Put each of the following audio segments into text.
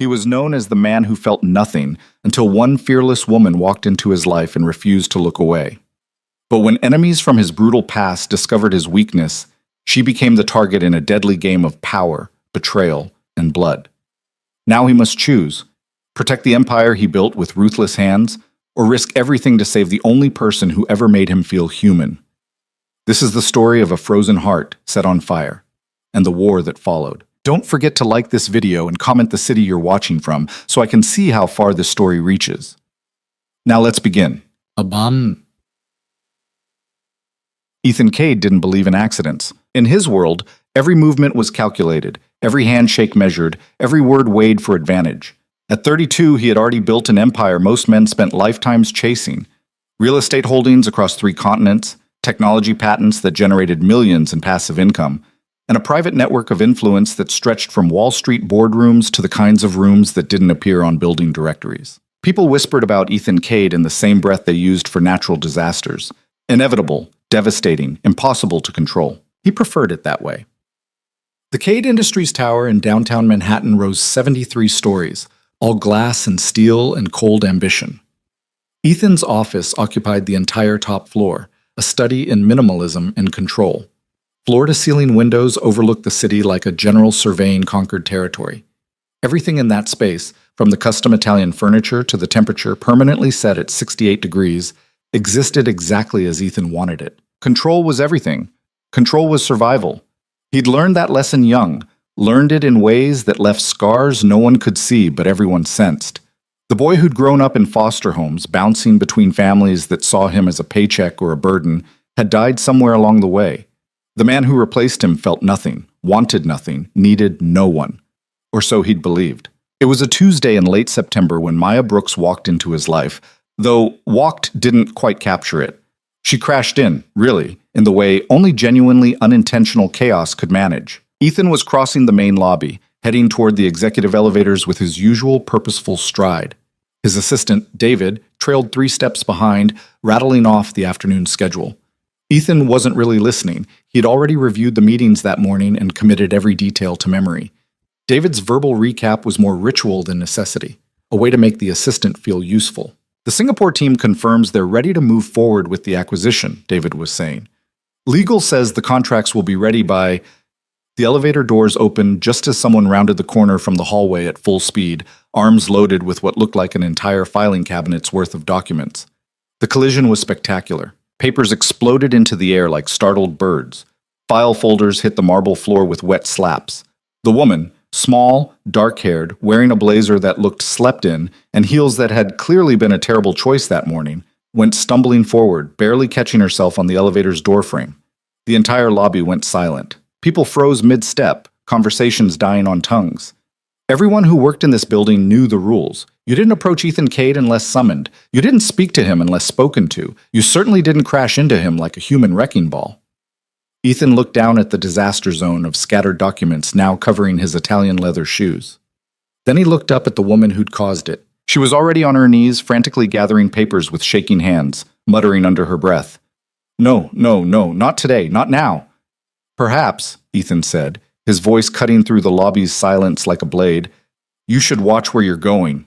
He was known as the man who felt nothing until one fearless woman walked into his life and refused to look away. But when enemies from his brutal past discovered his weakness, she became the target in a deadly game of power, betrayal, and blood. Now he must choose: protect the empire he built with ruthless hands, or risk everything to save the only person who ever made him feel human. This is the story of a frozen heart set on fire, and the war that followed. Don't forget to like this video and comment the city you're watching from so I can see how far this story reaches. Now let's begin. Ethan Cade didn't believe in accidents. In his world, every movement was calculated, every handshake measured, every word weighed for advantage. At 32, he had already built an empire most men spent lifetimes chasing. Real estate holdings across 3 continents, technology patents that generated millions in passive income, and a private network of influence that stretched from Wall Street boardrooms to the kinds of rooms that didn't appear on building directories. People whispered about Ethan Cade in the same breath they used for natural disasters. Inevitable, devastating, impossible to control. He preferred it that way. The Cade Industries Tower in downtown Manhattan rose 73 stories, all glass and steel and cold ambition. Ethan's office occupied the entire top floor, a study in minimalism and control. Floor-to-ceiling windows overlooked the city like a general surveying conquered territory. Everything in that space, from the custom Italian furniture to the temperature permanently set at 68 degrees, existed exactly as Ethan wanted it. Control was everything. Control was survival. He'd learned that lesson young, learned it in ways that left scars no one could see but everyone sensed. The boy who'd grown up in foster homes, bouncing between families that saw him as a paycheck or a burden, had died somewhere along the way. The man who replaced him felt nothing, wanted nothing, needed no one. Or so he'd believed. It was a Tuesday in late September when Maya Brooks walked into his life, though walked didn't quite capture it. She crashed in, really, in the way only genuinely unintentional chaos could manage. Ethan was crossing the main lobby, heading toward the executive elevators with his usual purposeful stride. His assistant, David, trailed 3 steps behind, rattling off the afternoon schedule. Ethan wasn't really listening. He'd already reviewed the meetings that morning and committed every detail to memory. David's verbal recap was more ritual than necessity, a way to make the assistant feel useful. The Singapore team confirms they're ready to move forward with the acquisition, David was saying. Legal says the contracts will be ready by... The elevator doors opened just as someone rounded the corner from the hallway at full speed, arms loaded with what looked like an entire filing cabinet's worth of documents. The collision was spectacular. Papers exploded into the air like startled birds. File folders hit the marble floor with wet slaps. The woman, small, dark-haired, wearing a blazer that looked slept in, and heels that had clearly been a terrible choice that morning, went stumbling forward, barely catching herself on the elevator's doorframe. The entire lobby went silent. People froze mid-step, conversations dying on tongues. Everyone who worked in this building knew the rules. You didn't approach Ethan Cade unless summoned. You didn't speak to him unless spoken to. You certainly didn't crash into him like a human wrecking ball. Ethan looked down at the disaster zone of scattered documents now covering his Italian leather shoes. Then he looked up at the woman who'd caused it. She was already on her knees, frantically gathering papers with shaking hands, muttering under her breath. No, not today, not now. Perhaps, Ethan said, his voice cutting through the lobby's silence like a blade, you should watch where you're going.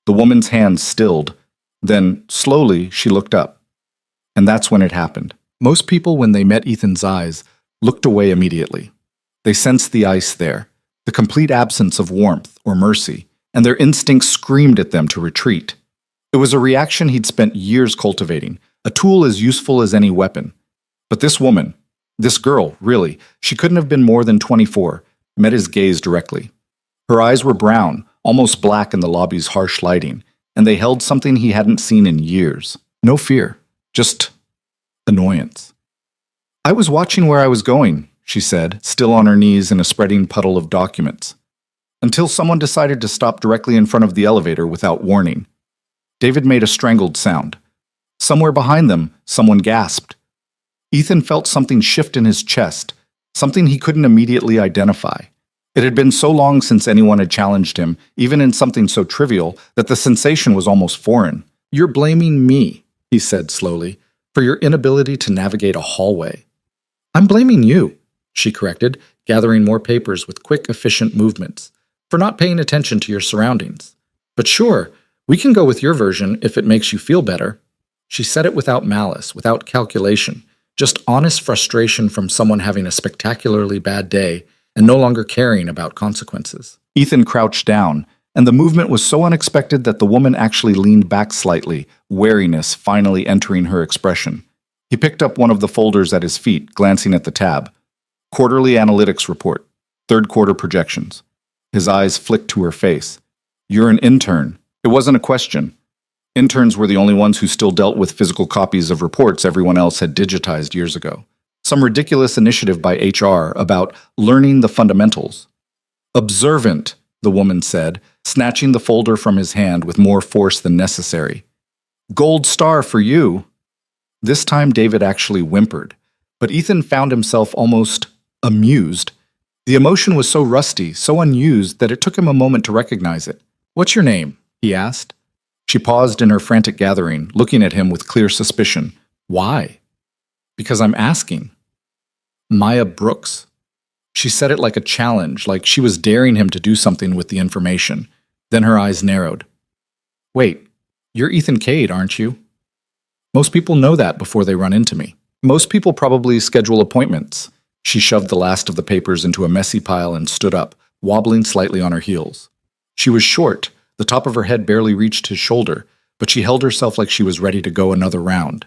The woman's hands stilled. Then, slowly, she looked up. And that's when it happened. Most people, when they met Ethan's eyes, looked away immediately. They sensed the ice there, the complete absence of warmth or mercy, and their instincts screamed at them to retreat. It was a reaction he'd spent years cultivating, a tool as useful as any weapon. But this woman, this girl, really, she couldn't have been more than 24, met his gaze directly. Her eyes were brown, almost black in the lobby's harsh lighting, and they held something he hadn't seen in years. No fear, just annoyance. I was watching where I was going, she said, still on her knees in a spreading puddle of documents, until someone decided to stop directly in front of the elevator without warning. David made a strangled sound. Somewhere behind them, someone gasped. Ethan felt something shift in his chest, something he couldn't immediately identify. It had been so long since anyone had challenged him, even in something so trivial, that the sensation was almost foreign. You're blaming me, he said slowly, for your inability to navigate a hallway. I'm blaming you, she corrected, gathering more papers with quick, efficient movements. for not paying attention to your surroundings. But sure, we can go with your version if it makes you feel better. She said it without malice, without calculation, just honest frustration from someone having a spectacularly bad day and no longer caring about consequences. Ethan crouched down, and the movement was so unexpected that the woman actually leaned back slightly, wariness finally entering her expression. He picked up one of the folders at his feet, glancing at the tab. Quarterly Analytics Report. Third quarter projections. His eyes flicked to her face. You're an intern. It wasn't a question. Interns were the only ones who still dealt with physical copies of reports everyone else had digitized years ago. Some ridiculous initiative by HR about learning the fundamentals. Observant, the woman said, snatching the folder from his hand with more force than necessary. Gold star for you. This time David actually whimpered, but Ethan found himself almost amused. The emotion was so rusty, so unused, that it took him a moment to recognize it. What's your name? He asked. She paused in her frantic gathering, looking at him with clear suspicion. Why? Because I'm asking. Maya Brooks. She said it like a challenge, like she was daring him to do something with the information. Then her eyes narrowed. Wait, you're Ethan Cade, aren't you? Most people know that before they run into me. Most people probably schedule appointments. She shoved the last of the papers into a messy pile and stood up, wobbling slightly on her heels. She was short. The top of her head barely reached his shoulder, but she held herself like she was ready to go another round.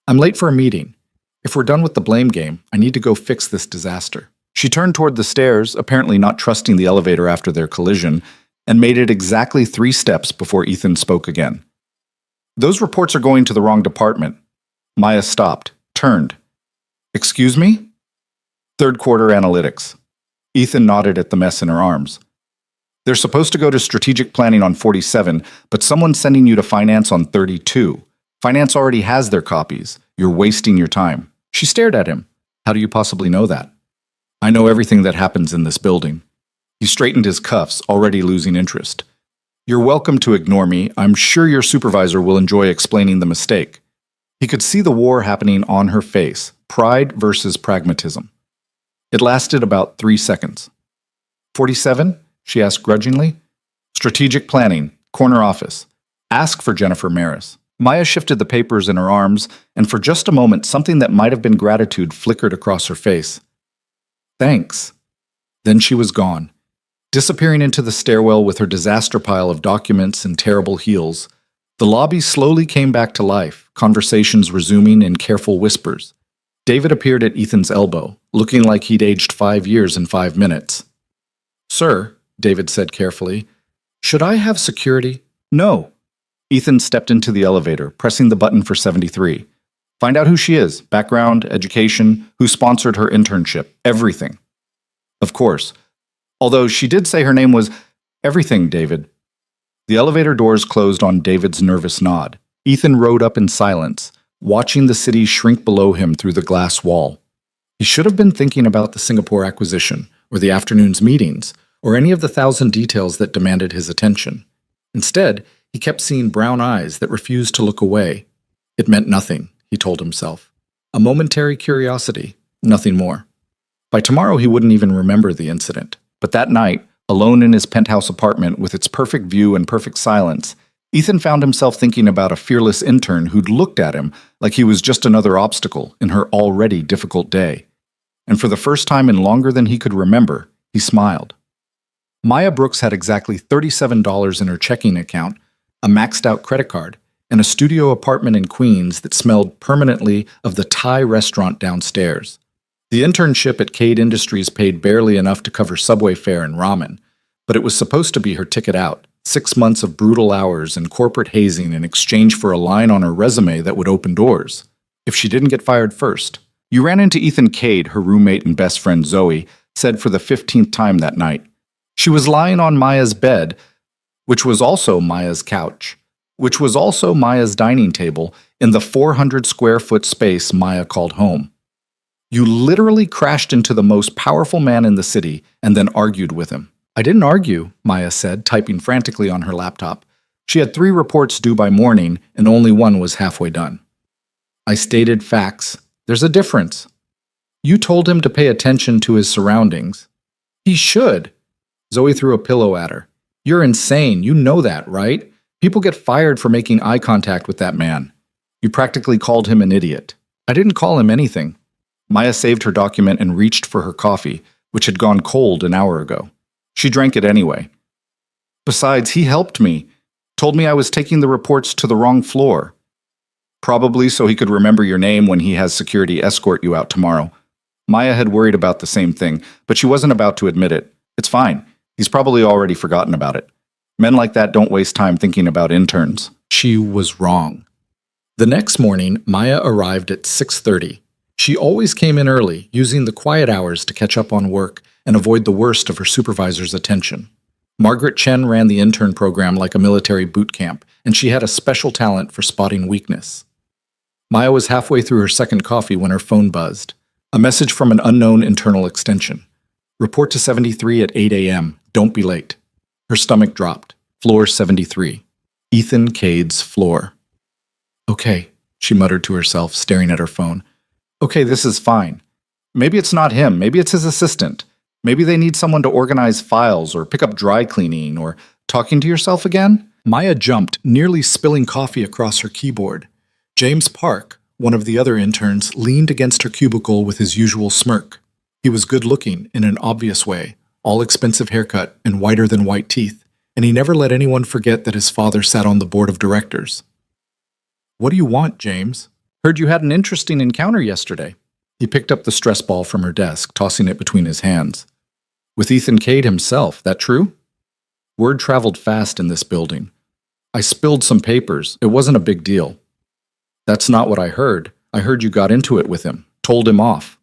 I'm late for a meeting. If we're done with the blame game, I need to go fix this disaster. She turned toward the stairs, apparently not trusting the elevator after their collision, and made it exactly 3 steps before Ethan spoke again. Those reports are going to the wrong department. Maya stopped, turned. Excuse me? Third quarter analytics. Ethan nodded at the mess in her arms. They're supposed to go to strategic planning on 47, but someone's sending you to finance on 32. Finance already has their copies. You're wasting your time. She stared at him. How do you possibly know that? I know everything that happens in this building. He straightened his cuffs, already losing interest. You're welcome to ignore me. I'm sure your supervisor will enjoy explaining the mistake. He could see the war happening on her face, pride versus pragmatism. It lasted about 3 seconds. 47? She asked grudgingly. Strategic planning, corner office. Ask for Jennifer Maris. Maya shifted the papers in her arms, and for just a moment something that might have been gratitude flickered across her face. Thanks. Then she was gone, disappearing into the stairwell with her disaster pile of documents and terrible heels. The lobby slowly came back to life, conversations resuming in careful whispers. David appeared at Ethan's elbow, looking like he'd aged 5 years in 5 minutes. Sir, David said carefully, should I have security? No. Ethan stepped into the elevator, pressing the button for 73. Find out who she is, background, education, who sponsored her internship, everything. Of course. Although she did say her name was everything, David. The elevator doors closed on David's nervous nod. Ethan rode up in silence, watching the city shrink below him through the glass wall. He should have been thinking about the Singapore acquisition, or the afternoon's meetings, or any of the 1,000 details that demanded his attention. Instead, he kept seeing brown eyes that refused to look away. It meant nothing, he told himself. A momentary curiosity, nothing more. By tomorrow he wouldn't even remember the incident. But that night, alone in his penthouse apartment with its perfect view and perfect silence, Ethan found himself thinking about a fearless intern who'd looked at him like he was just another obstacle in her already difficult day. And for the first time in longer than he could remember, he smiled. Maya Brooks had exactly $37 in her checking account, a maxed-out credit card, and a studio apartment in Queens that smelled permanently of the Thai restaurant downstairs. The internship at Cade Industries paid barely enough to cover subway fare and ramen, but it was supposed to be her ticket out, 6 months of brutal hours and corporate hazing in exchange for a line on her resume that would open doors. If she didn't get fired first. You ran into Ethan Cade, her roommate and best friend Zoe, said for the 15th time that night. She was lying on Maya's bed, which was also Maya's couch, which was also Maya's dining table in the 400-square-foot space Maya called home. You literally crashed into the most powerful man in the city and then argued with him. I didn't argue, Maya said, typing frantically on her laptop. She had 3 reports due by morning, and only one was halfway done. I stated facts. There's a difference. You told him to pay attention to his surroundings. He should. Zoe threw a pillow at her. You're insane. You know that, right? People get fired for making eye contact with that man. You practically called him an idiot. I didn't call him anything. Maya saved her document and reached for her coffee, which had gone cold an hour ago. She drank it anyway. Besides, he helped me. Told me I was taking the reports to the wrong floor. Probably so he could remember your name when he has security escort you out tomorrow. Maya had worried about the same thing, but she wasn't about to admit it. It's fine. He's probably already forgotten about it. Men like that don't waste time thinking about interns. She was wrong. The next morning, Maya arrived at 6:30. She always came in early, using the quiet hours to catch up on work and avoid the worst of her supervisor's attention. Margaret Chen ran the intern program like a military boot camp, and she had a special talent for spotting weakness. Maya was halfway through her second coffee when her phone buzzed. A message from an unknown internal extension. Report to 73 at 8 a.m. Don't be late. Her stomach dropped. Floor 73. Ethan Cade's floor. Okay, she muttered to herself, staring at her phone. Okay, this is fine. Maybe it's not him. Maybe it's his assistant. Maybe they need someone to organize files or pick up dry cleaning or talking to yourself again? Maya jumped, nearly spilling coffee across her keyboard. James Park, one of the other interns, leaned against her cubicle with his usual smirk. He was good-looking in an obvious way, all-expensive haircut and whiter-than-white teeth, and he never let anyone forget that his father sat on the board of directors. What do you want, James? Heard you had an interesting encounter yesterday. He picked up the stress ball from her desk, tossing it between his hands. With Ethan Cade himself, that true? Word traveled fast in this building. I spilled some papers. It wasn't a big deal. That's not what I heard. I heard you got into it with him, told him off.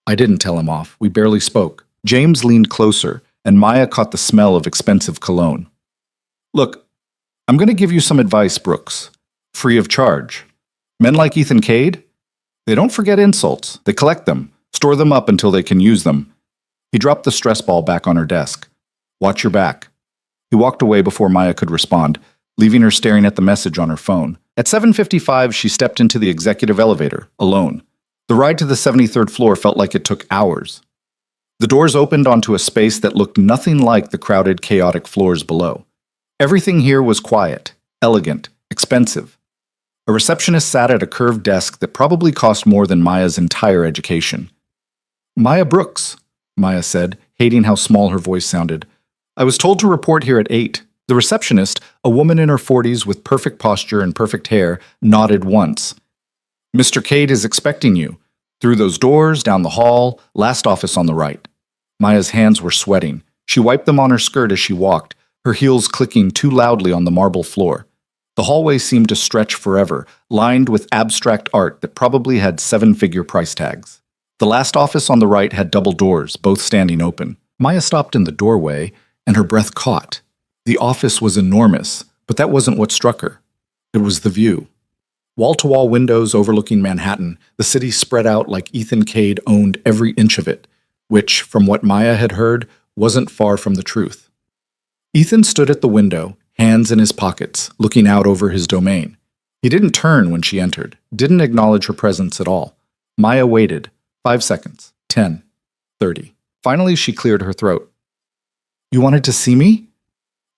I didn't tell him off. We barely spoke. James leaned closer, and Maya caught the smell of expensive cologne. Look, I'm going to give you some advice, Brooks. Free of charge. Men like Ethan Cade, they don't forget insults. They collect them, store them up until they can use them. He dropped the stress ball back on her desk. Watch your back. He walked away before Maya could respond, leaving her staring at the message on her phone. At 7:55, she stepped into the executive elevator, alone. The ride to the 73rd floor felt like it took hours. The doors opened onto a space that looked nothing like the crowded, chaotic floors below. Everything here was quiet, elegant, expensive. A receptionist sat at a curved desk that probably cost more than Maya's entire education. Maya Brooks, Maya said, hating how small her voice sounded. I was told to report here at 8. The receptionist, a woman in her 40s with perfect posture and perfect hair, nodded once. Mr. Cade is expecting you. Through those doors, down the hall, last office on the right. Maya's hands were sweating. She wiped them on her skirt as she walked, her heels clicking too loudly on the marble floor. The hallway seemed to stretch forever, lined with abstract art that probably had 7-figure price tags. The last office on the right had double doors, both standing open. Maya stopped in the doorway, and her breath caught. The office was enormous, but that wasn't what struck her. It was the view. Wall-to-wall windows overlooking Manhattan, the city spread out like Ethan Cade owned every inch of it, which, from what Maya had heard, wasn't far from the truth. Ethan stood at the window, hands in his pockets, looking out over his domain. He didn't turn when she entered, didn't acknowledge her presence at all. Maya waited. 5 seconds. 10. 30. Finally, she cleared her throat. You wanted to see me?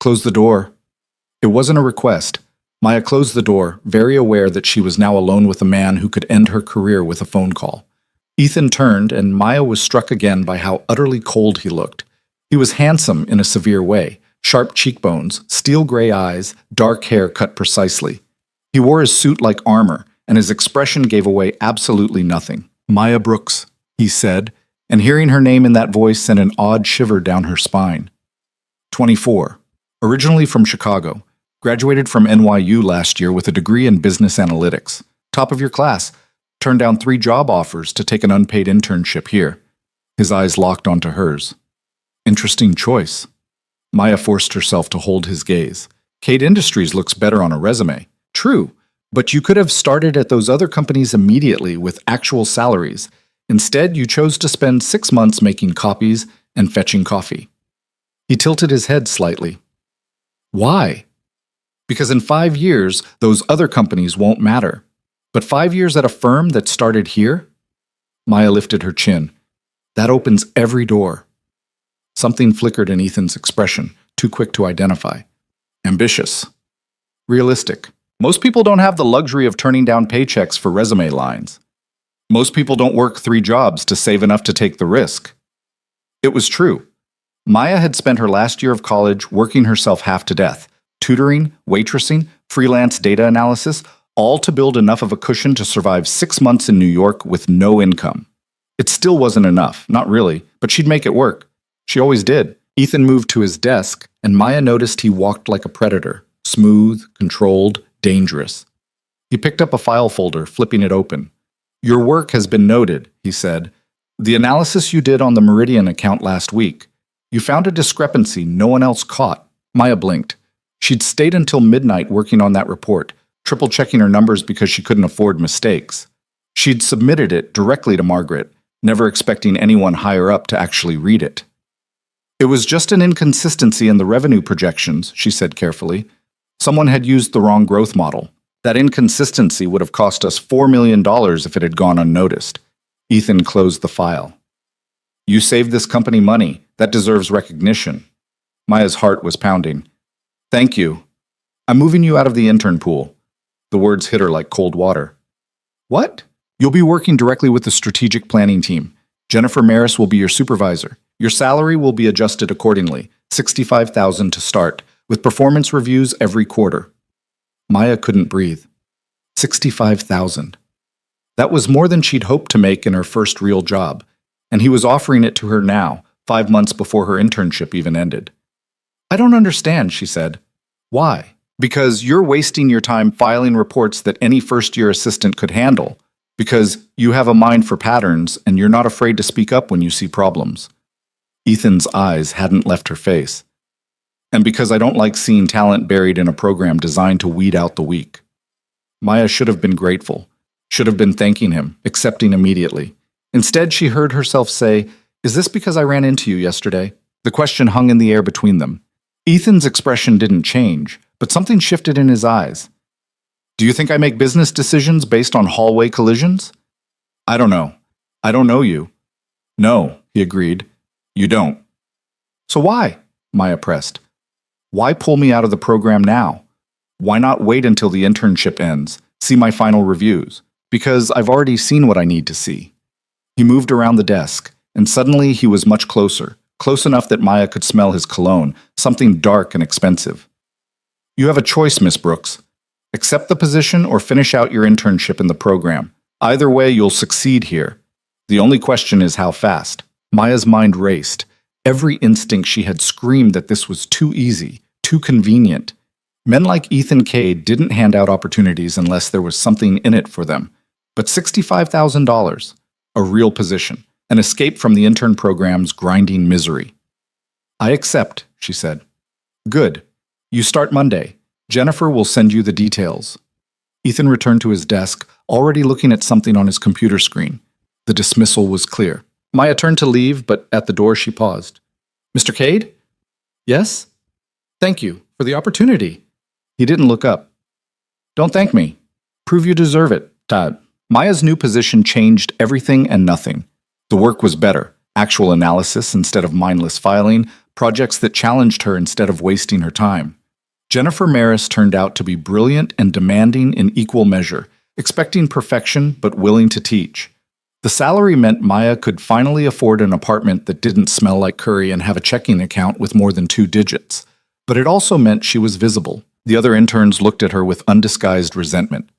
Close the door. It wasn't a request. Maya closed the door, very aware that she was now alone with a man who could end her career with a phone call. Ethan turned, and Maya was struck again by how utterly cold he looked. He was handsome in a severe way, sharp cheekbones, steel gray eyes, dark hair cut precisely. He wore his suit like armor, and his expression gave away absolutely nothing. Maya Brooks, he said, and hearing her name in that voice sent an odd shiver down her spine. 24. Originally from Chicago. Graduated from NYU last year with a degree in business analytics. Top of your class. Turned down 3 job offers to take an unpaid internship here. His eyes locked onto hers. Interesting choice. Maya forced herself to hold his gaze. Cade Industries looks better on a resume. True, but you could have started at those other companies immediately with actual salaries. Instead, you chose to spend 6 months making copies and fetching coffee. He tilted his head slightly. Why? Because in 5 years, those other companies won't matter. But 5 years at a firm that started here? Maya lifted her chin. That opens every door. Something flickered in Ethan's expression, too quick to identify. Ambitious. Realistic. Most people don't have the luxury of turning down paychecks for resume lines. Most people don't work 3 jobs to save enough to take the risk. It was true. Maya had spent her last year of college working herself half to death, tutoring, waitressing, freelance data analysis, all to build enough of a cushion to survive 6 months in New York with no income. It still wasn't enough, not really, but she'd make it work. She always did. Ethan moved to his desk, and Maya noticed he walked like a predator, smooth, controlled, dangerous. He picked up a file folder, flipping it open. "Your work has been noted," he said. "The analysis you did on the Meridian account last week. You found a discrepancy no one else caught." Maya blinked. She'd stayed until midnight working on that report, triple-checking her numbers because she couldn't afford mistakes. She'd submitted it directly to Margaret, never expecting anyone higher up to actually read it. "It was just an inconsistency in the revenue projections," she said carefully. "Someone had used the wrong growth model. That inconsistency would have cost us $4 million if it had gone unnoticed." Ethan closed the file. "You saved this company money. That deserves recognition." Maya's heart was pounding. "Thank you. I'm moving you out of the intern pool." The words hit her like cold water. "What?" "You'll be working directly with the strategic planning team. Jennifer Maris will be your supervisor. Your salary will be adjusted accordingly, $65,000 to start, with performance reviews every quarter." Maya couldn't breathe. $65,000. That was more than she'd hoped to make in her first real job, and he was offering it to her now, 5 months before her internship even ended. "I don't understand," she said. "Why?" "Because you're wasting your time filing reports that any first-year assistant could handle. Because you have a mind for patterns, and you're not afraid to speak up when you see problems." Ethan's eyes hadn't left her face. "And because I don't like seeing talent buried in a program designed to weed out the weak." Maya should have been grateful, should have been thanking him, accepting immediately. Instead, she heard herself say, "Is this because I ran into you yesterday?" The question hung in the air between them. Ethan's expression didn't change, but something shifted in his eyes. "Do you think I make business decisions based on hallway collisions?" "I don't know. I don't know you." "No," he agreed. "You don't." "So why?" Maya pressed. "Why pull me out of the program now? Why not wait until the internship ends, see my final reviews? Because I've already seen what I need to see." He moved around the desk, and suddenly he was much closer, close enough that Maya could smell his cologne, something dark and expensive. "You have a choice, Miss Brooks. Accept the position or finish out your internship in the program. Either way, you'll succeed here. The only question is how fast." Maya's mind raced. Every instinct she had screamed that this was too easy, too convenient. Men like Ethan Cade didn't hand out opportunities unless there was something in it for them. But $65,000, a real position, an escape from the intern program's grinding misery. "I accept," she said. "Good. You start Monday. Jennifer will send you the details." Ethan returned to his desk, already looking at something on his computer screen. The dismissal was clear. Maya turned to leave, but at the door she paused. "Mr. Cade?" "Yes?" "Thank you for the opportunity." He didn't look up. "Don't thank me. Prove you deserve it, Todd." Maya's new position changed everything and nothing. The work was better. Actual analysis instead of mindless filing, projects that challenged her instead of wasting her time. Jennifer Maris turned out to be brilliant and demanding in equal measure, expecting perfection but willing to teach. The salary meant Maya could finally afford an apartment that didn't smell like curry and have a checking account with more than 2 digits. But it also meant she was visible. The other interns looked at her with undisguised resentment.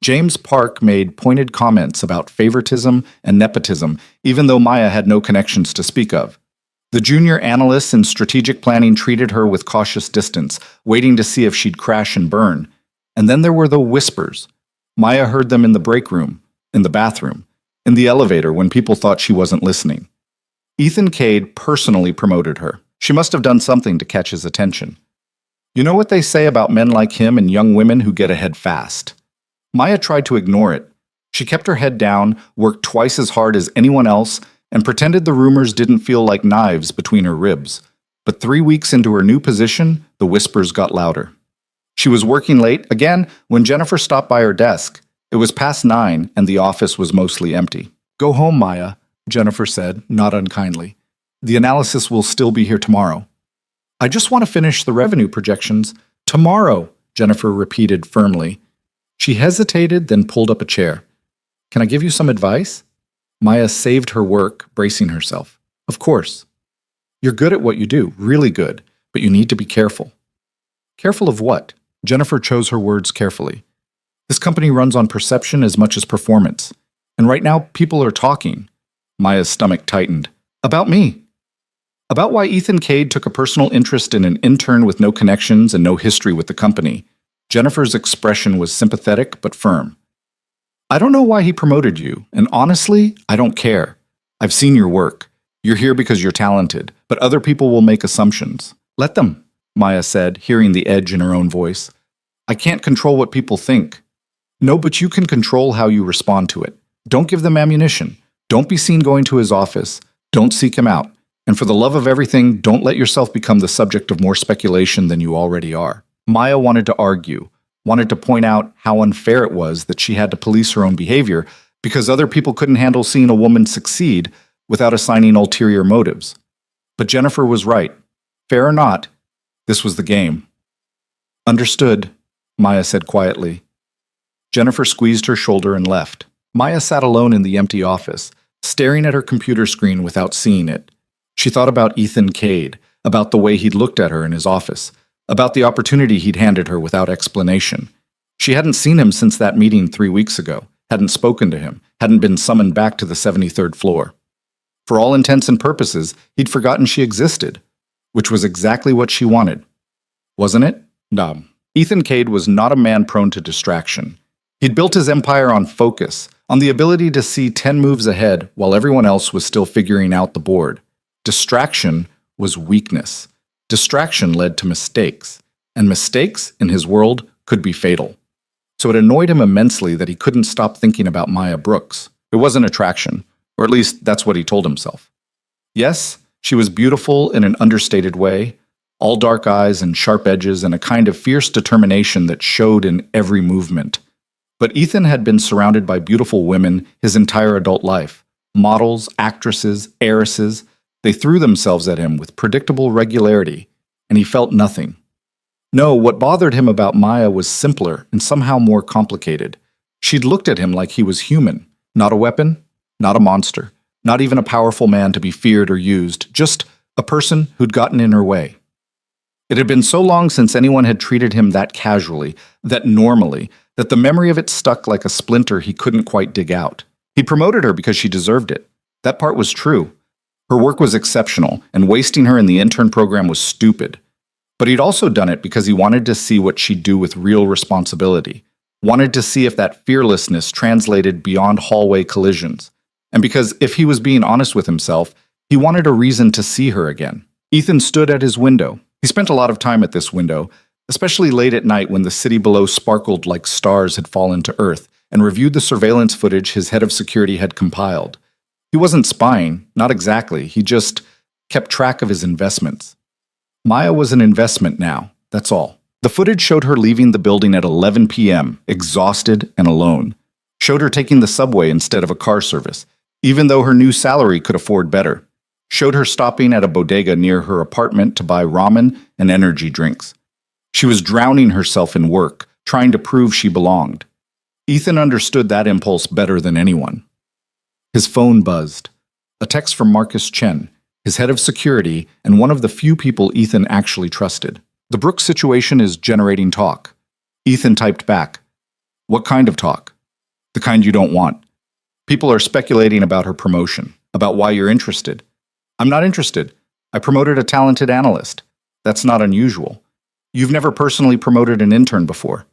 James Park made pointed comments about favoritism and nepotism, even though Maya had no connections to speak of. The junior analysts in strategic planning treated her with cautious distance, waiting to see if she'd crash and burn. And then there were the whispers. Maya heard them in the break room, in the bathroom, in the elevator when people thought she wasn't listening. Ethan Cade personally promoted her. She must have done something to catch his attention. You know what they say about men like him and young women who get ahead fast? Maya tried to ignore it. She kept her head down, worked twice as hard as anyone else, and pretended the rumors didn't feel like knives between her ribs. But 3 weeks into her new position, the whispers got louder. She was working late, again, when Jennifer stopped by her desk. It was past 9, and the office was mostly empty. "Go home, Maya," Jennifer said, not unkindly. The analysis will still be here tomorrow. I just want to finish the revenue projections. Tomorrow, Jennifer repeated firmly. She hesitated, then pulled up a chair. Can I give you some advice? Maya saved her work, bracing herself. Of course. You're good at what you do, really good, but you need to be careful. Careful of what? Jennifer chose her words carefully. This company runs on perception as much as performance. And right now, people are talking. Maya's stomach tightened. About me. About why Ethan Cade took a personal interest in an intern with no connections and no history with the company. Jennifer's expression was sympathetic but firm. I don't know why he promoted you, and honestly, I don't care. I've seen your work. You're here because you're talented, but other people will make assumptions. Let them, Maya said, hearing the edge in her own voice. I can't control what people think. No, but you can control how you respond to it. Don't give them ammunition. Don't be seen going to his office. Don't seek him out. And for the love of everything, don't let yourself become the subject of more speculation than you already are. Maya wanted to argue, wanted to point out how unfair it was that she had to police her own behavior because other people couldn't handle seeing a woman succeed without assigning ulterior motives. But Jennifer was right. Fair or not, this was the game. Understood, Maya said quietly. Jennifer squeezed her shoulder and left. Maya sat alone in the empty office, staring at her computer screen without seeing it. She thought about Ethan Cade, about the way he'd looked at her in his office, about the opportunity he'd handed her without explanation. She hadn't seen him since that meeting 3 weeks ago, hadn't spoken to him, hadn't been summoned back to the 73rd floor. For all intents and purposes, he'd forgotten she existed, which was exactly what she wanted. Wasn't it? No. Ethan Cade was not a man prone to distraction. He'd built his empire on focus, on the ability to see 10 moves ahead while everyone else was still figuring out the board. Distraction was weakness. Distraction led to mistakes, and mistakes, in his world, could be fatal. So it annoyed him immensely that he couldn't stop thinking about Maya Brooks. It wasn't attraction, or at least that's what he told himself. Yes, she was beautiful in an understated way, all dark eyes and sharp edges and a kind of fierce determination that showed in every movement. But Ethan had been surrounded by beautiful women his entire adult life. Models, actresses, heiresses. They threw themselves at him with predictable regularity, and he felt nothing. No, what bothered him about Maya was simpler and somehow more complicated. She'd looked at him like he was human, not a weapon, not a monster, not even a powerful man to be feared or used, just a person who'd gotten in her way. It had been so long since anyone had treated him that casually, that normally, that the memory of it stuck like a splinter he couldn't quite dig out. He promoted her because she deserved it. That part was true. Her work was exceptional, and wasting her in the intern program was stupid. But he'd also done it because he wanted to see what she'd do with real responsibility, wanted to see if that fearlessness translated beyond hallway collisions, and because if he was being honest with himself, he wanted a reason to see her again. Ethan stood at his window. He spent a lot of time at this window, especially late at night when the city below sparkled like stars had fallen to earth, and reviewed the surveillance footage his head of security had compiled. He wasn't spying, not exactly, he just kept track of his investments. Maya was an investment now, that's all. The footage showed her leaving the building at 11 p.m., exhausted and alone. Showed her taking the subway instead of a car service, even though her new salary could afford better. Showed her stopping at a bodega near her apartment to buy ramen and energy drinks. She was drowning herself in work, trying to prove she belonged. Ethan understood that impulse better than anyone. His phone buzzed. A text from Marcus Chen, his head of security and one of the few people Ethan actually trusted. The Brooks situation is generating talk. Ethan typed back. What kind of talk? The kind you don't want. People are speculating about her promotion, about why you're interested. I'm not interested. I promoted a talented analyst. That's not unusual. You've never personally promoted an intern before.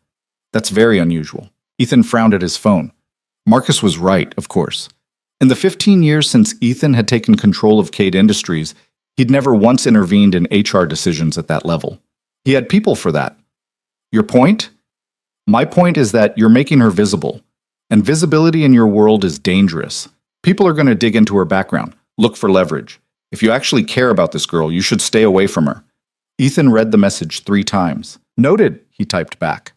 That's very unusual. Ethan frowned at his phone. Marcus was right, of course. In the 15 years since Ethan had taken control of Cade Industries, he'd never once intervened in HR decisions at that level. He had people for that. Your point? My point is that you're making her visible. And visibility in your world is dangerous. People are going to dig into her background, look for leverage. If you actually care about this girl, you should stay away from her. Ethan read the message 3 times. Noted, he typed back.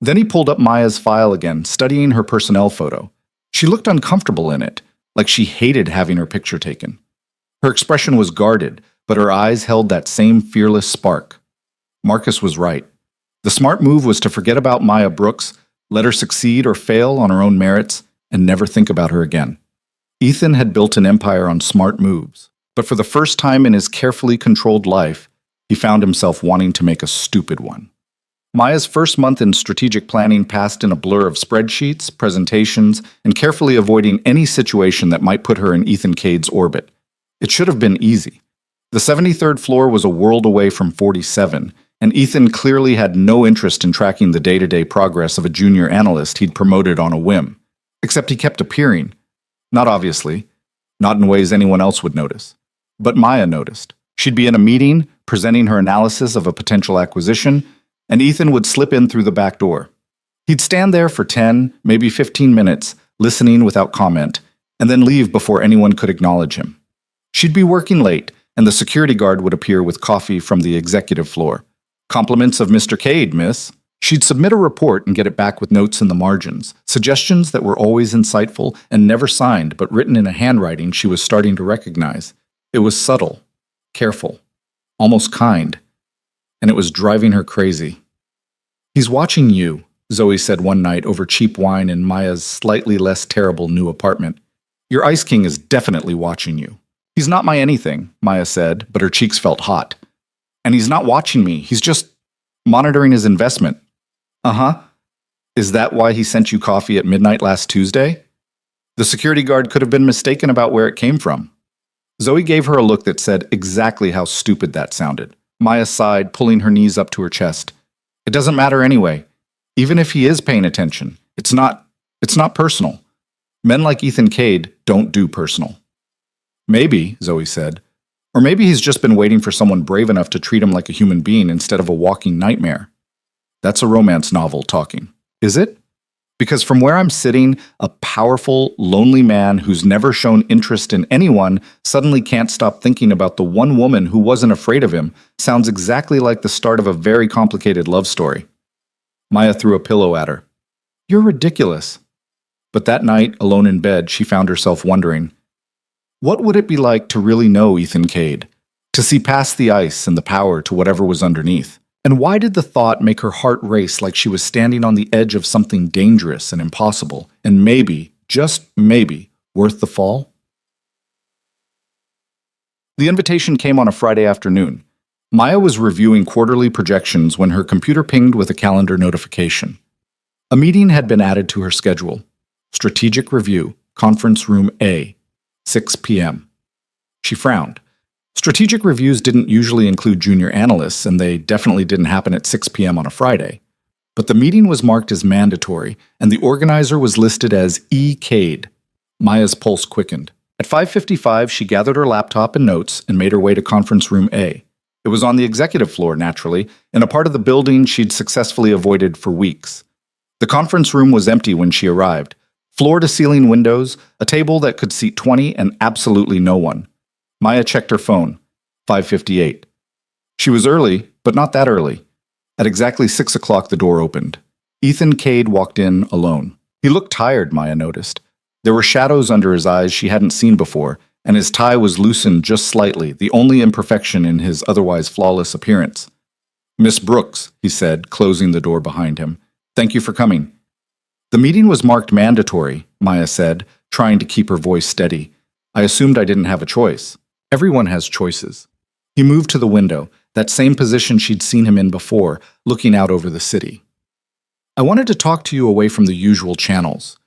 Then he pulled up Maya's file again, studying her personnel photo. She looked uncomfortable in it, like she hated having her picture taken. Her expression was guarded, but her eyes held that same fearless spark. Marcus was right. The smart move was to forget about Maya Brooks, let her succeed or fail on her own merits, and never think about her again. Ethan had built an empire on smart moves, but for the first time in his carefully controlled life, he found himself wanting to make a stupid one. Maya's first month in strategic planning passed in a blur of spreadsheets, presentations, and carefully avoiding any situation that might put her in Ethan Cade's orbit. It should have been easy. The 73rd floor was a world away from 47, and Ethan clearly had no interest in tracking the day-to-day progress of a junior analyst he'd promoted on a whim. Except he kept appearing. Not obviously. Not in ways anyone else would notice. But Maya noticed. She'd be in a meeting, presenting her analysis of a potential acquisition, and Ethan would slip in through the back door. He'd stand there for 10, maybe 15 minutes, listening without comment, and then leave before anyone could acknowledge him. She'd be working late, and the security guard would appear with coffee from the executive floor. "Compliments of Mr. Cade, miss." She'd submit a report and get it back with notes in the margins, suggestions that were always insightful and never signed but written in a handwriting she was starting to recognize. It was subtle, careful, almost kind, and it was driving her crazy. "He's watching you," Zoe said one night over cheap wine in Maya's slightly less terrible new apartment. "Your Ice King is definitely watching you." "He's not my anything," Maya said, but her cheeks felt hot. "And he's not watching me, he's just monitoring his investment." "Uh-huh. Is that why he sent you coffee at midnight last Tuesday?" The security guard could have been mistaken about where it came from. Zoe gave her a look that said exactly how stupid that sounded. Maya sighed, pulling her knees up to her chest. "It doesn't matter anyway. Even if he is paying attention, it's not personal. Men like Ethan Cade don't do personal." "Maybe," Zoe said. "Or maybe he's just been waiting for someone brave enough to treat him like a human being instead of a walking nightmare." That's a romance novel talking. Is it? Because from where I'm sitting, a powerful, lonely man who's never shown interest in anyone suddenly can't stop thinking about the one woman who wasn't afraid of him sounds exactly like the start of a very complicated love story. Maya threw a pillow at her. "You're ridiculous." But that night, alone in bed, she found herself wondering, what would it be like to really know Ethan Cade? To see past the ice and the power to whatever was underneath? And why did the thought make her heart race like she was standing on the edge of something dangerous and impossible, and maybe, just maybe, worth the fall? The invitation came on a Friday afternoon. Maya was reviewing quarterly projections when her computer pinged with a calendar notification. A meeting had been added to her schedule. Strategic Review, Conference Room A, 6 p.m. She frowned. Strategic reviews didn't usually include junior analysts, and they definitely didn't happen at 6 p.m. on a Friday. But the meeting was marked as mandatory, and the organizer was listed as E. Cade. Maya's pulse quickened. At 5:55, she gathered her laptop and notes and made her way to Conference Room A. It was on the executive floor, naturally, in a part of the building she'd successfully avoided for weeks. The conference room was empty when she arrived. Floor-to-ceiling windows, a table that could seat 20, and absolutely no one. Maya checked her phone. 5:58. She was early, but not that early. At exactly 6 o'clock, the door opened. Ethan Cade walked in alone. He looked tired, Maya noticed. There were shadows under his eyes she hadn't seen before, and his tie was loosened just slightly, the only imperfection in his otherwise flawless appearance. "Miss Brooks," he said, closing the door behind him. "Thank you for coming." "The meeting was marked mandatory," Maya said, trying to keep her voice steady. "I assumed I didn't have a choice." Everyone has choices. He moved to the window, that same position she'd seen him in before, looking out over the city. "I wanted to talk to you away from the usual channels.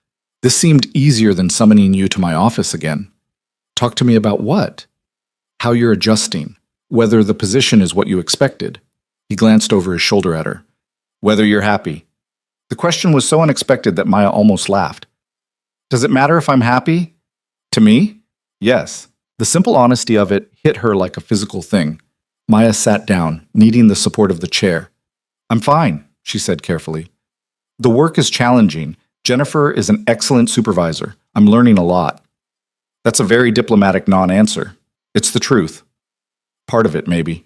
This seemed easier than summoning you to my office again." "Talk to me about what?" "How you're adjusting. Whether the position is what you expected." He glanced over his shoulder at her. "Whether you're happy." The question was so unexpected that Maya almost laughed. "Does it matter if I'm happy?" "To me? Yes." The simple honesty of it hit her like a physical thing. Maya sat down, needing the support of the chair. "I'm fine," she said carefully. "The work is challenging. Jennifer is an excellent supervisor. I'm learning a lot." That's a very diplomatic non-answer. It's the truth. Part of it, maybe.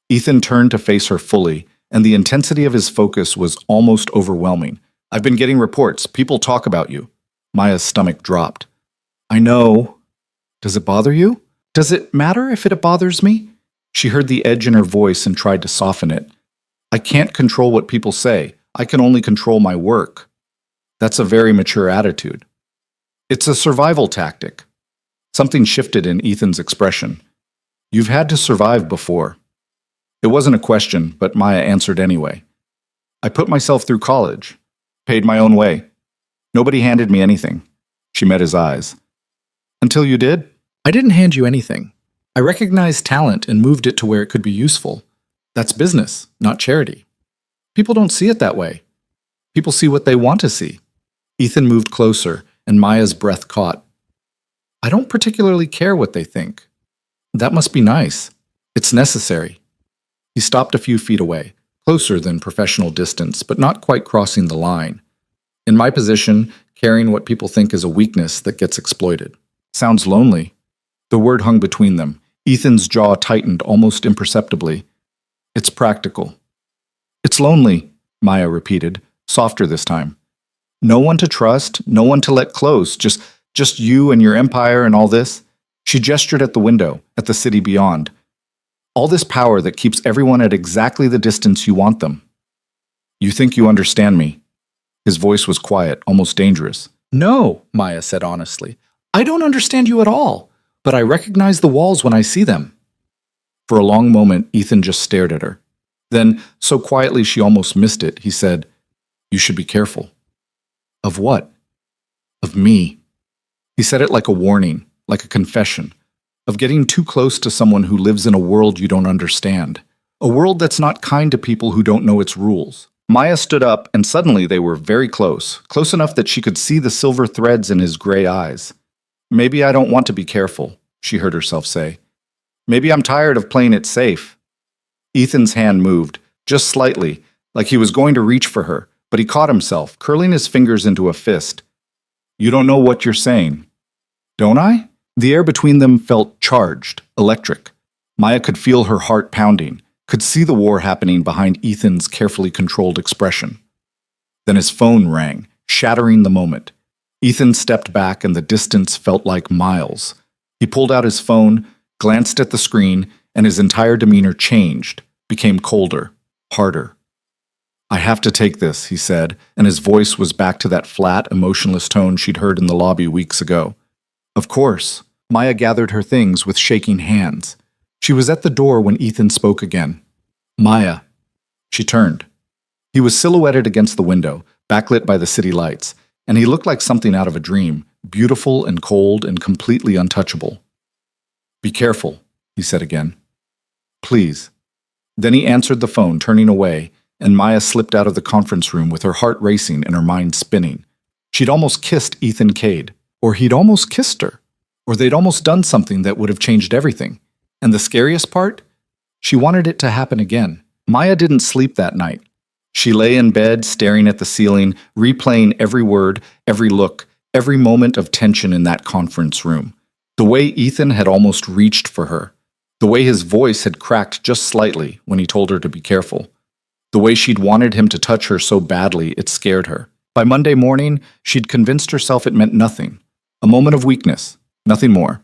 Ethan turned to face her fully, and the intensity of his focus was almost overwhelming. "I've been getting reports. People talk about you." Maya's stomach dropped. "I know. Does it bother you?" Does it matter if it bothers me? She heard the edge in her voice and tried to soften it. I can't control what people say. I can only control my work. That's a very mature attitude. It's a survival tactic. Something shifted in Ethan's expression. You've had to survive before. It wasn't a question, but Maya answered anyway. I put myself through college. Paid my own way. Nobody handed me anything. She met his eyes. Until you did? I didn't hand you anything. I recognized talent and moved it to where it could be useful. That's business, not charity. People don't see it that way. People see what they want to see. Ethan moved closer, and Maya's breath caught. I don't particularly care what they think. That must be nice. It's necessary. He stopped a few feet away, closer than professional distance, but not quite crossing the line. In my position, caring what people think is a weakness that gets exploited. Sounds lonely. The word hung between them. Ethan's jaw tightened almost imperceptibly. It's practical. It's lonely, Maya repeated, softer this time. No one to trust, no one to let close, just you and your empire and all this. She gestured at the window, at the city beyond. All this power that keeps everyone at exactly the distance you want them. You think you understand me? His voice was quiet, almost dangerous. No, Maya said honestly. I don't understand you at all, but I recognize the walls when I see them. For a long moment, Ethan just stared at her. Then, so quietly she almost missed it, he said, You should be careful. Of what? Of me. He said it like a warning, like a confession, of getting too close to someone who lives in a world you don't understand, a world that's not kind to people who don't know its rules. Maya stood up, and suddenly they were very close, close enough that she could see the silver threads in his gray eyes. Maybe I don't want to be careful, she heard herself say. Maybe I'm tired of playing it safe. Ethan's hand moved, just slightly, like he was going to reach for her, but he caught himself, curling his fingers into a fist. You don't know what you're saying. Don't I? The air between them felt charged, electric. Maya could feel her heart pounding, could see the war happening behind Ethan's carefully controlled expression. Then his phone rang, shattering the moment. Ethan stepped back and the distance felt like miles. He pulled out his phone, glanced at the screen, and his entire demeanor changed, became colder, harder. I have to take this, he said, and his voice was back to that flat, emotionless tone she'd heard in the lobby weeks ago. Of course. Maya gathered her things with shaking hands. She was at the door when Ethan spoke again. Maya. She turned. He was silhouetted against the window, backlit by the city lights, and he looked like something out of a dream, beautiful and cold and completely untouchable. Be careful, he said again. Please. Then he answered the phone, turning away, and Maya slipped out of the conference room with her heart racing and her mind spinning. She'd almost kissed Ethan Cade, or he'd almost kissed her, or they'd almost done something that would have changed everything. And the scariest part? She wanted it to happen again. Maya didn't sleep that night. She lay in bed, staring at the ceiling, replaying every word, every look, every moment of tension in that conference room. The way Ethan had almost reached for her. The way his voice had cracked just slightly when he told her to be careful. The way she'd wanted him to touch her so badly it scared her. By Monday morning, she'd convinced herself it meant nothing. A moment of weakness, nothing more.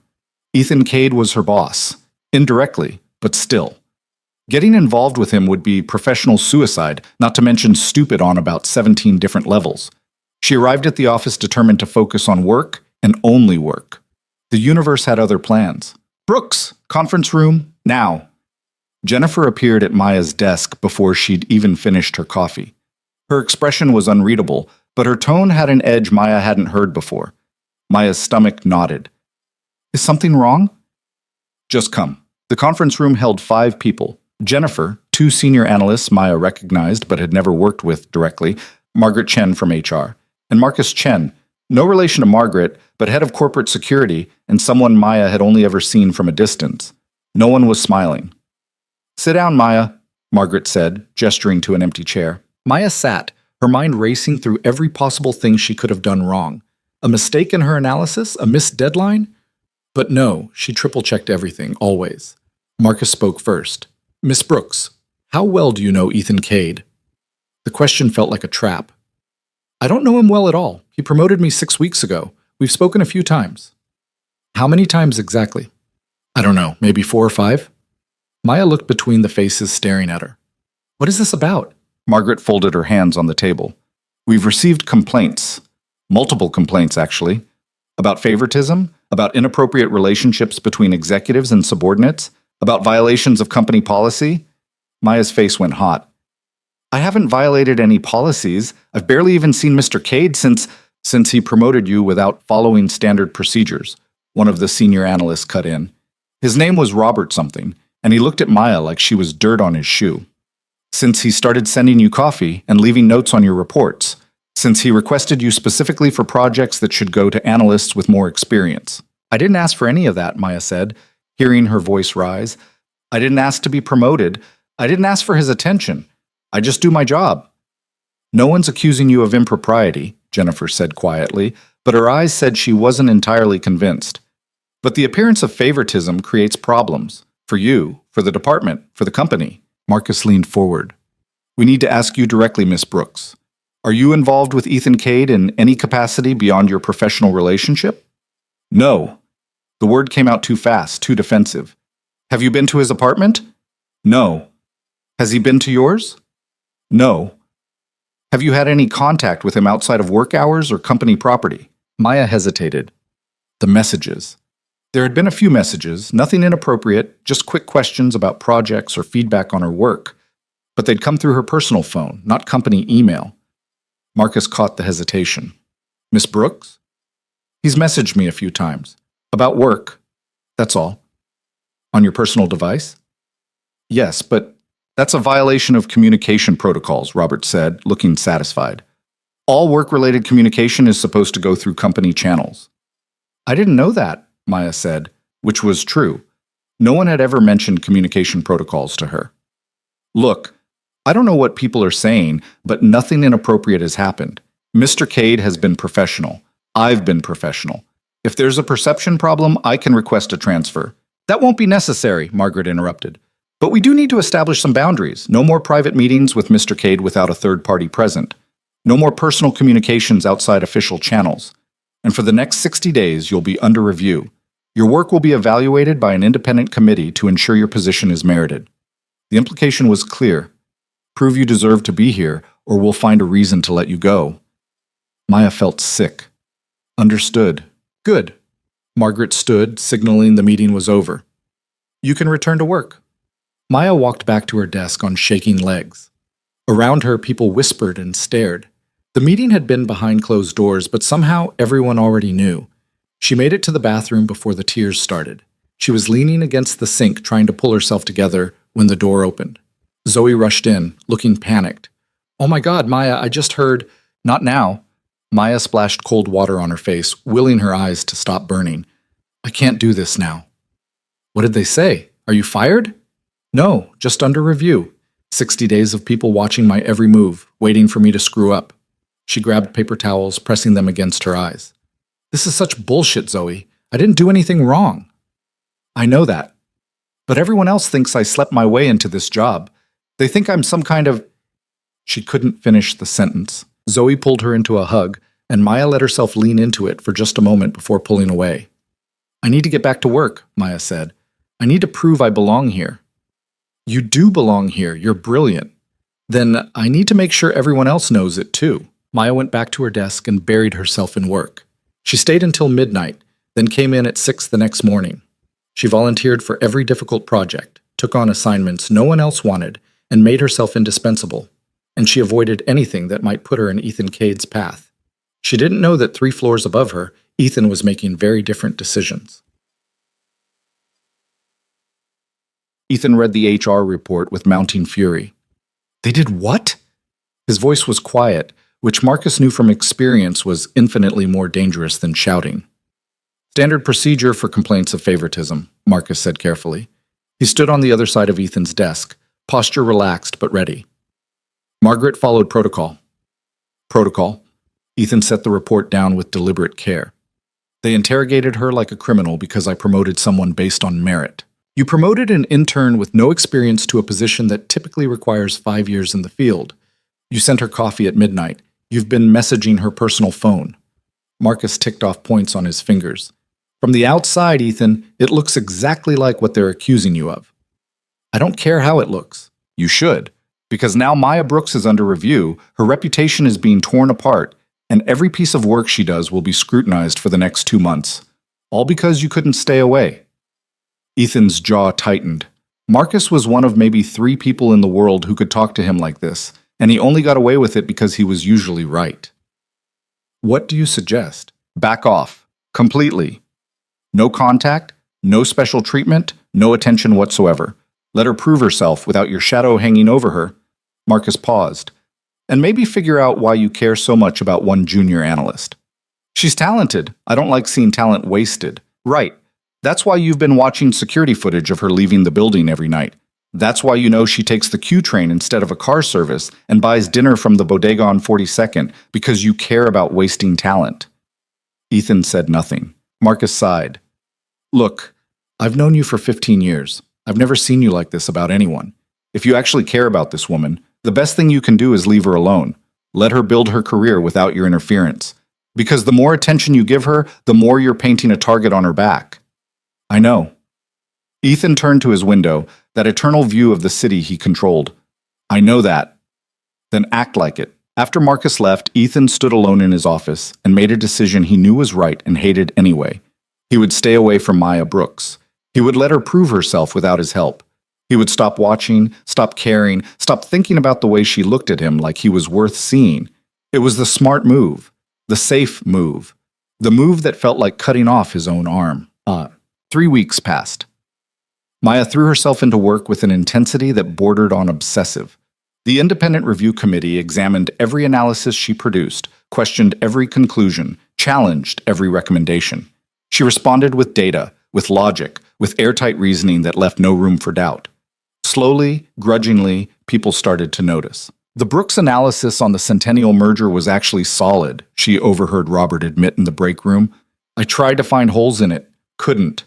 Ethan Cade was her boss. Indirectly, but still. Getting involved with him would be professional suicide, not to mention stupid on about 17 different levels. She arrived at the office determined to focus on work and only work. The universe had other plans. Brooks, conference room, now. Jennifer appeared at Maya's desk before she'd even finished her coffee. Her expression was unreadable, but her tone had an edge Maya hadn't heard before. Maya's stomach nodded. Is something wrong? Just come. The conference room held 5 people. Jennifer, 2 senior analysts Maya recognized but had never worked with directly, Margaret Chen from HR, and Marcus Chen, no relation to Margaret, but head of corporate security and someone Maya had only ever seen from a distance. No one was smiling. Sit down, Maya, Margaret said, gesturing to an empty chair. Maya sat, her mind racing through every possible thing she could have done wrong. A mistake in her analysis? A missed deadline? But no, she triple-checked everything, always. Marcus spoke first. Miss Brooks, how well do you know Ethan Cade? The question felt like a trap. I don't know him well at all. He promoted me 6 weeks ago. We've spoken a few times. How many times exactly? I don't know, maybe 4 or 5? Maya looked between the faces staring at her. What is this about? Margaret folded her hands on the table. We've received complaints. Multiple complaints, actually. About favoritism, about inappropriate relationships between executives and subordinates, about violations of company policy. Maya's face went hot. I haven't violated any policies. I've barely even seen Mr. Cade since he promoted you without following standard procedures. One of the senior analysts cut in. His name was Robert something, and he looked at Maya like she was dirt on his shoe. Since he started sending you coffee and leaving notes on your reports, since he requested you specifically for projects that should go to analysts with more experience. I didn't ask for any of that, Maya said, hearing her voice rise. I didn't ask to be promoted. I didn't ask for his attention. I just do my job. No one's accusing you of impropriety, Jennifer said quietly, but her eyes said she wasn't entirely convinced. But the appearance of favoritism creates problems. For you, for the department, for the company. Marcus leaned forward. We need to ask you directly, Miss Brooks. Are you involved with Ethan Cade in any capacity beyond your professional relationship? No. The word came out too fast, too defensive. Have you been to his apartment? No. Has he been to yours? No. Have you had any contact with him outside of work hours or company property? Maya hesitated. The messages. There had been a few messages, nothing inappropriate, just quick questions about projects or feedback on her work. But they'd come through her personal phone, not company email. Marcus caught the hesitation. Miss Brooks? He's messaged me a few times. About work. That's all. On your personal device? Yes, but that's a violation of communication protocols, Robert said, looking satisfied. All work-related communication is supposed to go through company channels. I didn't know that, Maya said, which was true. No one had ever mentioned communication protocols to her. Look, I don't know what people are saying, but nothing inappropriate has happened. Mr. Cade has been professional. I've been professional. If there's a perception problem, I can request a transfer. That won't be necessary, Margaret interrupted. But we do need to establish some boundaries. No more private meetings with Mr. Cade without a third party present. No more personal communications outside official channels. And for the next 60 days, you'll be under review. Your work will be evaluated by an independent committee to ensure your position is merited. The implication was clear. Prove you deserve to be here, or we'll find a reason to let you go. Maya felt sick. Understood. Good. Margaret stood, signaling the meeting was over. You can return to work. Maya walked back to her desk on shaking legs. Around her, people whispered and stared. The meeting had been behind closed doors, but somehow everyone already knew. She made it to the bathroom before the tears started. She was leaning against the sink trying to pull herself together when the door opened. Zoe rushed in, looking panicked. Oh my God, Maya, I just heard. Not now. Maya splashed cold water on her face, willing her eyes to stop burning. I can't do this now. What did they say? Are you fired? No, just under review. 60 days of people watching my every move, waiting for me to screw up. She grabbed paper towels, pressing them against her eyes. This is such bullshit, Zoe. I didn't do anything wrong. I know that. But everyone else thinks I slept my way into this job. They think I'm some kind of... She couldn't finish the sentence. Zoe pulled her into a hug, and Maya let herself lean into it for just a moment before pulling away. I need to get back to work, Maya said. I need to prove I belong here. You do belong here. You're brilliant. Then I need to make sure everyone else knows it too. Maya went back to her desk and buried herself in work. She stayed until midnight, then came in at 6 the next morning. She volunteered for every difficult project, took on assignments no one else wanted, and made herself indispensable. And she avoided anything that might put her in Ethan Cade's path. She didn't know that 3 floors above her, Ethan was making very different decisions. Ethan read the HR report with mounting fury. They did what? His voice was quiet, which Marcus knew from experience was infinitely more dangerous than shouting. Standard procedure for complaints of favoritism, Marcus said carefully. He stood on the other side of Ethan's desk, posture relaxed but ready. Margaret followed protocol. Protocol. Ethan set the report down with deliberate care. They interrogated her like a criminal because I promoted someone based on merit. You promoted an intern with no experience to a position that typically requires 5 years in the field. You sent her coffee at midnight. You've been messaging her personal phone. Marcus ticked off points on his fingers. From the outside, Ethan, it looks exactly like what they're accusing you of. I don't care how it looks. You should. Because now Maya Brooks is under review, her reputation is being torn apart, and every piece of work she does will be scrutinized for the next 2 months. All because you couldn't stay away. Ethan's jaw tightened. Marcus was one of maybe 3 people in the world who could talk to him like this, and he only got away with it because he was usually right. What do you suggest? Back off. Completely. No contact, no special treatment, no attention whatsoever. Let her prove herself without your shadow hanging over her. Marcus paused. And maybe figure out why you care so much about one junior analyst. She's talented. I don't like seeing talent wasted. Right. That's why you've been watching security footage of her leaving the building every night. That's why you know she takes the Q train instead of a car service and buys dinner from the bodega on 42nd because you care about wasting talent. Ethan said nothing. Marcus sighed. Look, I've known you for 15 years. I've never seen you like this about anyone. If you actually care about this woman, the best thing you can do is leave her alone. Let her build her career without your interference. Because the more attention you give her, the more you're painting a target on her back. I know. Ethan turned to his window, that eternal view of the city he controlled. I know that. Then act like it. After Marcus left, Ethan stood alone in his office and made a decision he knew was right and hated anyway. He would stay away from Maya Brooks. He would let her prove herself without his help. He would stop watching, stop caring, stop thinking about the way she looked at him like he was worth seeing. It was the smart move, the safe move, the move that felt like cutting off his own arm. 3 weeks passed. Maya threw herself into work with an intensity that bordered on obsessive. The independent review committee examined every analysis she produced, questioned every conclusion, challenged every recommendation. She responded with data, with logic, with airtight reasoning that left no room for doubt. Slowly, grudgingly, people started to notice. The Brooks analysis on the Centennial merger was actually solid, she overheard Robert admit in the break room. I tried to find holes in it. Couldn't.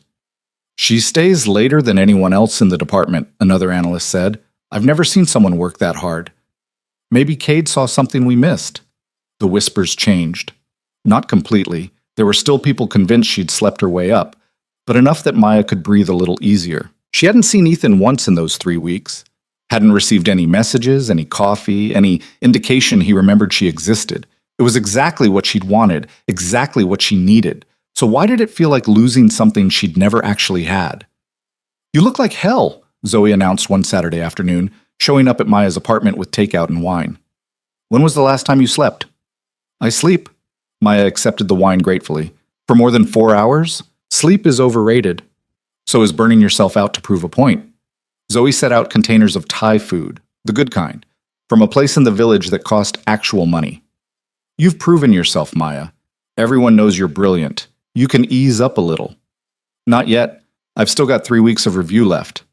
She stays later than anyone else in the department, another analyst said. I've never seen someone work that hard. Maybe Cade saw something we missed. The whispers changed. Not completely. There were still people convinced she'd slept her way up, but enough that Maya could breathe a little easier. She hadn't seen Ethan once in those 3 weeks. Hadn't received any messages, any coffee, any indication he remembered she existed. It was exactly what she'd wanted, exactly what she needed. So why did it feel like losing something she'd never actually had? You look like hell, Zoe announced one Saturday afternoon, showing up at Maya's apartment with takeout and wine. When was the last time you slept? I sleep. Maya accepted the wine gratefully. For more than 4 hours? Sleep is overrated. So is burning yourself out to prove a point. Zoe set out containers of Thai food, the good kind, from a place in the village that cost actual money. You've proven yourself, Maya. Everyone knows you're brilliant. You can ease up a little. Not yet. I've still got 3 weeks of review left.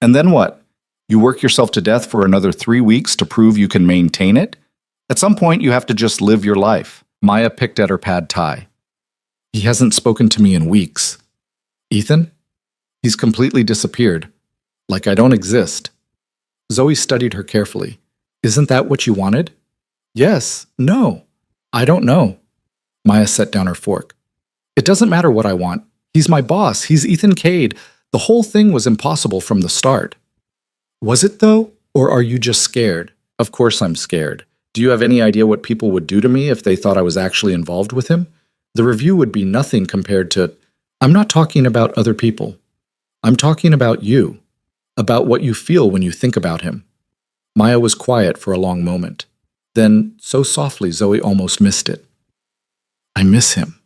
And then what? You work yourself to death for another 3 weeks to prove you can maintain it? At some point, you have to just live your life. Maya picked at her pad thai. He hasn't spoken to me in weeks. Ethan? He's completely disappeared. Like I don't exist. Zoe studied her carefully. Isn't that what you wanted? Yes. No. I don't know. Maya set down her fork. It doesn't matter what I want. He's my boss. He's Ethan Cade. The whole thing was impossible from the start. Was it though? Or are you just scared? Of course I'm scared. Do you have any idea what people would do to me if they thought I was actually involved with him? The review would be nothing compared to... I'm not talking about other people. I'm talking about you. About what you feel when you think about him. Maya was quiet for a long moment. Then, so softly, Zoe almost missed it. I miss him.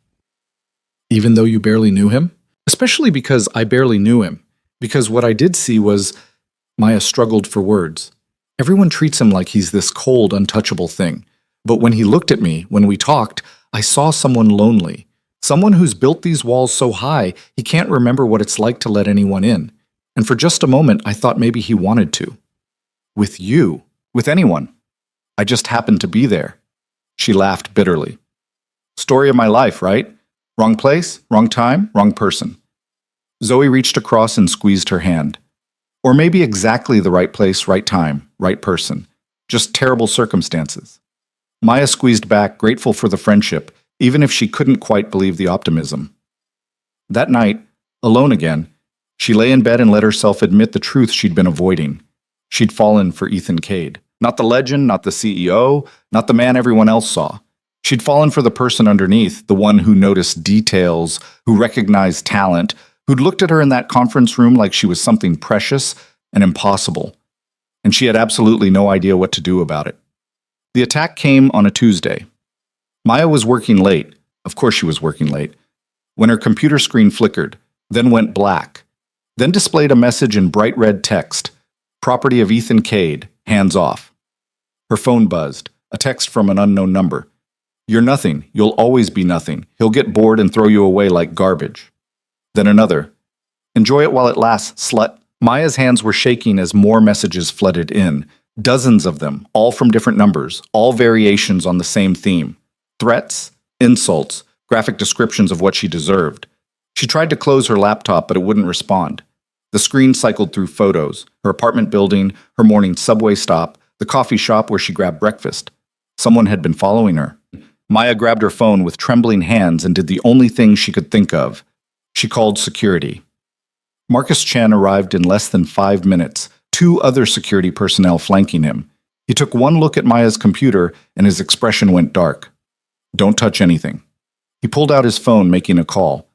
Even though you barely knew him? Especially because I barely knew him. Because what I did see was... Maya struggled for words. Everyone treats him like he's this cold, untouchable thing. But when he looked at me, when we talked, I saw someone lonely. Someone who's built these walls so high, he can't remember what it's like to let anyone in. And for just a moment, I thought maybe he wanted to. With you. With anyone. I just happened to be there. She laughed bitterly. Story of my life, right? Wrong place, wrong time, wrong person. Zoe reached across and squeezed her hand. Or maybe exactly the right place, right time, right person. Just terrible circumstances. Maya squeezed back, grateful for the friendship, even if she couldn't quite believe the optimism. That night, alone again, she lay in bed and let herself admit the truth she'd been avoiding. She'd fallen for Ethan Cade. Not the legend, not the CEO, not the man everyone else saw. She'd fallen for the person underneath, the one who noticed details, who recognized talent, who'd looked at her in that conference room like she was something precious and impossible. And she had absolutely no idea what to do about it. The attack came on a Tuesday. Maya was working late. Of course she was working late. When her computer screen flickered, then went black, then displayed a message in bright red text, "Property of Ethan Cade, hands off." Her phone buzzed, a text from an unknown number. "You're nothing. You'll always be nothing. He'll get bored and throw you away like garbage." Then another. "Enjoy it while it lasts, slut." Maya's hands were shaking as more messages flooded in. Dozens of them, all from different numbers, all variations on the same theme. Threats, insults, graphic descriptions of what she deserved. She tried to close her laptop, but it wouldn't respond. The screen cycled through photos, her apartment building, her morning subway stop, the coffee shop where she grabbed breakfast. Someone had been following her. Maya grabbed her phone with trembling hands and did the only thing she could think of. She called security. Marcus Chen arrived in less than 5 minutes, 2 other security personnel flanking him. He took one look at Maya's computer and his expression went dark. "Don't touch anything." He pulled out his phone, making a call.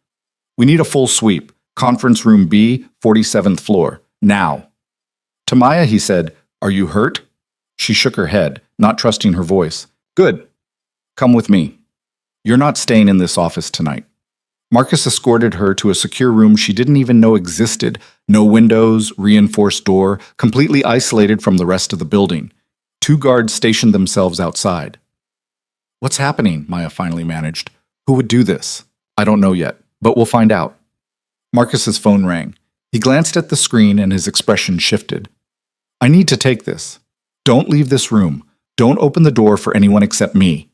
"We need a full sweep. Conference room B, 47th floor. Now." To Maya, he said, "Are you hurt?" She shook her head, not trusting her voice. "Good. Come with me. You're not staying in this office tonight." Marcus escorted her to a secure room she didn't even know existed. No windows, reinforced door, completely isolated from the rest of the building. 2 guards stationed themselves outside. "What's happening?" Maya finally managed. "Who would do this?" "I don't know yet, but we'll find out." Marcus's phone rang. He glanced at the screen and his expression shifted. "I need to take this. Don't leave this room. Don't open the door for anyone except me.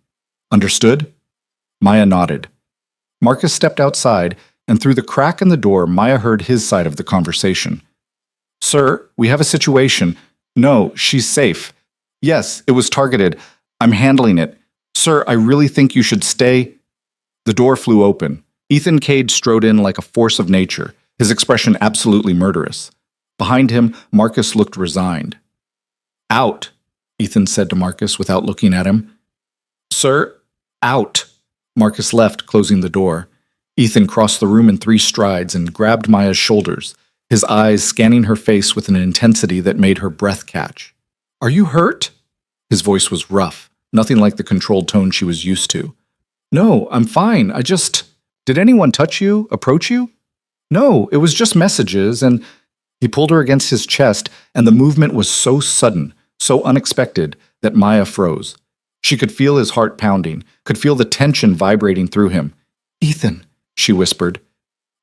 Understood?" Maya nodded. Marcus stepped outside, and through the crack in the door, Maya heard his side of the conversation. "Sir, we have a situation. No, she's safe. Yes, it was targeted. I'm handling it. Sir, I really think you should stay." The door flew open. Ethan Cade strode in like a force of nature, his expression absolutely murderous. Behind him, Marcus looked resigned. "Out," Ethan said to Marcus without looking at him. "Sir, out." Marcus left, closing the door. Ethan crossed the room in 3 strides and grabbed Maya's shoulders, his eyes scanning her face with an intensity that made her breath catch. "Are you hurt?" His voice was rough, nothing like the controlled tone she was used to. "No, I'm fine. Did anyone touch you, approach you?" "No, it was just messages," and he pulled her against his chest, and the movement was so sudden, so unexpected, that Maya froze. She could feel his heart pounding, could feel the tension vibrating through him. "Ethan," she whispered.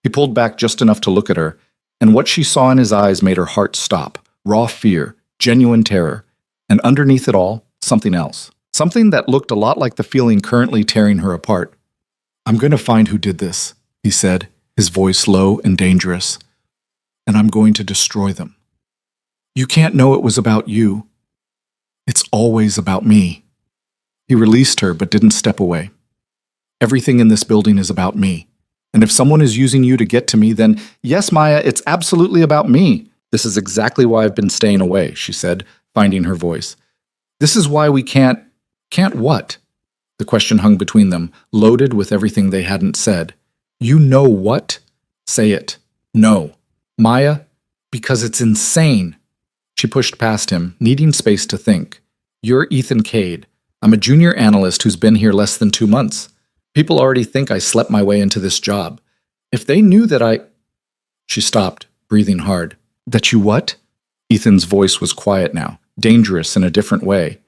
He pulled back just enough to look at her, and what she saw in his eyes made her heart stop. Raw fear, genuine terror, and underneath it all, something else. Something that looked a lot like the feeling currently tearing her apart. "I'm going to find who did this," he said, his voice low and dangerous. "And I'm going to destroy them. You can't know it was about you. It's always about me." He released her but didn't step away. "Everything in this building is about me. And if someone is using you to get to me, then yes, Maya, it's absolutely about me. This is exactly why I've been staying away," she said, finding her voice. "This is why we can't what?" The question hung between them, loaded with everything they hadn't said. "You know what? Say it. No." "Maya, because it's insane." She pushed past him, needing space to think. "You're Ethan Cade. I'm a junior analyst who's been here less than 2 months. People already think I slept my way into this job. If they knew that I—" She stopped, breathing hard. "That you what?" Ethan's voice was quiet now, dangerous in a different way.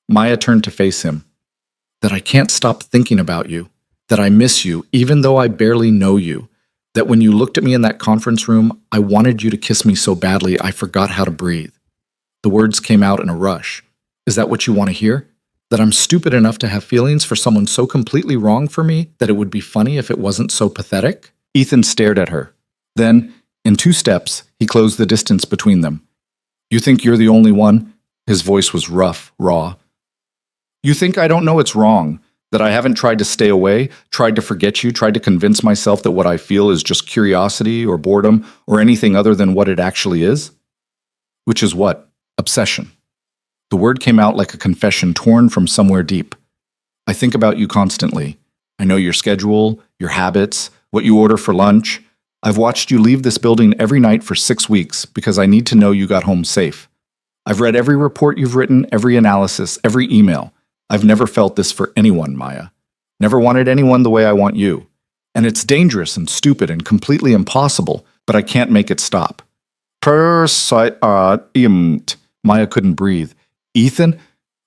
Maya turned to face him. "That I can't stop thinking about you. That I miss you, even though I barely know you. That when you looked at me in that conference room, I wanted you to kiss me so badly I forgot how to breathe." The words came out in a rush. "Is that what you want to hear? That I'm stupid enough to have feelings for someone so completely wrong for me that it would be funny if it wasn't so pathetic?" Ethan stared at her. Then, in 2 steps, he closed the distance between them. "You think you're the only one?" His voice was rough, raw. "You think I don't know it's wrong. That I haven't tried to stay away, tried to forget you, tried to convince myself that what I feel is just curiosity or boredom or anything other than what it actually is? Which is what? Obsession. The word came out like a confession torn from somewhere deep. I think about you constantly. I know your schedule, your habits, what you order for lunch. I've watched you leave this building every night for 6 weeks because I need to know you got home safe. I've read every report you've written, every analysis, every email. I've never felt this for anyone, Maya. Never wanted anyone the way I want you. And it's dangerous and stupid and completely impossible, but I can't make it stop. Maya couldn't breathe. Ethan,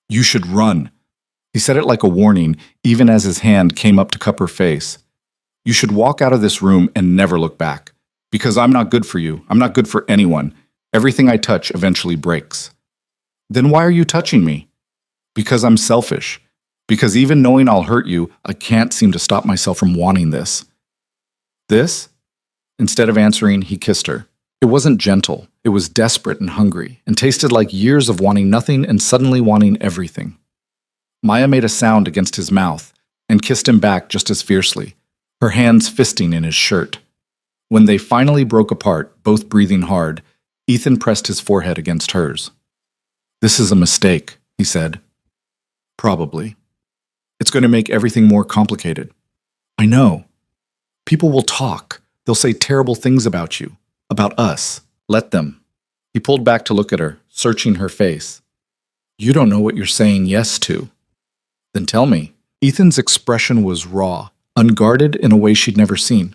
you should run. He said it like a warning, even as his hand came up to cup her face. You should walk out of this room and never look back. Because I'm not good for you. I'm not good for anyone. Everything I touch eventually breaks. Then why are you touching me? Because I'm selfish. Because even knowing I'll hurt you, I can't seem to stop myself from wanting this. This? Instead of answering, he kissed her. It wasn't gentle. It was desperate and hungry, and tasted like years of wanting nothing and suddenly wanting everything. Maya made a sound against his mouth and kissed him back just as fiercely, her hands fisting in his shirt. When they finally broke apart, both breathing hard, Ethan pressed his forehead against hers. This is a mistake, he said. Probably. It's going to make everything more complicated. I know. People will talk. They'll say terrible things about you, about us. Let them. He pulled back to look at her, searching her face. You don't know what you're saying yes to. Then tell me. Ethan's expression was raw, unguarded in a way she'd never seen.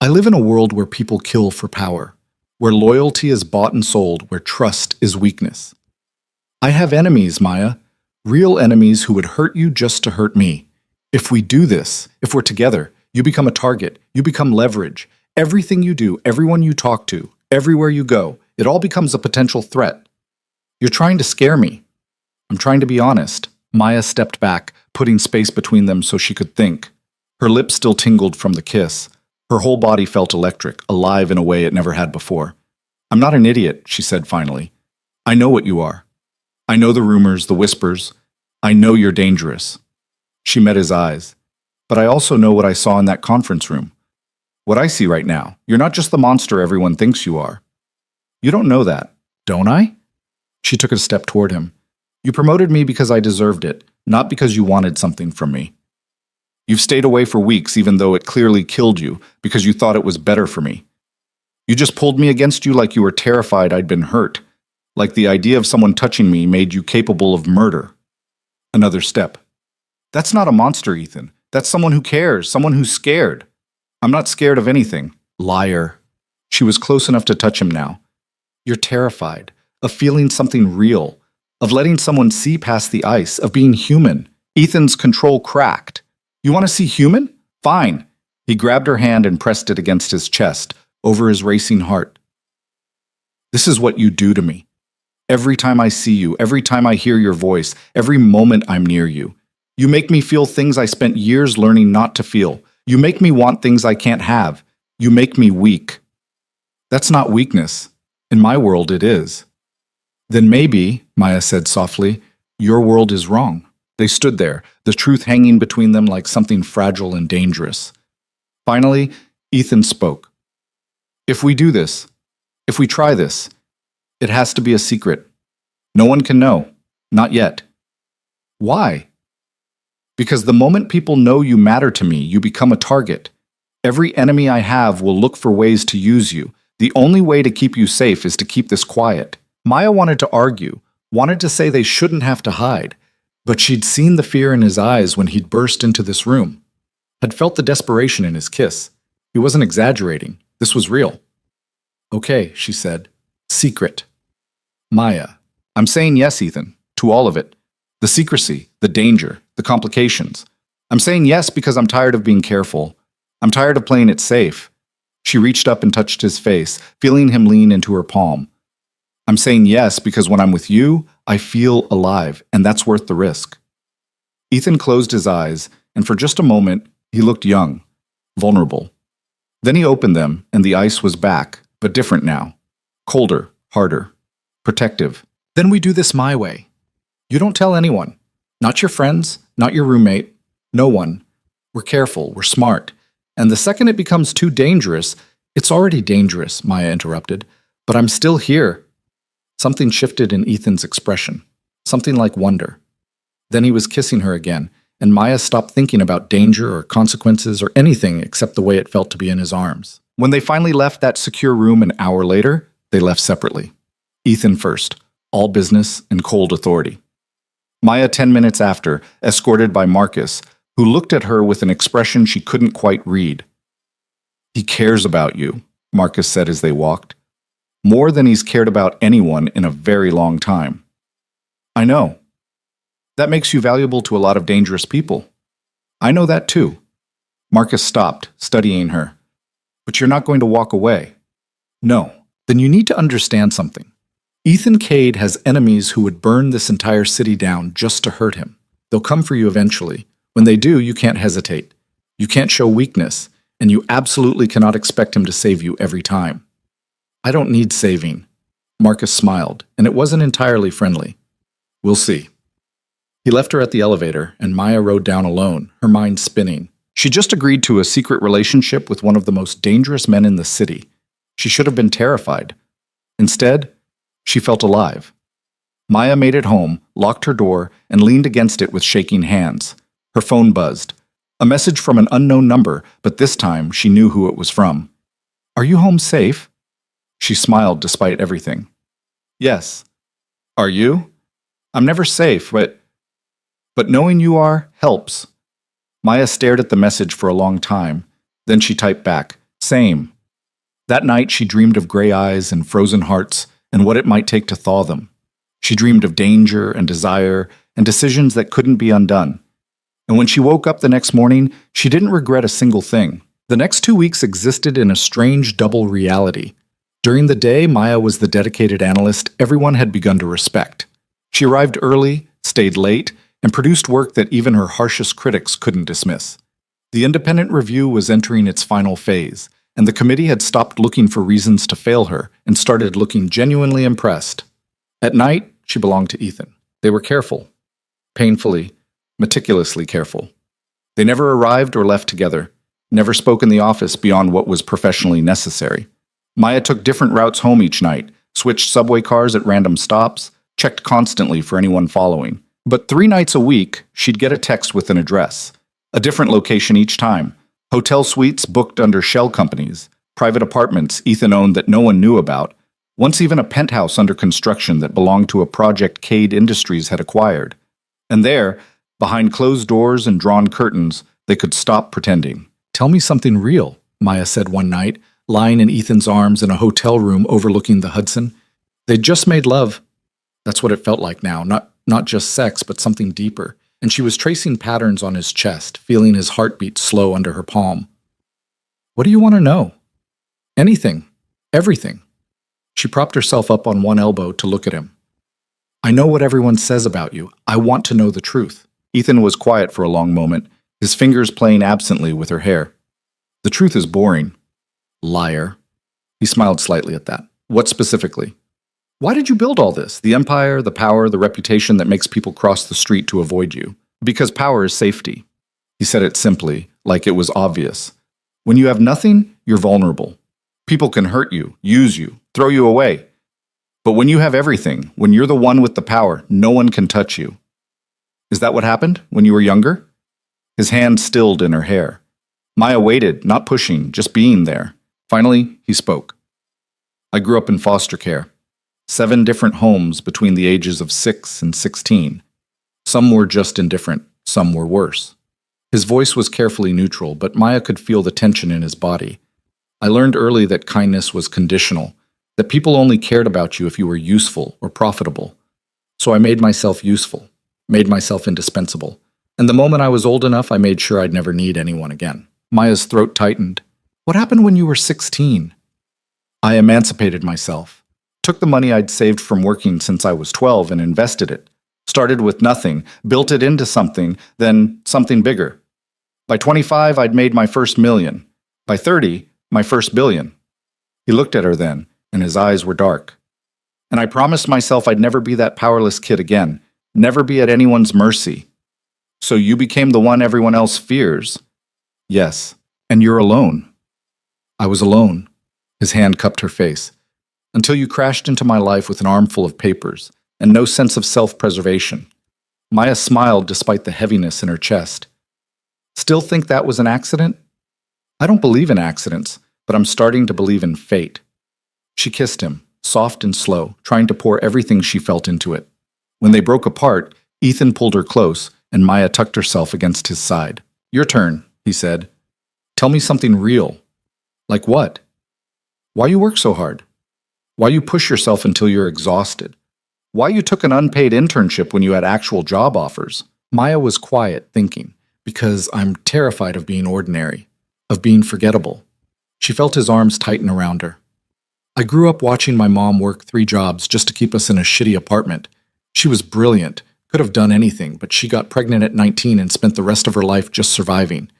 I live in a world where people kill for power, where loyalty is bought and sold, where trust is weakness. I have enemies, Maya. Real enemies who would hurt you just to hurt me. If we do this, if we're together, you become a target, you become leverage. Everything you do, everyone you talk to, everywhere you go, it all becomes a potential threat. You're trying to scare me. I'm trying to be honest. Maya stepped back, putting space between them so she could think. Her lips still tingled from the kiss. Her whole body felt electric, alive in a way it never had before. I'm not an idiot, she said finally. I know what you are. I know the rumors, the whispers. I know you're dangerous. She met his eyes. But I also know what I saw in that conference room. What I see right now. You're not just the monster everyone thinks you are. You don't know that, don't I? She took a step toward him. You promoted me because I deserved it, not because you wanted something from me. You've stayed away for weeks even though it clearly killed you because you thought it was better for me. You just pulled me against you like you were terrified I'd been hurt. Like the idea of someone touching me made you capable of murder. Another step. That's not a monster, Ethan. That's someone who cares, someone who's scared. I'm not scared of anything. Liar. She was close enough to touch him now. You're terrified, of feeling something real, of letting someone see past the ice, of being human. Ethan's control cracked. You want to see human? Fine. He grabbed her hand and pressed it against his chest, over his racing heart. This is what you do to me. Every time I see you, every time I hear your voice, every moment I'm near you. You make me feel things I spent years learning not to feel. You make me want things I can't have. You make me weak. That's not weakness. In my world, it is. Then maybe, Maya said softly, your world is wrong. They stood there, the truth hanging between them like something fragile and dangerous. Finally, Ethan spoke. If we do this, if we try this, it has to be a secret. No one can know. Not yet. Why? Because the moment people know you matter to me, you become a target. Every enemy I have will look for ways to use you. The only way to keep you safe is to keep this quiet. Maya wanted to argue, wanted to say they shouldn't have to hide, but she'd seen the fear in his eyes when he'd burst into this room, had felt the desperation in his kiss. He wasn't exaggerating. This was real. Okay, she said. Secret. Maya. I'm saying yes, Ethan, to all of it. The secrecy, the danger, the complications. I'm saying yes because I'm tired of being careful. I'm tired of playing it safe. She reached up and touched his face, feeling him lean into her palm. I'm saying yes because when I'm with you, I feel alive, and that's worth the risk. Ethan closed his eyes, and for just a moment, he looked young, vulnerable. Then he opened them, and the ice was back, but different now. Colder, harder, protective. Then we do this my way. You don't tell anyone. Not your friends, not your roommate, No one. We're careful, we're smart. And the second it becomes too dangerous, it's already dangerous, Maya interrupted. But I'm still here. Something shifted in Ethan's expression. Something like wonder. Then he was kissing her again, and Maya stopped thinking about danger or consequences or anything except the way it felt to be in his arms. When they finally left that secure room an hour later, they left separately. Ethan first, all business and cold authority. Maya 10 minutes after, escorted by Marcus, who looked at her with an expression she couldn't quite read. He cares about you, Marcus said as they walked. More than he's cared about anyone in a very long time. I know. That makes you valuable to a lot of dangerous people. I know that too. Marcus stopped, studying her. But you're not going to walk away. No. Then you need to understand something. Ethan Cade has enemies who would burn this entire city down just to hurt him. They'll come for you eventually. When they do, you can't hesitate. You can't show weakness, and you absolutely cannot expect him to save you every time. I don't need saving. Marcus smiled, and it wasn't entirely friendly. We'll see. He left her at the elevator, and Maya rode down alone, her mind spinning. She just agreed to a secret relationship with one of the most dangerous men in the city. She should have been terrified. Instead, she felt alive. Maya made it home, locked her door, and leaned against it with shaking hands. Her phone buzzed. A message from an unknown number, but this time she knew who it was from. Are you home safe? She smiled despite everything. Yes. Are you? I'm never safe, but knowing you are helps. Maya stared at the message for a long time. Then she typed back, same. That night she dreamed of gray eyes and frozen hearts and what it might take to thaw them. She dreamed of danger and desire and decisions that couldn't be undone. And when she woke up the next morning, she didn't regret a single thing. The next 2 weeks existed in a strange double reality. During the day, Maya was the dedicated analyst everyone had begun to respect. She arrived early, stayed late, and produced work that even her harshest critics couldn't dismiss. The independent review was entering its final phase, and the committee had stopped looking for reasons to fail her and started looking genuinely impressed. At night, she belonged to Ethan. They were careful. Painfully, meticulously careful. They never arrived or left together, never spoke in the office beyond what was professionally necessary. Maya took different routes home each night, switched subway cars at random stops, checked constantly for anyone following. But 3 nights a week, she'd get a text with an address, a different location each time. Hotel suites booked under shell companies, private apartments Ethan owned that no one knew about, once even a penthouse under construction that belonged to a project Cade Industries had acquired. And there, behind closed doors and drawn curtains, they could stop pretending. Tell me something real, Maya said one night, lying in Ethan's arms in a hotel room overlooking the Hudson. They'd just made love. That's what it felt like now, not just sex, but something deeper. And she was tracing patterns on his chest, feeling his heartbeat slow under her palm. What do you want to know? Anything. Everything. She propped herself up on one elbow to look at him. I know what everyone says about you. I want to know the truth. Ethan was quiet for a long moment, his fingers playing absently with her hair. The truth is boring. Liar. He smiled slightly at that. What specifically? Why did you build all this? The empire, the power, the reputation that makes people cross the street to avoid you. Because power is safety. He said it simply, like it was obvious. When you have nothing, you're vulnerable. People can hurt you, use you, throw you away. But when you have everything, when you're the one with the power, no one can touch you. Is that what happened when you were younger? His hand stilled in her hair. Maya waited, not pushing, just being there. Finally, he spoke. I grew up in foster care. 7 different homes between the ages of 6 and 16. Some were just indifferent, some were worse. His voice was carefully neutral, but Maya could feel the tension in his body. I learned early that kindness was conditional, that people only cared about you if you were useful or profitable. So I made myself useful, made myself indispensable. And the moment I was old enough, I made sure I'd never need anyone again. Maya's throat tightened. What happened when you were 16? I emancipated myself. Took the money I'd saved from working since I was 12 and invested it. Started with nothing, built it into something, then something bigger. By 25, I'd made my first million. By 30, my first billion. He looked at her then, and his eyes were dark. And I promised myself I'd never be that powerless kid again, never be at anyone's mercy. So you became the one everyone else fears? Yes. And you're alone. I was alone. His hand cupped her face. Until you crashed into my life with an armful of papers and no sense of self-preservation. Maya smiled despite the heaviness in her chest. Still think that was an accident? I don't believe in accidents, but I'm starting to believe in fate. She kissed him, soft and slow, trying to pour everything she felt into it. When they broke apart, Ethan pulled her close, and Maya tucked herself against his side. Your turn, he said. Tell me something real. Like what? Why you work so hard? Why you push yourself until you're exhausted? Why you took an unpaid internship when you had actual job offers? Maya was quiet, thinking, because I'm terrified of being ordinary, of being forgettable. She felt his arms tighten around her. I grew up watching my mom work 3 jobs just to keep us in a shitty apartment. She was brilliant, could have done anything, but she got pregnant at 19 and spent the rest of her life just surviving.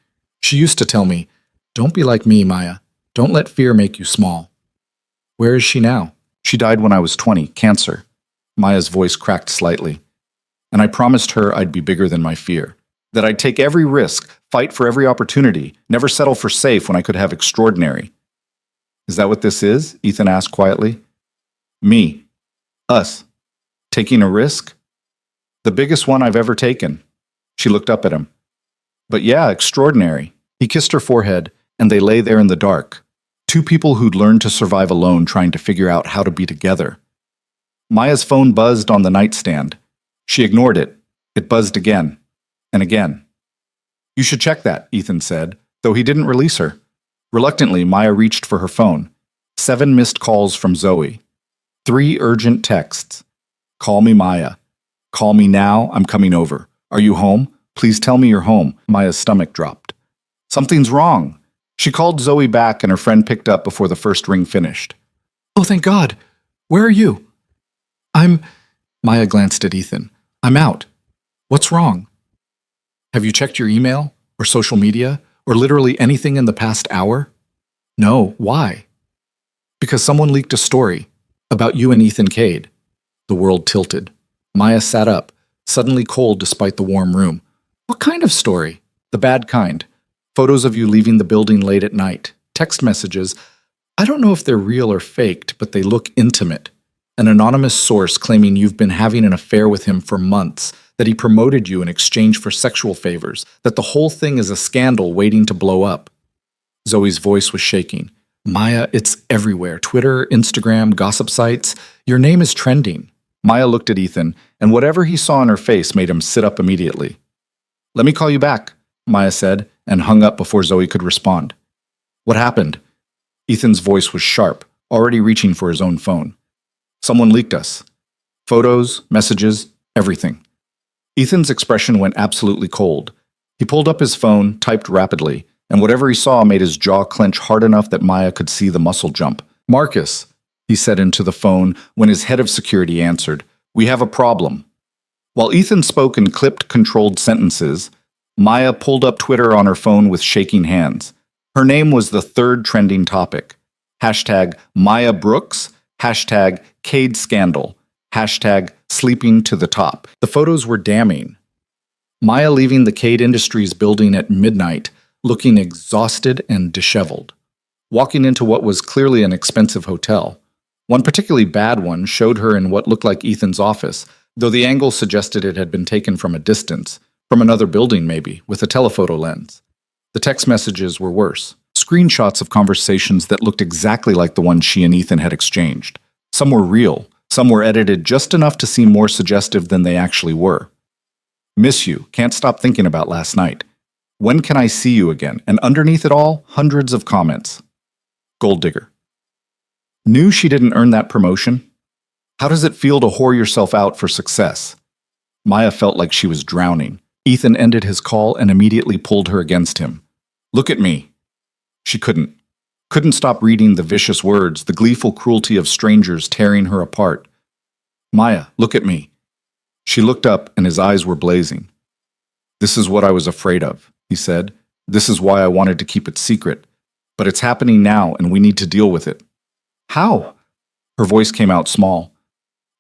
She used to tell me, don't be like me, Maya. Don't let fear make you small. Where is she now? She died when I was 20, cancer. Maya's voice cracked slightly. And I promised her I'd be bigger than my fear. That I'd take every risk, fight for every opportunity, never settle for safe when I could have extraordinary. Is that what this is? Ethan asked quietly. Me. Us. Taking a risk? The biggest one I've ever taken. She looked up at him. But yeah, extraordinary. He kissed her forehead, and they lay there in the dark. 2 people who'd learned to survive alone trying to figure out how to be together. Maya's phone buzzed on the nightstand. She ignored it. It buzzed again. And again. You should check that, Ethan said, though he didn't release her. Reluctantly, Maya reached for her phone. 7 missed calls from Zoe. 3 urgent texts. Call me Maya. Call me now, I'm coming over. Are you home? Please tell me you're home. Maya's stomach dropped. Something's wrong. She called Zoe back and her friend picked up before the first ring finished. Oh, thank God. Where are you? Maya glanced at Ethan. I'm out. What's wrong? Have you checked your email or social media or literally anything in the past hour? No, why? Because someone leaked a story about you and Ethan Cade. The world tilted. Maya sat up, suddenly cold despite the warm room. What kind of story? The bad kind. Photos of you leaving the building late at night. Text messages. I don't know if they're real or faked, but they look intimate. An anonymous source claiming you've been having an affair with him for months, that he promoted you in exchange for sexual favors, that the whole thing is a scandal waiting to blow up. Zoe's voice was shaking. Maya, it's everywhere. Twitter, Instagram, gossip sites. Your name is trending. Maya looked at Ethan, and whatever he saw on her face made him sit up immediately. Let me call you back, Maya said, and hung up before Zoe could respond. What happened? Ethan's voice was sharp, already reaching for his own phone. Someone leaked us. Photos, messages, everything. Ethan's expression went absolutely cold. He pulled up his phone, typed rapidly, and whatever he saw made his jaw clench hard enough that Maya could see the muscle jump. Marcus, he said into the phone when his head of security answered, we have a problem. While Ethan spoke in clipped, controlled sentences, Maya pulled up Twitter on her phone with shaking hands. Her name was the 3rd trending topic. Hashtag Maya Brooks, hashtag Cade Scandal, hashtag Sleeping to the Top. The photos were damning. Maya leaving the Cade Industries building at midnight, looking exhausted and disheveled. Walking into what was clearly an expensive hotel. One particularly bad one showed her in what looked like Ethan's office, though the angle suggested it had been taken from a distance, from another building maybe, with a telephoto lens. The text messages were worse. Screenshots of conversations that looked exactly like the ones she and Ethan had exchanged. Some were real, some were edited just enough to seem more suggestive than they actually were. Miss you, can't stop thinking about last night. When can I see you again? And underneath it all, hundreds of comments. Gold digger. Knew she didn't earn that promotion? How does it feel to whore yourself out for success? Maya felt like she was drowning. Ethan ended his call and immediately pulled her against him. Look at me. She couldn't. Couldn't stop reading the vicious words, the gleeful cruelty of strangers tearing her apart. Maya, look at me. She looked up and his eyes were blazing. This is what I was afraid of, he said. This is why I wanted to keep it secret. But it's happening now and we need to deal with it. How? Her voice came out small.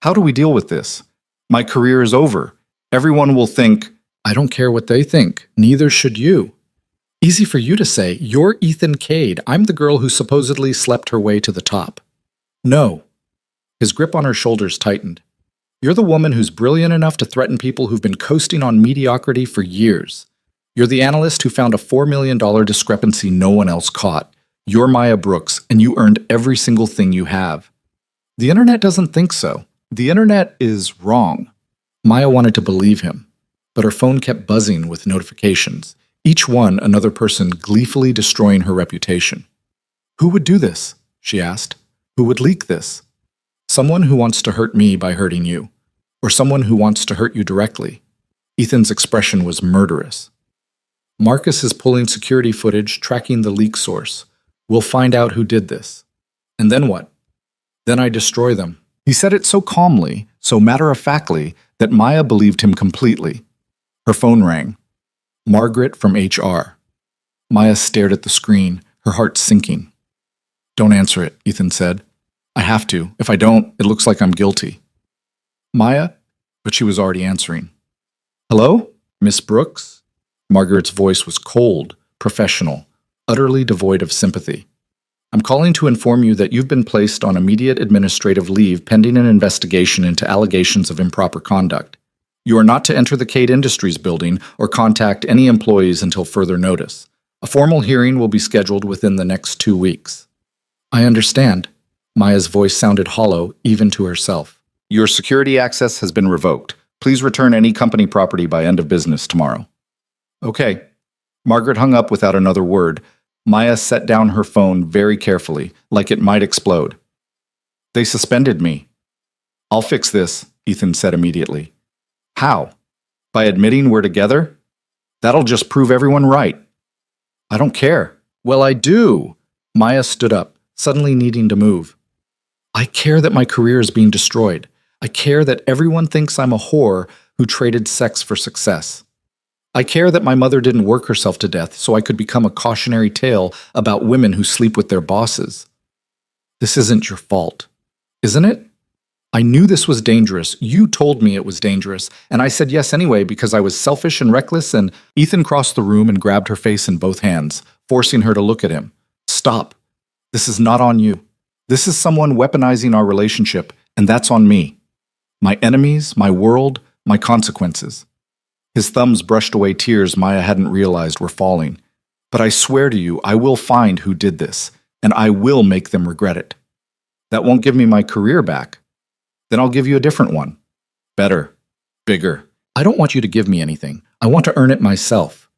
How do we deal with this? My career is over. Everyone will think, I don't care what they think. Neither should you. Easy for you to say. You're Ethan Cade. I'm the girl who supposedly slept her way to the top. No. His grip on her shoulders tightened. You're the woman who's brilliant enough to threaten people who've been coasting on mediocrity for years. You're the analyst who found a $4 million discrepancy no one else caught. You're Maya Brooks, and you earned every single thing you have. The internet doesn't think so. The internet is wrong. Maya wanted to believe him, but her phone kept buzzing with notifications, each one another person gleefully destroying her reputation. Who would do this? She asked. Who would leak this? Someone who wants to hurt me by hurting you, or someone who wants to hurt you directly. Ethan's expression was murderous. Marcus is pulling security footage, tracking the leak source. We'll find out who did this. And then what? Then I destroy them. He said it so calmly, so matter-of-factly, that Maya believed him completely. Her phone rang. Margaret from HR. Maya stared at the screen, her heart sinking. Don't answer it, Ethan said. I have to. If I don't, it looks like I'm guilty. Maya? But she was already answering. Hello? Miss Brooks? Margaret's voice was cold, professional, utterly devoid of sympathy. I'm calling to inform you that you've been placed on immediate administrative leave pending an investigation into allegations of improper conduct. You are not to enter the Cade Industries building or contact any employees until further notice. A formal hearing will be scheduled within the next 2 weeks. I understand. Maya's voice sounded hollow, even to herself. Your security access has been revoked. Please return any company property by end of business tomorrow. Okay. Margaret hung up without another word. Maya set down her phone very carefully, like it might explode. They suspended me. I'll fix this, Ethan said immediately. How? By admitting we're together? That'll just prove everyone right. I don't care. Well, I do. Maya stood up, suddenly needing to move. I care that my career is being destroyed. I care that everyone thinks I'm a whore who traded sex for success. I care that my mother didn't work herself to death so I could become a cautionary tale about women who sleep with their bosses. This isn't your fault, isn't it? I knew this was dangerous. You told me it was dangerous, and I said yes anyway because I was selfish and reckless, and Ethan crossed the room and grabbed her face in both hands, forcing her to look at him. Stop. This is not on you. This is someone weaponizing our relationship, and that's on me. My enemies, my world, my consequences. His thumbs brushed away tears Maya hadn't realized were falling. But I swear to you, I will find who did this, and I will make them regret it. That won't give me my career back. Then I'll give you a different one. Better. Bigger. I don't want you to give me anything. I want to earn it myself.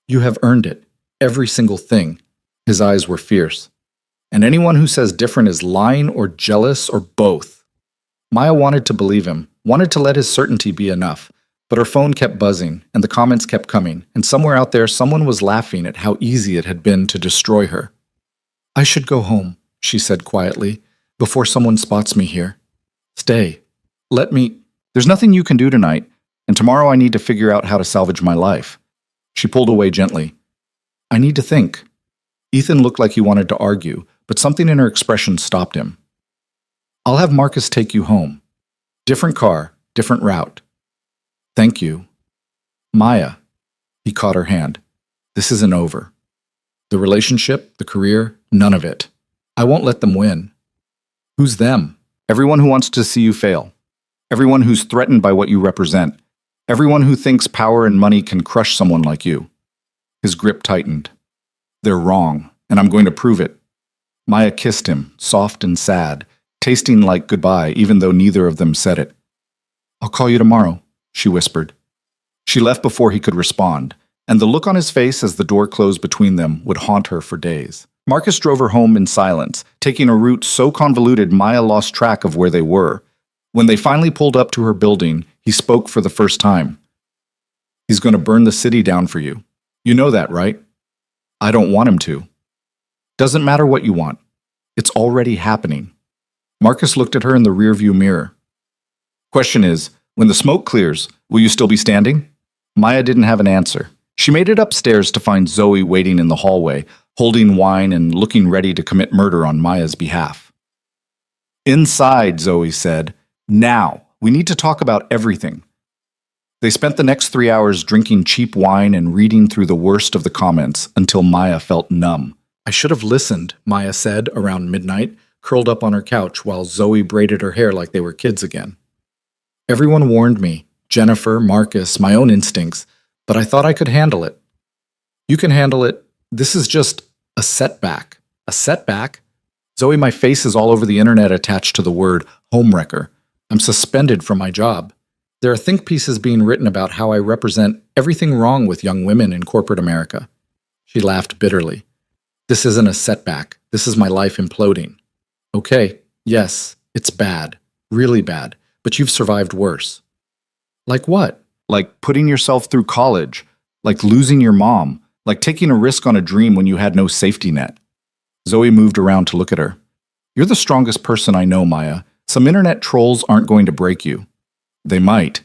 You have earned it. Every single thing. His eyes were fierce. And anyone who says different is lying or jealous or both. Maya wanted to believe him, wanted to let his certainty be enough. But her phone kept buzzing, and the comments kept coming, and somewhere out there someone was laughing at how easy it had been to destroy her. I should go home, she said quietly, before someone spots me here. Stay. Let me... There's nothing you can do tonight, and tomorrow I need to figure out how to salvage my life. She pulled away gently. I need to think. Ethan looked like he wanted to argue, but something in her expression stopped him. I'll have Marcus take you home. Different car, different route. Thank you. Maya. He caught her hand. This isn't over. The relationship, the career, none of it. I won't let them win. Who's them? Everyone who wants to see you fail. Everyone who's threatened by what you represent. Everyone who thinks power and money can crush someone like you. His grip tightened. They're wrong, and I'm going to prove it. Maya kissed him, soft and sad, tasting like goodbye even though neither of them said it. I'll call you tomorrow, she whispered. She left before he could respond, and the look on his face as the door closed between them would haunt her for days. Marcus drove her home in silence, taking a route so convoluted Maya lost track of where they were. When they finally pulled up to her building, he spoke for the first time. He's going to burn the city down for you. You know that, right? I don't want him to. Doesn't matter what you want. It's already happening. Marcus looked at her in the rearview mirror. Question is, when the smoke clears, will you still be standing? Maya didn't have an answer. She made it upstairs to find Zoe waiting in the hallway, holding wine and looking ready to commit murder on Maya's behalf. Inside, Zoe said. Now, we need to talk about everything. They spent the next 3 hours drinking cheap wine and reading through the worst of the comments until Maya felt numb. I should have listened, Maya said around midnight, curled up on her couch while Zoe braided her hair like they were kids again. Everyone warned me, Jennifer, Marcus, my own instincts, but I thought I could handle it. You can handle it. This is just a setback. A setback? Zoe, my face is all over the internet attached to the word homewrecker. I'm suspended from my job. There are think pieces being written about how I represent everything wrong with young women in corporate America. She laughed bitterly. This isn't a setback. This is my life imploding. Okay, yes, it's bad. Really bad. But you've survived worse. Like what? Like putting yourself through college. Like losing your mom. Like taking a risk on a dream when you had no safety net. Zoe moved around to look at her. You're the strongest person I know, Maya. Some internet trolls aren't going to break you. They might.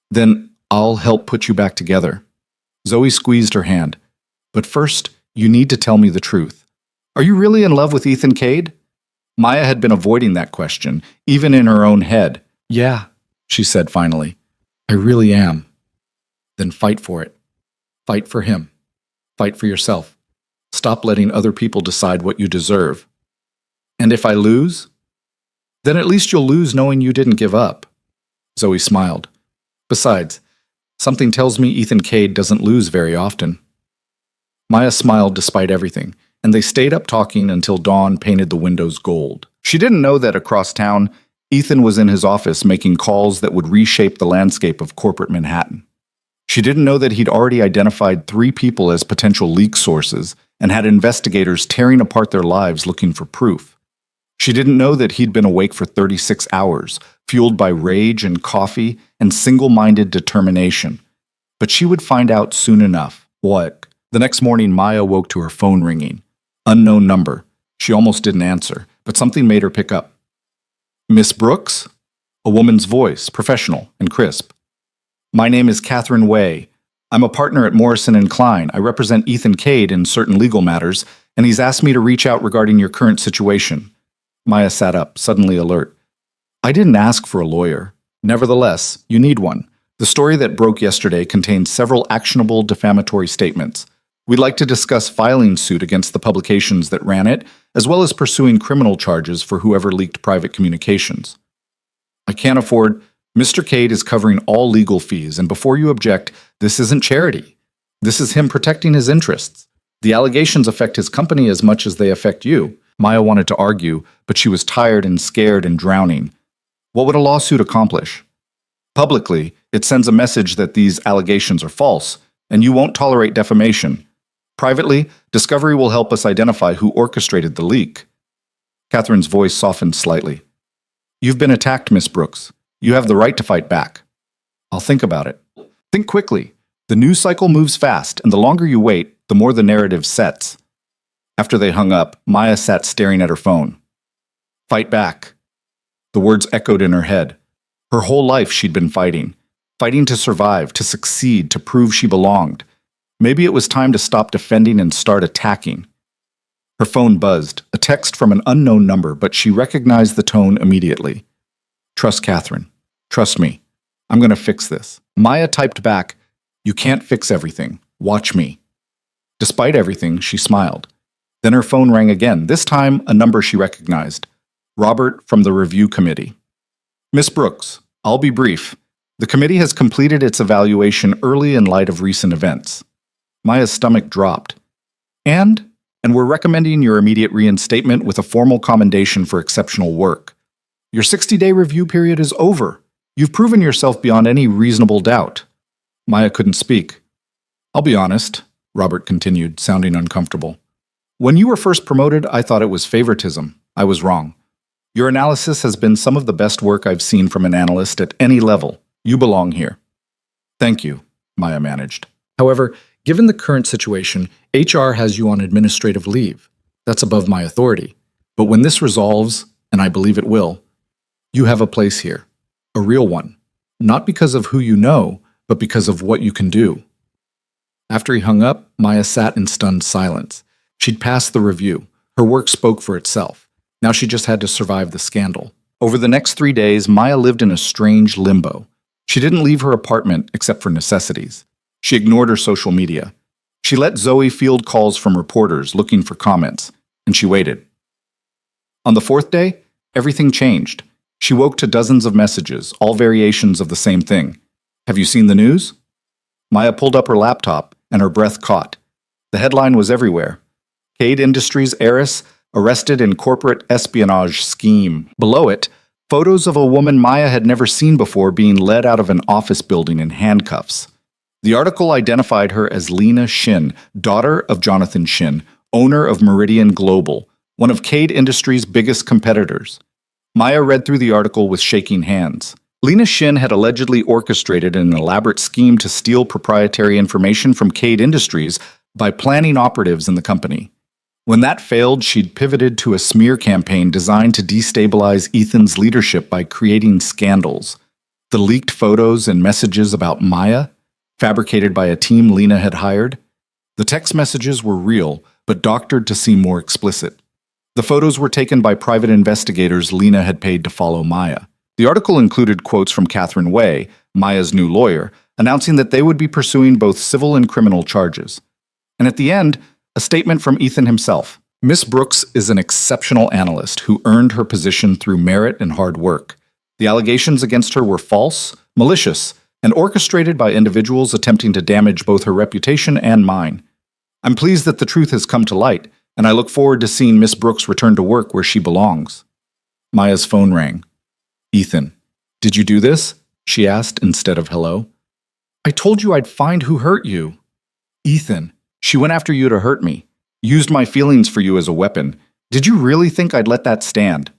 Then I'll help put you back together. Zoe squeezed her hand. But first, you need to tell me the truth. Are you really in love with Ethan Cade? Maya had been avoiding that question, even in her own head. Yeah, she said finally. I really am. Then fight for it. Fight for him. Fight for yourself. Stop letting other people decide what you deserve. And if I lose? Then at least you'll lose knowing you didn't give up. Zoe smiled. Besides, something tells me Ethan Cade doesn't lose very often. Maya smiled despite everything, and they stayed up talking until dawn painted the windows gold. She didn't know that across town, Ethan was in his office making calls that would reshape the landscape of corporate Manhattan. She didn't know that he'd already identified 3 people as potential leak sources and had investigators tearing apart their lives looking for proof. She didn't know that he'd been awake for 36 hours, fueled by rage and coffee and single-minded determination. But she would find out soon enough. What? The next morning, Maya woke to her phone ringing. Unknown number. She almost didn't answer, but something made her pick up. Miss Brooks? A woman's voice, professional and crisp. My name is Catherine Way. I'm a partner at Morrison & Klein. I represent Ethan Cade in certain legal matters, and he's asked me to reach out regarding your current situation. Maya sat up, suddenly alert. I didn't ask for a lawyer. Nevertheless, you need one. The story that broke yesterday contains several actionable defamatory statements. We'd like to discuss filing suit against the publications that ran it, as well as pursuing criminal charges for whoever leaked private communications. I can't afford... Mr. Cade is covering all legal fees, and before you object, this isn't charity. This is him protecting his interests. The allegations affect his company as much as they affect you. Maya wanted to argue, but she was tired and scared and drowning. What would a lawsuit accomplish? Publicly, it sends a message that these allegations are false, and you won't tolerate defamation. Privately, discovery will help us identify who orchestrated the leak. Catherine's voice softened slightly. You've been attacked, Miss Brooks. You have the right to fight back. I'll think about it. Think quickly. The news cycle moves fast, and the longer you wait, the more the narrative sets. After they hung up, Maya sat staring at her phone. Fight back. The words echoed in her head. Her whole life she'd been fighting. Fighting to survive, to succeed, to prove she belonged. Maybe it was time to stop defending and start attacking. Her phone buzzed, a text from an unknown number, but she recognized the tone immediately. Trust Catherine. Trust me. I'm going to fix this. Maya typed back, You can't fix everything. Watch me. Despite everything, she smiled. Then her phone rang again, this time a number she recognized. Robert from the review committee. Miss Brooks, I'll be brief. The committee has completed its evaluation early in light of recent events. Maya's stomach dropped. And we're recommending your immediate reinstatement with a formal commendation for exceptional work. Your 60-day review period is over. You've proven yourself beyond any reasonable doubt. Maya couldn't speak. I'll be honest, Robert continued, sounding uncomfortable. When you were first promoted, I thought it was favoritism. I was wrong. Your analysis has been some of the best work I've seen from an analyst at any level. You belong here. Thank you, Maya managed. However, given the current situation, HR has you on administrative leave. That's above my authority. But when this resolves, and I believe it will, you have a place here. A real one. Not because of who you know, but because of what you can do. After he hung up, Maya sat in stunned silence. She'd passed the review. Her work spoke for itself. Now she just had to survive the scandal. Over the next 3 days, Maya lived in a strange limbo. She didn't leave her apartment except for necessities. She ignored her social media. She let Zoe field calls from reporters looking for comments, and she waited. On the fourth day, everything changed. She woke to dozens of messages, all variations of the same thing. Have you seen the news? Maya pulled up her laptop, and her breath caught. The headline was everywhere. Cade Industries heiress arrested in corporate espionage scheme. Below it, photos of a woman Maya had never seen before being led out of an office building in handcuffs. The article identified her as Lena Shin, daughter of Jonathan Shin, owner of Meridian Global, one of Cade Industries' biggest competitors. Maya read through the article with shaking hands. Lena Shin had allegedly orchestrated an elaborate scheme to steal proprietary information from Cade Industries by planning operatives in the company. When that failed, she'd pivoted to a smear campaign designed to destabilize Ethan's leadership by creating scandals. The leaked photos and messages about Maya, fabricated by a team Lena had hired. The text messages were real, but doctored to seem more explicit. The photos were taken by private investigators Lena had paid to follow Maya. The article included quotes from Catherine Way, Maya's new lawyer, announcing that they would be pursuing both civil and criminal charges. And at the end, a statement from Ethan himself. Miss Brooks is an exceptional analyst who earned her position through merit and hard work. The allegations against her were false, malicious, and orchestrated by individuals attempting to damage both her reputation and mine. I'm pleased that the truth has come to light, and I look forward to seeing Miss Brooks return to work where she belongs. Maya's phone rang. Ethan, did you do this? She asked instead of hello. I told you I'd find who hurt you. Ethan, she went after you to hurt me, used my feelings for you as a weapon. Did you really think I'd let that stand?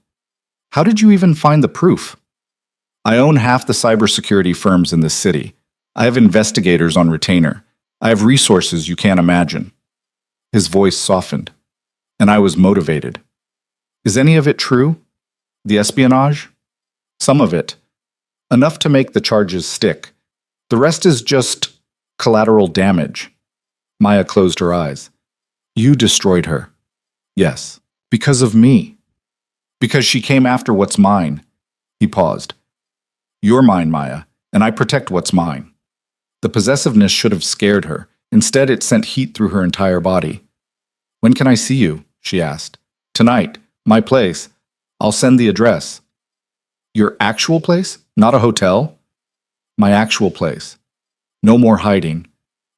How did you even find the proof? I own half the cybersecurity firms in this city. I have investigators on retainer. I have resources you can't imagine. His voice softened, and I was motivated. Is any of it true? The espionage? Some of it. Enough to make the charges stick. The rest is just collateral damage. Maya closed her eyes. You destroyed her. Yes, because of me. Because she came after what's mine. He paused. You're mine, Maya, and I protect what's mine. The possessiveness should have scared her. Instead, it sent heat through her entire body. When can I see you? She asked. Tonight. My place. I'll send the address. Your actual place? Not a hotel? My actual place. No more hiding.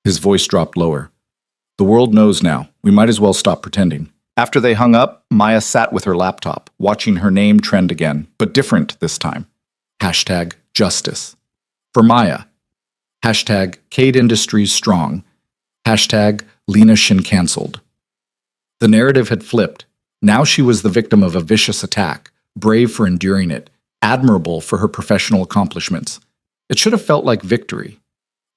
His voice dropped lower. The world knows now. We might as well stop pretending. After they hung up, Maya sat with her laptop, watching her name trend again, but different this time. Hashtag justice. For Maya. Hashtag Cade Industries strong. Hashtag Lena Shin cancelled. The narrative had flipped. Now she was the victim of a vicious attack, brave for enduring it, admirable for her professional accomplishments. It should have felt like victory.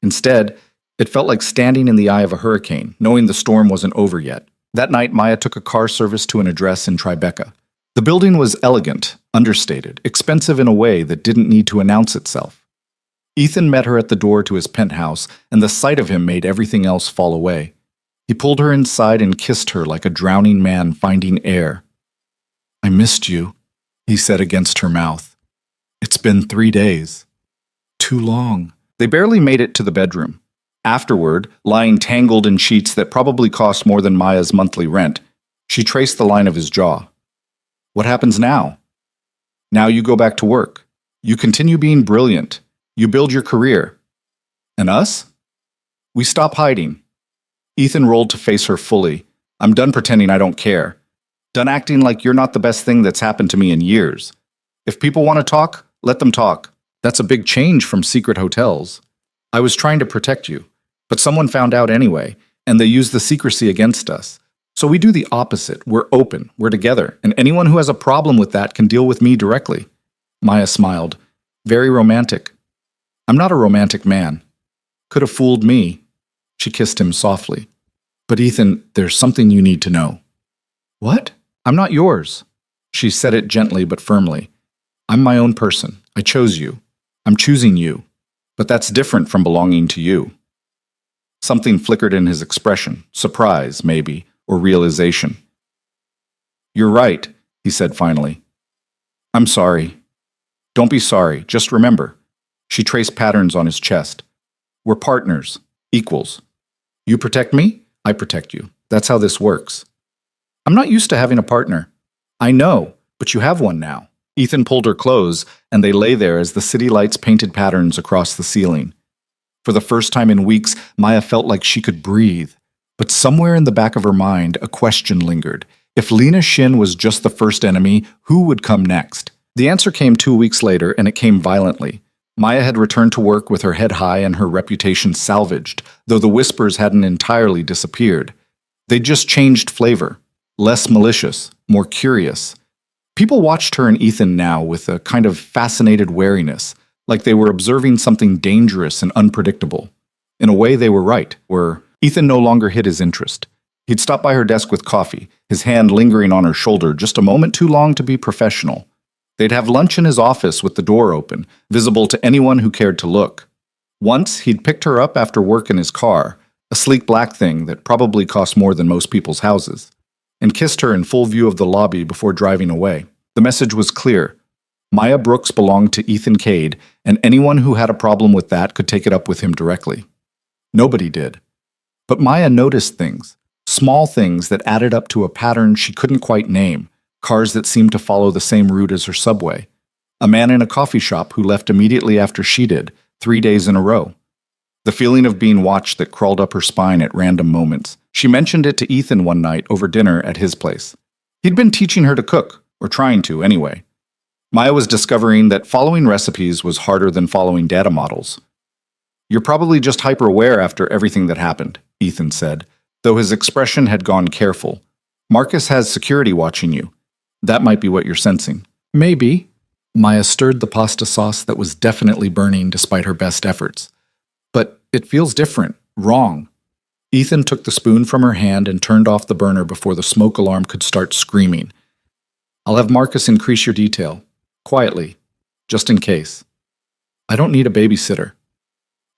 Instead, it felt like standing in the eye of a hurricane, knowing the storm wasn't over yet. That night, Maya took a car service to an address in Tribeca. The building was elegant, understated, expensive in a way that didn't need to announce itself. Ethan met her at the door to his penthouse, and the sight of him made everything else fall away. He pulled her inside and kissed her like a drowning man finding air. I missed you, he said against her mouth. It's been 3 days. Too long. They barely made it to the bedroom. Afterward, lying tangled in sheets that probably cost more than Maya's monthly rent, she traced the line of his jaw. What happens now? Now you go back to work. You continue being brilliant. You build your career. And us? We stop hiding. Ethan rolled to face her fully. I'm done pretending I don't care. Done acting like you're not the best thing that's happened to me in years. If people want to talk, let them talk. That's a big change from secret hotels. I was trying to protect you, but someone found out anyway, and they used the secrecy against us. So we do the opposite. We're open, we're together, and anyone who has a problem with that can deal with me directly. Maya smiled. Very romantic. I'm not a romantic man. Could have fooled me. She kissed him softly. But Ethan, there's something you need to know. What? I'm not yours. She said it gently but firmly. I'm my own person. I chose you. I'm choosing you. But that's different from belonging to you. Something flickered in his expression, surprise, maybe, or realization. You're right, he said finally. I'm sorry. Don't be sorry. Just remember, She traced patterns on his chest. We're partners, equals. You protect me, I protect you. That's how this works. I'm not used to having a partner. I know, but you have one now. Ethan pulled her close, and they lay there as the city lights painted patterns across the ceiling. For the first time in weeks, Maya felt like she could breathe. But somewhere in the back of her mind, a question lingered. If Lena Shin was just the first enemy, who would come next? The answer came 2 weeks later, and it came violently. Maya had returned to work with her head high and her reputation salvaged, though the whispers hadn't entirely disappeared. They'd just changed flavor. Less malicious, more curious. People watched her and Ethan now with a kind of fascinated wariness, like they were observing something dangerous and unpredictable. In a way, they were right, Ethan no longer hid his interest. He'd stop by her desk with coffee, his hand lingering on her shoulder just a moment too long to be professional. They'd have lunch in his office with the door open, visible to anyone who cared to look. Once, he'd picked her up after work in his car, a sleek black thing that probably cost more than most people's houses, and kissed her in full view of the lobby before driving away. The message was clear. Maya Brooks belonged to Ethan Cade, and anyone who had a problem with that could take it up with him directly. Nobody did. But Maya noticed things, small things that added up to a pattern she couldn't quite name, cars that seemed to follow the same route as her subway, a man in a coffee shop who left immediately after she did, 3 days in a row. The feeling of being watched that crawled up her spine at random moments. She mentioned it to Ethan one night over dinner at his place. He'd been teaching her to cook, or trying to anyway. Maya was discovering that following recipes was harder than following data models. You're probably just hyper-aware after everything that happened, Ethan said, though his expression had gone careful. Marcus has security watching you. That might be what you're sensing. Maybe. Maya stirred the pasta sauce that was definitely burning despite her best efforts. But it feels different, wrong. Ethan took the spoon from her hand and turned off the burner before the smoke alarm could start screaming. I'll have Marcus increase your detail. Quietly. Just in case. I don't need a babysitter.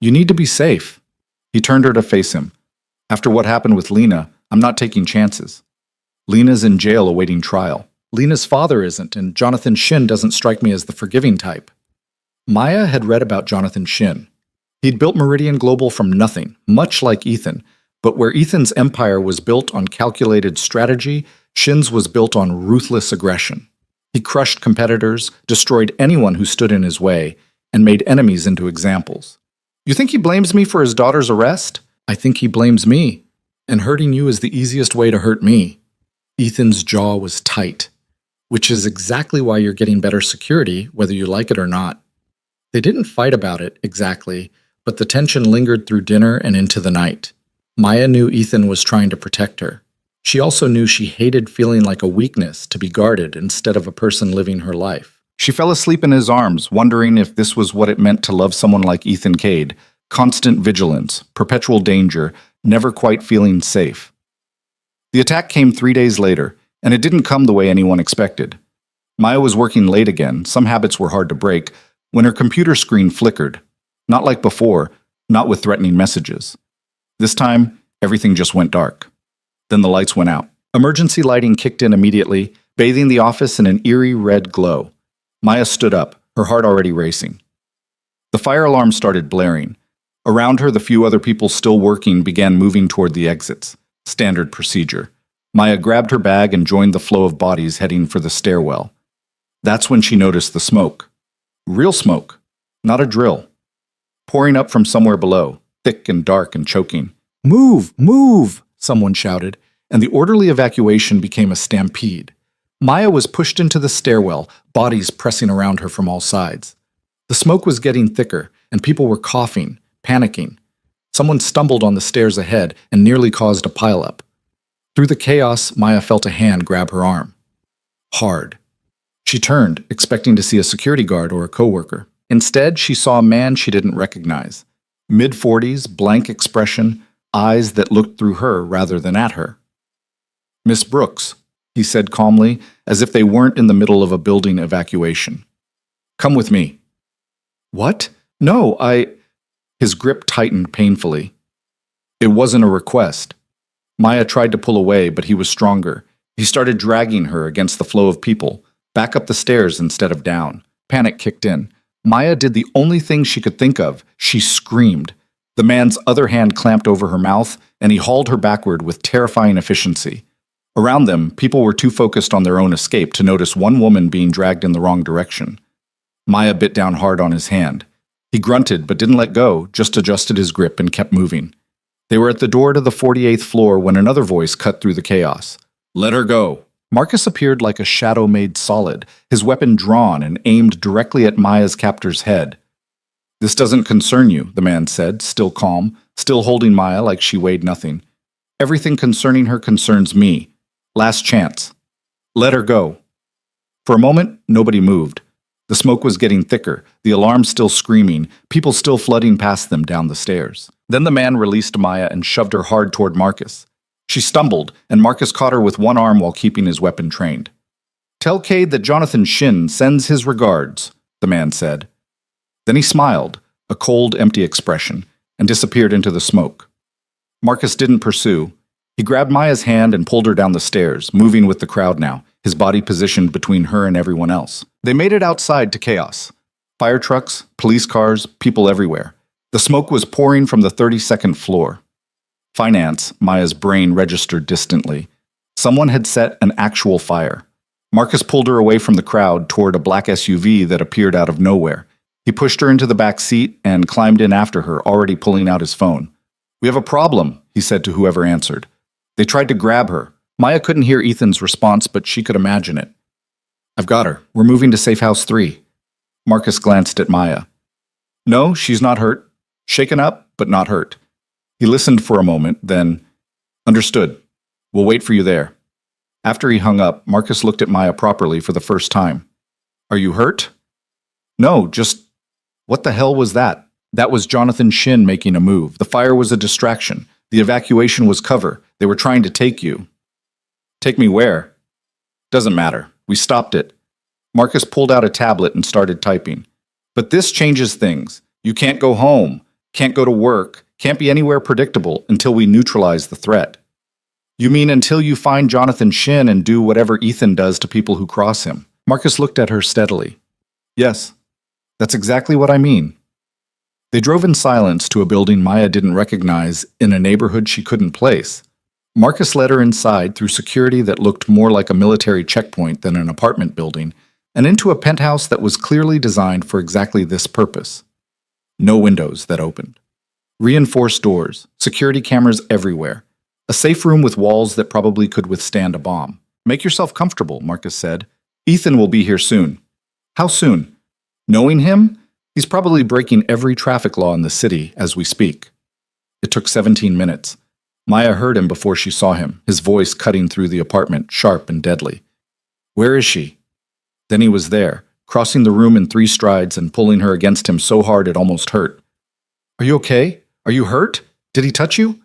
You need to be safe. He turned her to face him. After what happened with Lena, I'm not taking chances. Lena's in jail awaiting trial. Lena's father isn't, and Jonathan Shin doesn't strike me as the forgiving type. Maya had read about Jonathan Shin. He'd built Meridian Global from nothing, much like Ethan, but where Ethan's empire was built on calculated strategy, Shin's was built on ruthless aggression. He crushed competitors, destroyed anyone who stood in his way, and made enemies into examples. You think he blames me for his daughter's arrest? I think he blames me, and hurting you is the easiest way to hurt me. Ethan's jaw was tight, which is exactly why you're getting better security, whether you like it or not. They didn't fight about it, exactly, but the tension lingered through dinner and into the night. Maya knew Ethan was trying to protect her. She also knew she hated feeling like a weakness to be guarded instead of a person living her life. She fell asleep in his arms, wondering if this was what it meant to love someone like Ethan Cade. Constant vigilance, perpetual danger, never quite feeling safe. The attack came 3 days later, and it didn't come the way anyone expected. Maya was working late again, some habits were hard to break, when her computer screen flickered. Not like before, not with threatening messages. This time, everything just went dark. Then the lights went out. Emergency lighting kicked in immediately, bathing the office in an eerie red glow. Maya stood up, her heart already racing. The fire alarm started blaring. Around her, the few other people still working began moving toward the exits. Standard procedure. Maya grabbed her bag and joined the flow of bodies heading for the stairwell. That's when she noticed the smoke. Real smoke, not a drill. Pouring up from somewhere below, thick and dark and choking. Move! Move! Someone shouted, and the orderly evacuation became a stampede. Maya was pushed into the stairwell, bodies pressing around her from all sides. The smoke was getting thicker, and people were coughing, panicking. Someone stumbled on the stairs ahead and nearly caused a pileup. Through the chaos, Maya felt a hand grab her arm. Hard. She turned, expecting to see a security guard or a coworker. Instead, she saw a man she didn't recognize. Mid-40s, blank expression, eyes that looked through her rather than at her. Miss Brooks, he said calmly, as if they weren't in the middle of a building evacuation. Come with me. What? No, His grip tightened painfully. It wasn't a request. Maya tried to pull away, but he was stronger. He started dragging her against the flow of people, back up the stairs instead of down. Panic kicked in. Maya did the only thing she could think of. She screamed. The man's other hand clamped over her mouth, and he hauled her backward with terrifying efficiency. Around them, people were too focused on their own escape to notice one woman being dragged in the wrong direction. Maya bit down hard on his hand. He grunted but didn't let go, just adjusted his grip and kept moving. They were at the door to the 48th floor when another voice cut through the chaos. "Let her go." Marcus appeared like a shadow made solid, his weapon drawn and aimed directly at Maya's captor's head. "This doesn't concern you," the man said, still calm, still holding Maya like she weighed nothing. "Everything concerning her concerns me. Last chance. Let her go." For a moment, nobody moved. The smoke was getting thicker, the alarm still screaming, people still flooding past them down the stairs. Then the man released Maya and shoved her hard toward Marcus. She stumbled, and Marcus caught her with one arm while keeping his weapon trained. "Tell Cade that Jonathan Shin sends his regards," the man said. Then he smiled, a cold, empty expression, and disappeared into the smoke. Marcus didn't pursue. He grabbed Maya's hand and pulled her down the stairs, moving with the crowd now, his body positioned between her and everyone else. They made it outside to chaos. Fire trucks, police cars, people everywhere. The smoke was pouring from the 32nd floor. Finance, Maya's brain registered distantly. Someone had set an actual fire. Marcus pulled her away from the crowd toward a black SUV that appeared out of nowhere. He pushed her into the back seat and climbed in after her, already pulling out his phone. "We have a problem," he said to whoever answered. They tried to grab her. Maya couldn't hear Ethan's response, but she could imagine it. "I've got her. We're moving to Safe House 3. Marcus glanced at Maya. "No, she's not hurt. Shaken up, but not hurt." He listened for a moment, then, "Understood. We'll wait for you there." After he hung up, Marcus looked at Maya properly for the first time. "Are you hurt?" "No, just... What the hell was that?" That was Jonathan Shin making a move. The fire was a distraction. The evacuation was cover. They were trying to take you. "Take me where?" "Doesn't matter. We stopped it." Marcus pulled out a tablet and started typing. "But this changes things. You can't go home, can't go to work, can't be anywhere predictable until we neutralize the threat." "You mean until you find Jonathan Shin and do whatever Ethan does to people who cross him?" Marcus looked at her steadily. "Yes, that's exactly what I mean." They drove in silence to a building Maya didn't recognize in a neighborhood she couldn't place. Marcus led her inside through security that looked more like a military checkpoint than an apartment building, and into a penthouse that was clearly designed for exactly this purpose. No windows that opened. Reinforced doors, security cameras everywhere. A safe room with walls that probably could withstand a bomb. "Make yourself comfortable," Marcus said. "Ethan will be here soon." "How soon?" "Knowing him? He's probably breaking every traffic law in the city as we speak." It took 17 minutes. Maya heard him before she saw him, his voice cutting through the apartment, sharp and deadly. "Where is she?" Then he was there, crossing the room in 3 strides and pulling her against him so hard it almost hurt. "Are you okay? Are you hurt? Did he touch you?"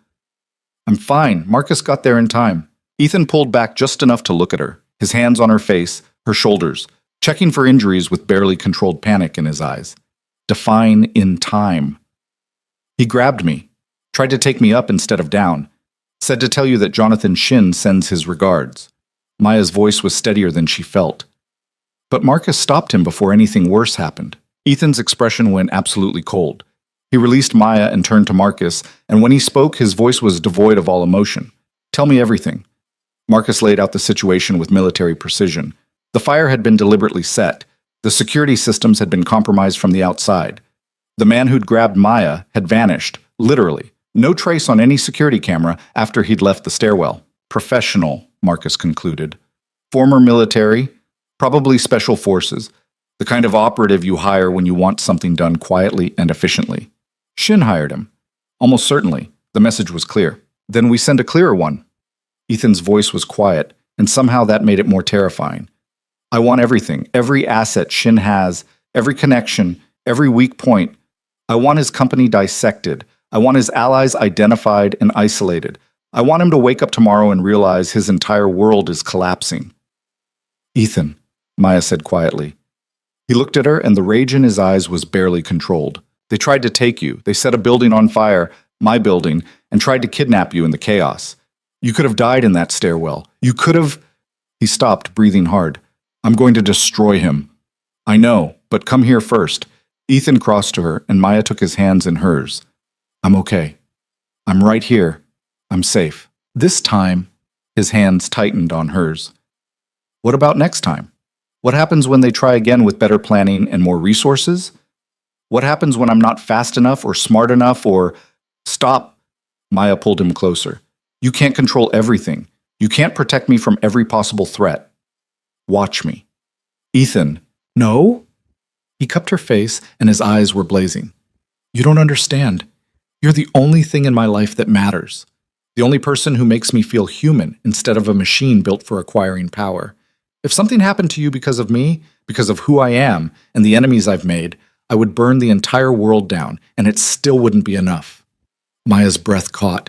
"I'm fine." Marcus got there in time. Ethan pulled back just enough to look at her, his hands on her face, her shoulders, checking for injuries with barely controlled panic in his eyes. Define in time. "He grabbed me, tried to take me up instead of down, said to tell you that Jonathan Shin sends his regards." Maya's voice was steadier than she felt. But Marcus stopped him before anything worse happened. Ethan's expression went absolutely cold. He released Maya and turned to Marcus, and when he spoke, his voice was devoid of all emotion. "Tell me everything." Marcus laid out the situation with military precision. The fire had been deliberately set. The security systems had been compromised from the outside. The man who'd grabbed Maya had vanished, literally. No trace on any security camera after he'd left the stairwell. "Professional," Marcus concluded. "Former military, probably special forces, the kind of operative you hire when you want something done quietly and efficiently." Shin hired him. "Almost certainly." The message was clear. "Then we send a clearer one." Ethan's voice was quiet, and somehow that made it more terrifying. "I want everything, every asset Shin has, every connection, every weak point. I want his company dissected. I want his allies identified and isolated. I want him to wake up tomorrow and realize his entire world is collapsing." "Ethan," Maya said quietly. He looked at her, and the rage in his eyes was barely controlled. "They tried to take you. They set a building on fire, my building, and tried to kidnap you in the chaos. You could have died in that stairwell. You could have..." He stopped, breathing hard. "I'm going to destroy him." "I know, but come here first. Ethan crossed to her, and Maya took his hands in hers. I'm okay. I'm right here. I'm safe. This time, his hands tightened on hers. What about next time? What happens when they try again with better planning and more resources? What happens when I'm not fast enough or smart enough or... Stop! Maya pulled him closer. You can't control everything. You can't protect me from every possible threat. Watch me. Ethan. No? He cupped her face and his eyes were blazing. You don't understand. You're the only thing in my life that matters. The only person who makes me feel human instead of a machine built for acquiring power. If something happened to you because of me, because of who I am and the enemies I've made, I would burn the entire world down, and it still wouldn't be enough. Maya's breath caught.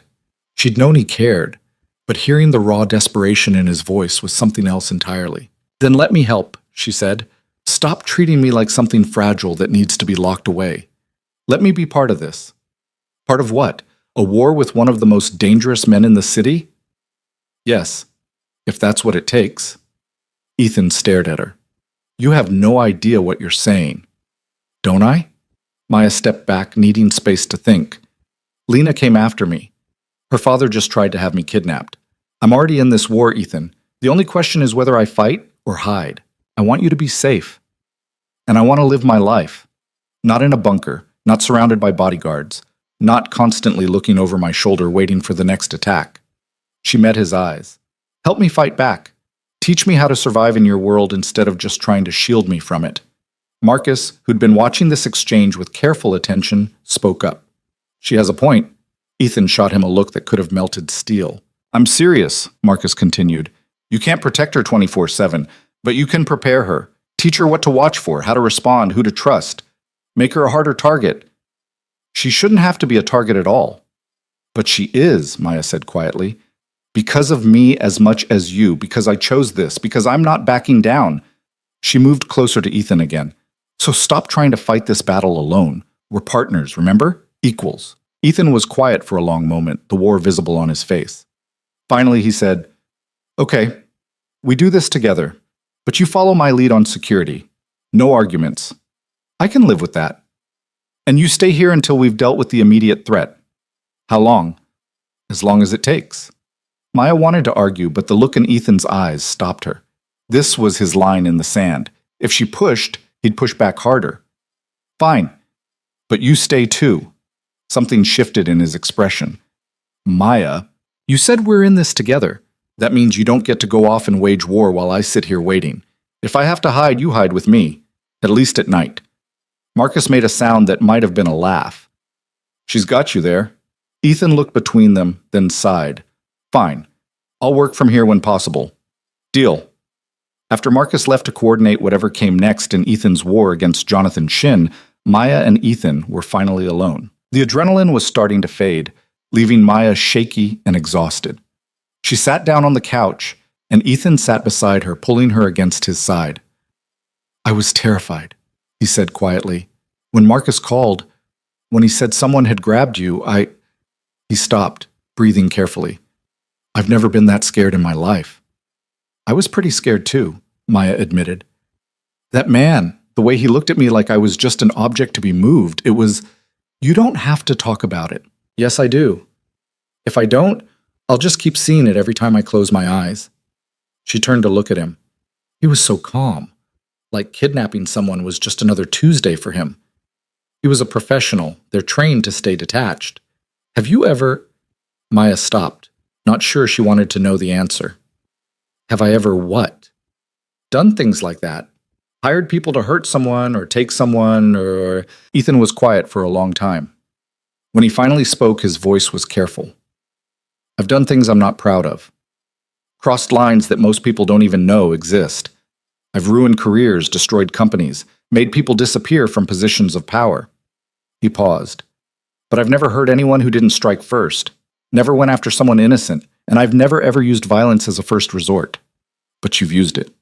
She'd known he cared, but hearing the raw desperation in his voice was something else entirely. Then let me help, she said. Stop treating me like something fragile that needs to be locked away. Let me be part of this. Part of what? A war with one of the most dangerous men in the city? Yes, if that's what it takes. Ethan stared at her. You have no idea what you're saying. Don't I? Maya stepped back, needing space to think. Lena came after me. Her father just tried to have me kidnapped. I'm already in this war, Ethan. The only question is whether I fight or hide. I want you to be safe. And I want to live my life. Not in a bunker, not surrounded by bodyguards, not constantly looking over my shoulder waiting for the next attack. She met his eyes. Help me fight back. Teach me how to survive in your world instead of just trying to shield me from it. Marcus, who'd been watching this exchange with careful attention, spoke up. She has a point. Ethan shot him a look that could have melted steel. I'm serious, Marcus continued. You can't protect her 24/7, but you can prepare her. Teach her what to watch for, how to respond, who to trust. Make her a harder target. She shouldn't have to be a target at all. But she is, Maya said quietly. Because of me as much as you, because I chose this, because I'm not backing down. She moved closer to Ethan again. So stop trying to fight this battle alone. We're partners, remember? Equals. Ethan was quiet for a long moment, the war visible on his face. Finally, he said, Okay, we do this together, but you follow my lead on security. No arguments. I can live with that. And you stay here until we've dealt with the immediate threat. How long? As long as it takes. Maya wanted to argue, but the look in Ethan's eyes stopped her. This was his line in the sand. If she pushed, he'd push back harder. Fine, but you stay too. Something shifted in his expression. Maya, you said we're in this together. That means you don't get to go off and wage war while I sit here waiting. If I have to hide, you hide with me, at least at night. Marcus made a sound that might have been a laugh. She's got you there. Ethan looked between them, then sighed. Fine. I'll work from here when possible. Deal. After Marcus left to coordinate whatever came next in Ethan's war against Jonathan Shin, Maya and Ethan were finally alone. The adrenaline was starting to fade, leaving Maya shaky and exhausted. She sat down on the couch, and Ethan sat beside her, pulling her against his side. I was terrified, he said quietly. When Marcus called, when he said someone had grabbed you, He stopped, breathing carefully. I've never been that scared in my life. I was pretty scared too, Maya admitted. That man, the way he looked at me like I was just an object to be moved, it was, you don't have to talk about it. Yes, I do. If I don't, I'll just keep seeing it every time I close my eyes. She turned to look at him. He was so calm, like kidnapping someone was just another Tuesday for him. He was a professional. They're trained to stay detached. Have you ever... Maya stopped, not sure she wanted to know the answer. Have I ever what? Done things like that. Hired people to hurt someone or take someone or... Ethan was quiet for a long time. When he finally spoke, his voice was careful. I've done things I'm not proud of. Crossed lines that most people don't even know exist. I've ruined careers, destroyed companies, made people disappear from positions of power. He paused. But I've never hurt anyone who didn't strike first. Never went after someone innocent, and I've never ever used violence as a first resort. But you've used it.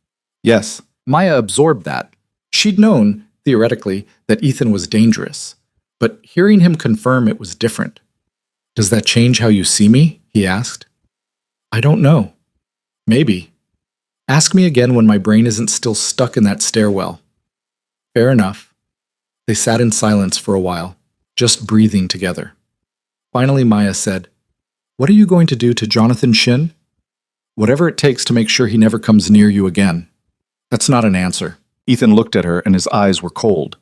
Yes, Maya absorbed that. She'd known, theoretically, that Ethan was dangerous. But hearing him confirm it was different. Does that change how you see me? He asked. I don't know. Maybe. Ask me again when my brain isn't still stuck in that stairwell. Fair enough. They sat in silence for a while, just breathing together. Finally, Maya said, "What are you going to do to Jonathan Shin?" "Whatever it takes to make sure he never comes near you again." That's not an answer. Ethan looked at her and his eyes were cold.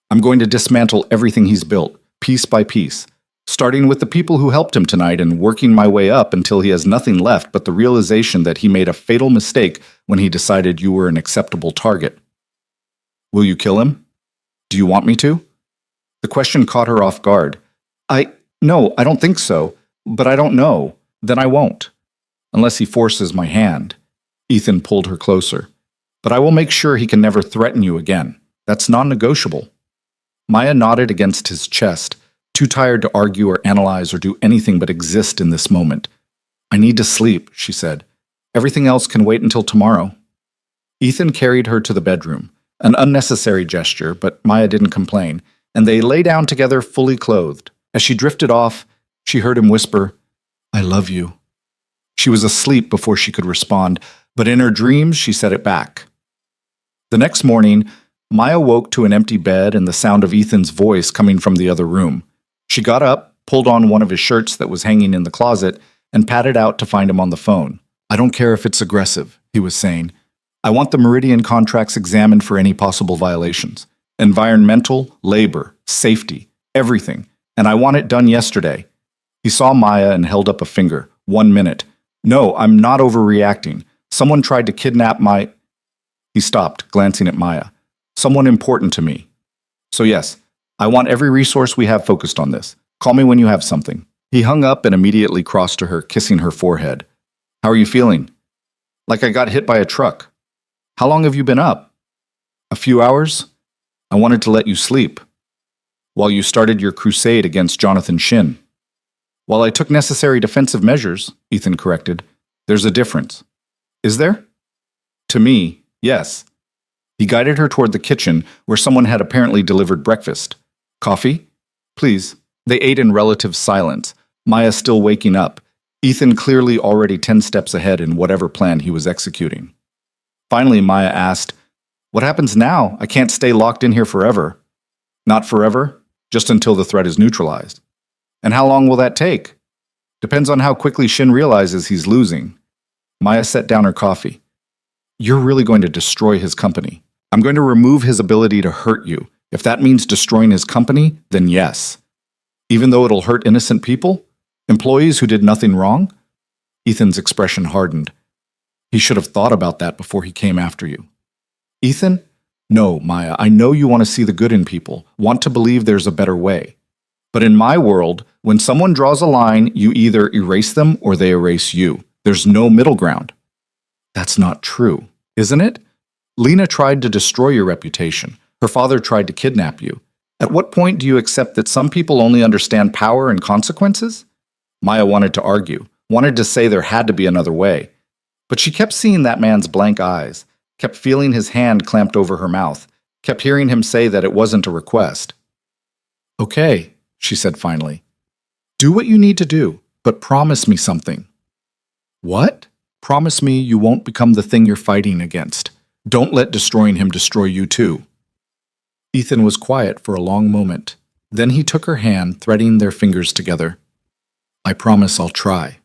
"I'm going to dismantle everything he's built, piece by piece, starting with the people who helped him tonight and working my way up until he has nothing left but the realization that he made a fatal mistake when he decided you were an acceptable target." "Will you kill him? Do you want me to?" The question caught her off guard. No, I don't think so, but I don't know. Then I won't. Unless he forces my hand." Ethan pulled her closer. "But I will make sure he can never threaten you again. That's non-negotiable." Maya nodded against his chest, too tired to argue or analyze or do anything but exist in this moment. "I need to sleep," she said. "Everything else can wait until tomorrow." Ethan carried her to the bedroom, an unnecessary gesture, but Maya didn't complain, and they lay down together fully clothed. As she drifted off, she heard him whisper, "I love you." She was asleep before she could respond, but in her dreams she said it back. The next morning, Maya woke to an empty bed and the sound of Ethan's voice coming from the other room. She got up, pulled on one of his shirts that was hanging in the closet, and padded out to find him on the phone. "I don't care if it's aggressive," he was saying. "I want the Meridian contracts examined for any possible violations. Environmental, labor, safety, everything. And I want it done yesterday." He saw Maya and held up a finger. 1 minute. "No, I'm not overreacting. Someone tried to kidnap my—" He stopped, glancing at Maya. "Someone important to me. So yes, I want every resource we have focused on this. Call me when you have something." He hung up and immediately crossed to her, kissing her forehead. "How are you feeling?" "Like I got hit by a truck." "How long have you been up?" "A few hours. I wanted to let you sleep." "While you started your crusade against Jonathan Shin." "While I took necessary defensive measures," Ethan corrected. "There's a difference." "Is there?" "To me, yes." He guided her toward the kitchen, where someone had apparently delivered breakfast. "Coffee?" "Please." They ate in relative silence, Maya still waking up, Ethan clearly already 10 steps ahead in whatever plan he was executing. Finally, Maya asked, "What happens now? I can't stay locked in here forever." "Not forever, just until the threat is neutralized." "And how long will that take?" "Depends on how quickly Shin realizes he's losing." Maya set down her coffee. "You're really going to destroy his company. I'm going to remove his ability to hurt you. If that means destroying his company, then yes." "Even though it'll hurt innocent people? Employees who did nothing wrong?" Ethan's expression hardened. "He should have thought about that before he came after you." "Ethan? No, Maya, I know you want to see the good in people, want to believe there's a better way. But in my world, when someone draws a line, you either erase them or they erase you. There's no middle ground." "That's not true, isn't it? Lena tried to destroy your reputation. Her father tried to kidnap you. At what point do you accept that some people only understand power and consequences?" Maya wanted to argue, wanted to say there had to be another way. But she kept seeing that man's blank eyes, kept feeling his hand clamped over her mouth, kept hearing him say that it wasn't a request. "Okay," she said finally. "Do what you need to do, but promise me something." "What?" "Promise me you won't become the thing you're fighting against. Don't let destroying him destroy you too." Ethan was quiet for a long moment. Then he took her hand, threading their fingers together. "I promise I'll try.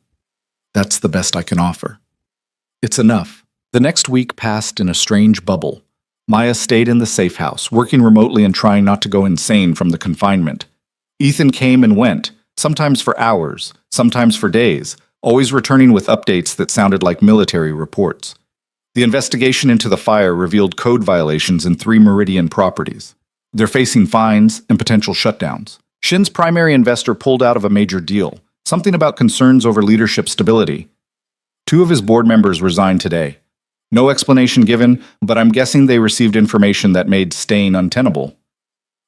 That's the best I can offer." It's enough. The next week passed in a strange bubble. Maya stayed in the safe house, working remotely and trying not to go insane from the confinement. Ethan came and went, sometimes for hours, sometimes for days, always returning with updates that sounded like military reports. The investigation into the fire revealed code violations in 3 Meridian properties. They're facing fines and potential shutdowns. Shin's primary investor pulled out of a major deal, something about concerns over leadership stability. 2 of his board members resigned today. No explanation given, but I'm guessing they received information that made staying untenable.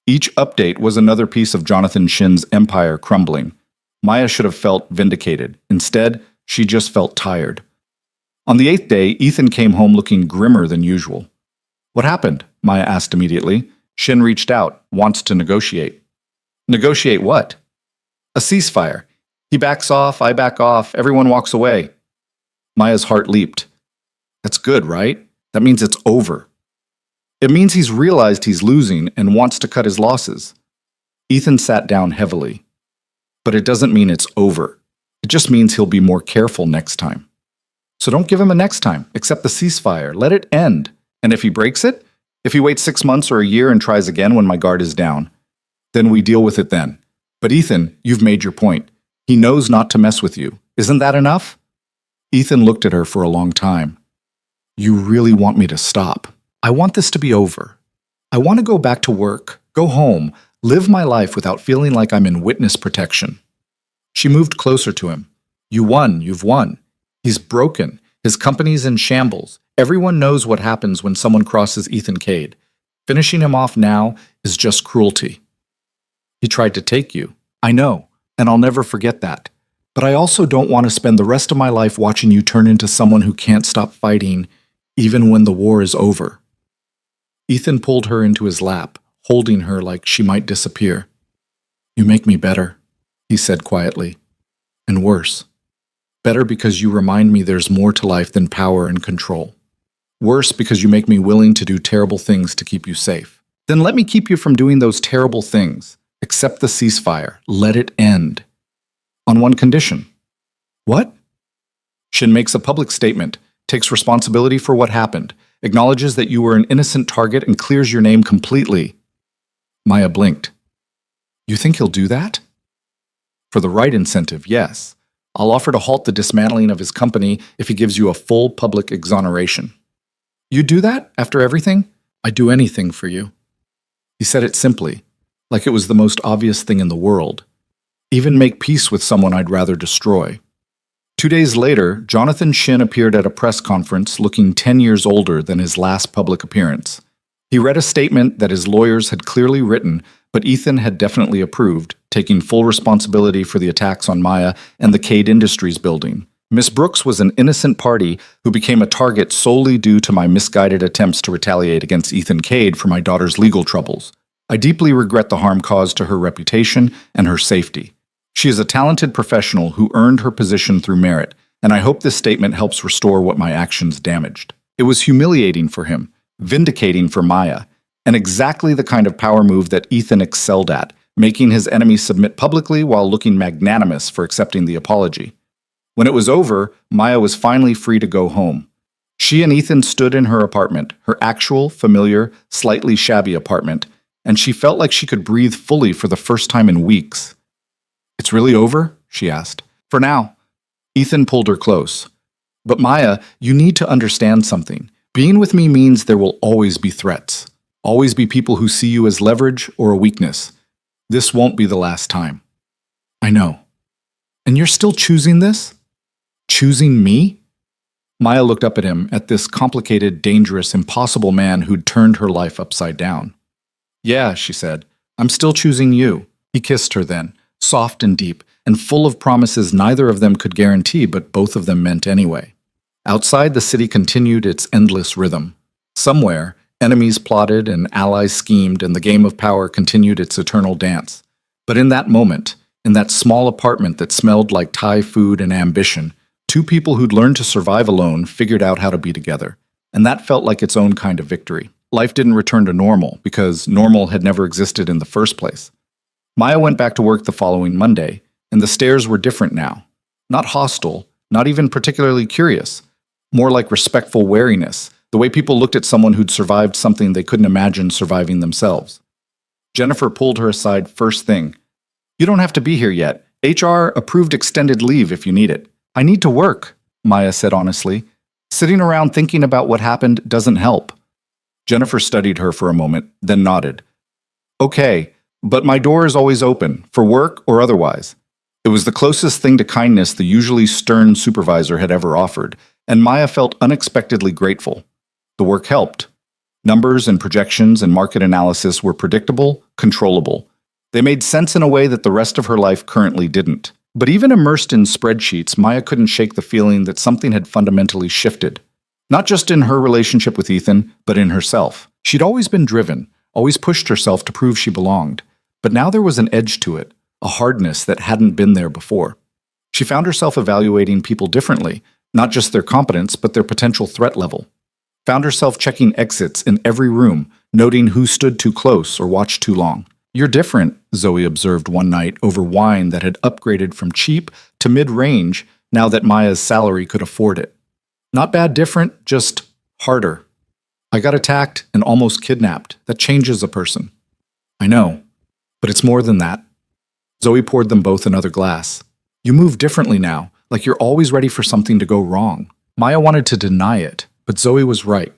Each update was another piece of Jonathan Shin's empire crumbling. Maya should have felt vindicated. Instead, she just felt tired. On the 8th day, Ethan came home looking grimmer than usual. "What happened?" Maya asked immediately. Shin reached out, wants to negotiate. "Negotiate what?" "A ceasefire. He backs off, I back off, everyone walks away." Maya's heart leaped. "That's good, right? That means it's over." It means he's realized he's losing and wants to cut his losses. Ethan sat down heavily. But it doesn't mean it's over. It just means he'll be more careful next time. So don't give him a next time. Accept the ceasefire. Let it end. And if he breaks it, if he waits 6 months or a year and tries again when my guard is down, then we deal with it then. But Ethan, you've made your point. He knows not to mess with you. Isn't that enough? Ethan looked at her for a long time. You really want me to stop? I want this to be over. I want to go back to work, go home, live my life without feeling like I'm in witness protection. She moved closer to him. You won, you've won. He's broken. His company's in shambles. Everyone knows what happens when someone crosses Ethan Cade. Finishing him off now is just cruelty. He tried to take you. I know, and I'll never forget that. But I also don't want to spend the rest of my life watching you turn into someone who can't stop fighting, even when the war is over. Ethan pulled her into his lap, holding her like she might disappear. You make me better, he said quietly. And worse. Better because you remind me there's more to life than power and control. Worse because you make me willing to do terrible things to keep you safe. Then let me keep you from doing those terrible things. Accept the ceasefire. Let it end. On one condition. What? Shin makes a public statement, takes responsibility for what happened, acknowledges that you were an innocent target and clears your name completely. Maya blinked. You think he'll do that? For the right incentive, yes. I'll offer to halt the dismantling of his company if he gives you a full public exoneration. You'd do that after everything? I'd do anything for you. He said it simply, like it was the most obvious thing in the world. Even make peace with someone I'd rather destroy. 2 days later, Jonathan Shin appeared at a press conference looking 10 years older than his last public appearance. He read a statement that his lawyers had clearly written, but Ethan had definitely approved, taking full responsibility for the attacks on Maya and the Cade Industries building. Miss Brooks was an innocent party who became a target solely due to my misguided attempts to retaliate against Ethan Cade for my daughter's legal troubles. I deeply regret the harm caused to her reputation and her safety. She is a talented professional who earned her position through merit, and I hope this statement helps restore what my actions damaged. It was humiliating for him, vindicating for Maya, and exactly the kind of power move that Ethan excelled at, making his enemies submit publicly while looking magnanimous for accepting the apology. When it was over, Maya was finally free to go home. She and Ethan stood in her apartment, her actual, familiar, slightly shabby apartment, and she felt like she could breathe fully for the first time in weeks. It's really over? She asked. For now. Ethan pulled her close. But Maya, you need to understand something. Being with me means there will always be threats. Always be people who see you as leverage or a weakness. This won't be the last time. I know. And you're still choosing this? Choosing me? Maya looked up at him, at this complicated, dangerous, impossible man who'd turned her life upside down. Yeah, she said. I'm still choosing you. He kissed her then, soft and deep, and full of promises neither of them could guarantee, but both of them meant anyway. Outside, the city continued its endless rhythm. Somewhere, enemies plotted and allies schemed, and the game of power continued its eternal dance. But in that moment, in that small apartment that smelled like Thai food and ambition, two people who'd learned to survive alone figured out how to be together. And that felt like its own kind of victory. Life didn't return to normal, because normal had never existed in the first place. Maya went back to work the following Monday, and the stares were different now. Not hostile, not even particularly curious. More like respectful wariness, the way people looked at someone who'd survived something they couldn't imagine surviving themselves. Jennifer pulled her aside first thing. You don't have to be here yet. HR approved extended leave if you need it. I need to work, Maya said honestly. Sitting around thinking about what happened doesn't help. Jennifer studied her for a moment, then nodded. Okay, but my door is always open, for work or otherwise. It was the closest thing to kindness the usually stern supervisor had ever offered, and Maya felt unexpectedly grateful. The work helped. Numbers and projections and market analysis were predictable, controllable. They made sense in a way that the rest of her life currently didn't. But even immersed in spreadsheets, Maya couldn't shake the feeling that something had fundamentally shifted. Not just in her relationship with Ethan, but in herself. She'd always been driven, always pushed herself to prove she belonged. But now there was an edge to it, a hardness that hadn't been there before. She found herself evaluating people differently, not just their competence, but their potential threat level. found herself checking exits in every room, noting who stood too close or watched too long. "You're different," Zoe observed one night over wine that had upgraded from cheap to mid-range now that Maya's salary could afford it. "Not bad different, just harder. I got attacked and almost kidnapped. That changes a person." "I know, but it's more than that." Zoe poured them both another glass. "You move differently now, like you're always ready for something to go wrong." Maya wanted to deny it, but Zoe was right.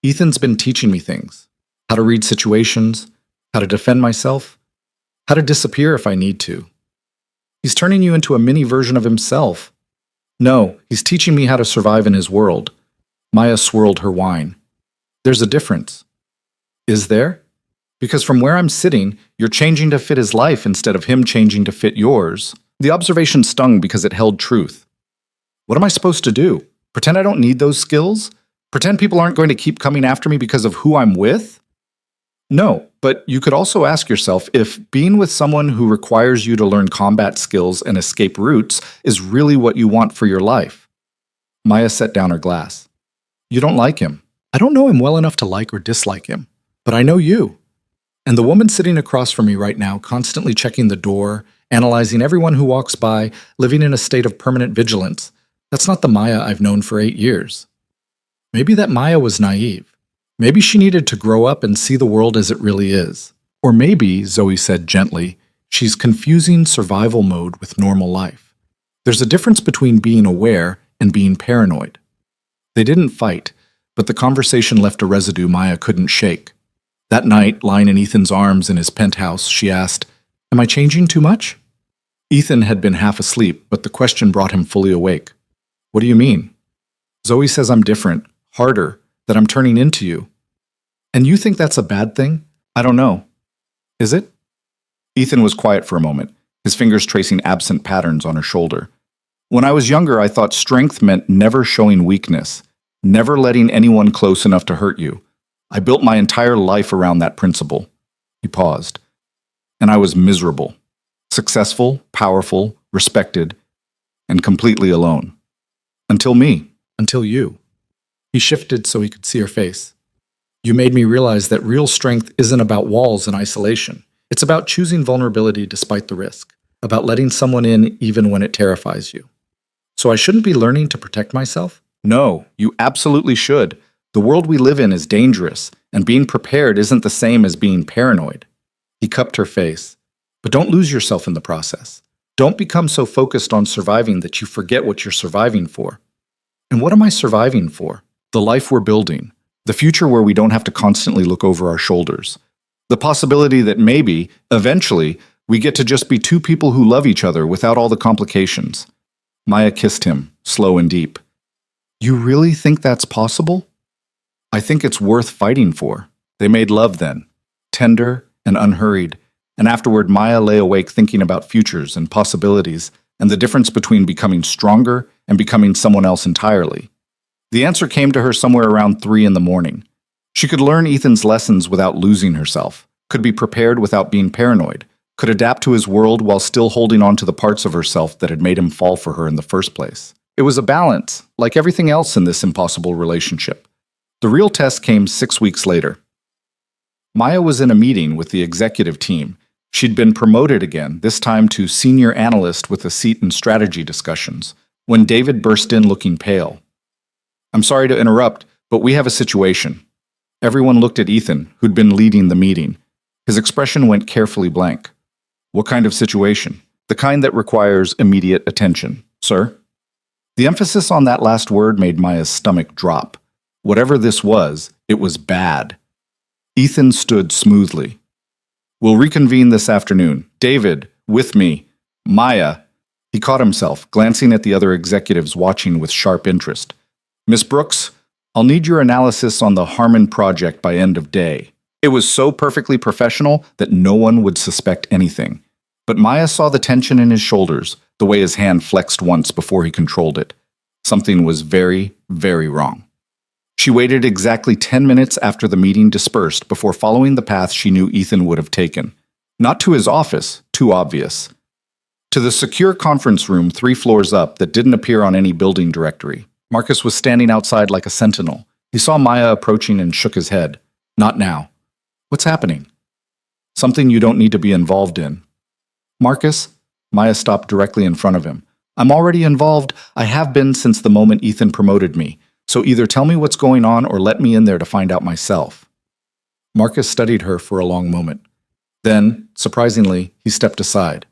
"Ethan's been teaching me things. How to read situations, how to defend myself, how to disappear if I need to. He's turning you into a mini version of himself." "No, he's teaching me how to survive in his world." Maya swirled her wine. "There's a difference." "Is there? Because from where I'm sitting, you're changing to fit his life instead of him changing to fit yours." The observation stung because it held truth. "What am I supposed to do? Pretend I don't need those skills? Pretend people aren't going to keep coming after me because of who I'm with?" "No, but you could also ask yourself if being with someone who requires you to learn combat skills and escape routes is really what you want for your life." Maya set down her glass. "You don't like him." "I don't know him well enough to like or dislike him, but I know you. And the woman sitting across from me right now, constantly checking the door, analyzing everyone who walks by, living in a state of permanent vigilance, that's not the Maya I've known for 8 years. Maybe that Maya was naive. Maybe she needed to grow up and see the world as it really is. Or maybe," Zoe said gently, "she's confusing survival mode with normal life. There's a difference between being aware and being paranoid." They didn't fight, but the conversation left a residue Maya couldn't shake. That night, lying in Ethan's arms in his penthouse, she asked, "Am I changing too much?" Ethan had been half asleep, but the question brought him fully awake. "What do you mean?" "Zoe says I'm different, harder, that I'm turning into you." "And you think that's a bad thing?" "I don't know." "Is it?" Ethan was quiet for a moment, his fingers tracing absent patterns on her shoulder. "When I was younger, I thought strength meant never showing weakness, never letting anyone close enough to hurt you. I built my entire life around that principle." He paused. "And I was miserable. Successful, powerful, respected, and completely alone. Until me. Until you." He shifted so he could see her face. "You made me realize that real strength isn't about walls and isolation. It's about choosing vulnerability despite the risk, about letting someone in even when it terrifies you. So I shouldn't be learning to protect myself?" "No, you absolutely should. The world we live in is dangerous, and being prepared isn't the same as being paranoid." He cupped her face. "But don't lose yourself in the process. Don't become so focused on surviving that you forget what you're surviving for." "And what am I surviving for?" "The life we're building. The future where we don't have to constantly look over our shoulders. The possibility that maybe, eventually, we get to just be two people who love each other without all the complications." Maya kissed him, slow and deep. "You really think that's possible?" "I think it's worth fighting for." They made love then, tender and unhurried, and afterward Maya lay awake thinking about futures and possibilities and the difference between becoming stronger and becoming someone else entirely. The answer came to her somewhere around 3 in the morning. She could learn Ethan's lessons without losing herself, could be prepared without being paranoid, could adapt to his world while still holding on to the parts of herself that had made him fall for her in the first place. It was a balance, like everything else in this impossible relationship. The real test came 6 weeks later. Maya was in a meeting with the executive team. She'd been promoted again, this time to senior analyst with a seat in strategy discussions, when David burst in looking pale. "I'm sorry to interrupt, but we have a situation." Everyone looked at Ethan, who'd been leading the meeting. His expression went carefully blank. "What kind of situation?" "The kind that requires immediate attention, sir." The emphasis on that last word made Maya's stomach drop. Whatever this was, it was bad. Ethan stood smoothly. "We'll reconvene this afternoon. David, with me. Maya." He caught himself, glancing at the other executives watching with sharp interest. "Miss Brooks, I'll need your analysis on the Harmon project by end of day." It was so perfectly professional that no one would suspect anything. But Maya saw the tension in his shoulders, the way his hand flexed once before he controlled it. Something was very, very wrong. She waited exactly 10 minutes after the meeting dispersed before following the path she knew Ethan would have taken. Not to his office, too obvious. To the secure conference room 3 floors up that didn't appear on any building directory. Marcus was standing outside like a sentinel, He saw Maya approaching and shook his head. Not now. What's happening? Something you don't need to be involved in. Marcus? Maya stopped directly in front of him. I'm already involved. I have been since the moment Ethan promoted me. So either tell me what's going on or let me in there to find out myself. Marcus studied her for a long moment. Then, surprisingly, he stepped aside.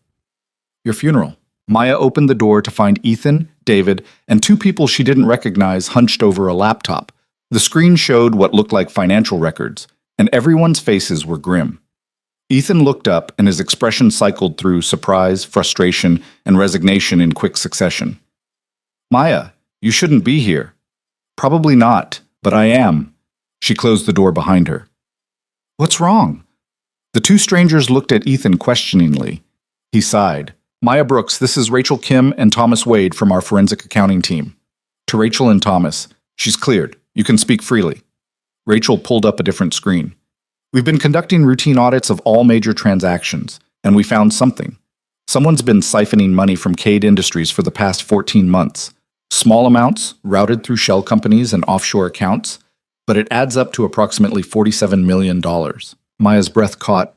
Your funeral. Maya opened the door to find Ethan, David, and two people she didn't recognize hunched over a laptop. The screen showed what looked like financial records, and everyone's faces were grim. Ethan looked up, and his expression cycled through surprise, frustration, and resignation in quick succession. Maya, you shouldn't be here. Probably not, but I am. She closed the door behind her. What's wrong? The two strangers looked at Ethan questioningly. He sighed. Maya Brooks, this is Rachel Kim and Thomas Wade from our forensic accounting team. To Rachel and Thomas, she's cleared. You can speak freely. Rachel pulled up a different screen. We've been conducting routine audits of all major transactions, and we found something. Someone's been siphoning money from Cade Industries for the past 14 months. Small amounts, routed through shell companies and offshore accounts, but it adds up to approximately $47 million. Maya's breath caught.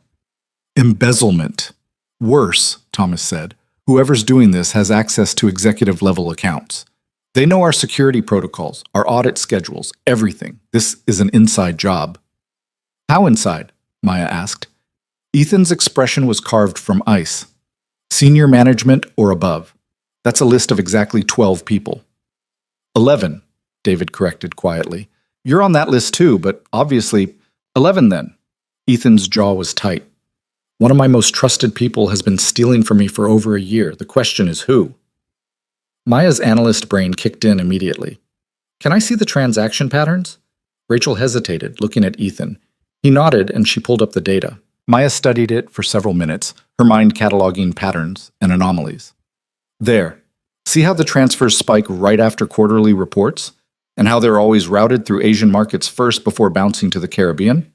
Embezzlement. Worse, Thomas said. Whoever's doing this has access to executive-level accounts. They know our security protocols, our audit schedules, everything. This is an inside job. How inside? Maya asked. Ethan's expression was carved from ice. Senior management or above. That's a list of exactly 12 people. 11, David corrected quietly. You're on that list too, but obviously 11 then. Ethan's jaw was tight. One of my most trusted people has been stealing from me for over a year. The question is who? Maya's analyst brain kicked in immediately. Can I see the transaction patterns? Rachel hesitated, looking at Ethan. He nodded and she pulled up the data. Maya studied it for several minutes, her mind cataloging patterns and anomalies. There. See how the transfers spike right after quarterly reports? And how they're always routed through Asian markets first before bouncing to the Caribbean?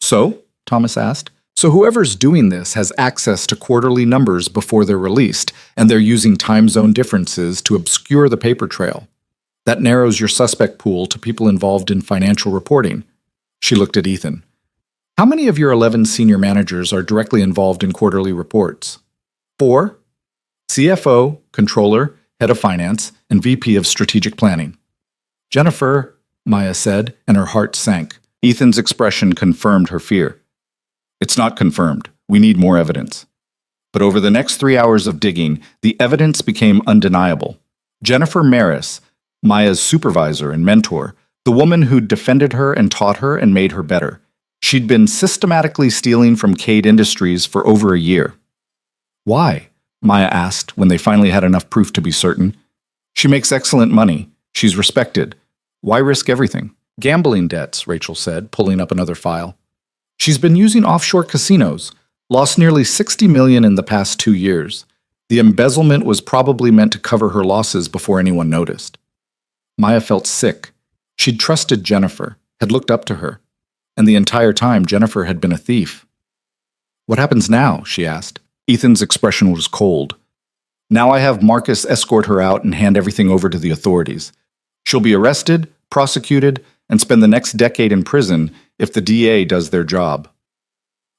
So, Thomas asked, so whoever's doing this has access to quarterly numbers before they're released, and they're using time zone differences to obscure the paper trail. That narrows your suspect pool to people involved in financial reporting. She looked at Ethan. How many of your 11 senior managers are directly involved in quarterly reports? 4. CFO, controller, head of finance, and VP of strategic planning. Jennifer, Maya said, and her heart sank. Ethan's expression confirmed her fear. It's not confirmed. We need more evidence. But over the next 3 hours of digging, the evidence became undeniable. Jennifer Maris, Maya's supervisor and mentor, the woman who'd defended her and taught her and made her better. She'd been systematically stealing from Cade Industries for over a year. Why? Maya asked when they finally had enough proof to be certain. She makes excellent money. She's respected. Why risk everything? Gambling debts, Rachel said, pulling up another file. She's been using offshore casinos, lost nearly $60 million in the past 2 years. The embezzlement was probably meant to cover her losses before anyone noticed. Maya felt sick. She'd trusted Jennifer, had looked up to her, and the entire time Jennifer had been a thief. What happens now? She asked. Ethan's expression was cold. Now I have Marcus escort her out and hand everything over to the authorities. She'll be arrested, prosecuted, and spend the next decade in prison if the DA does their job.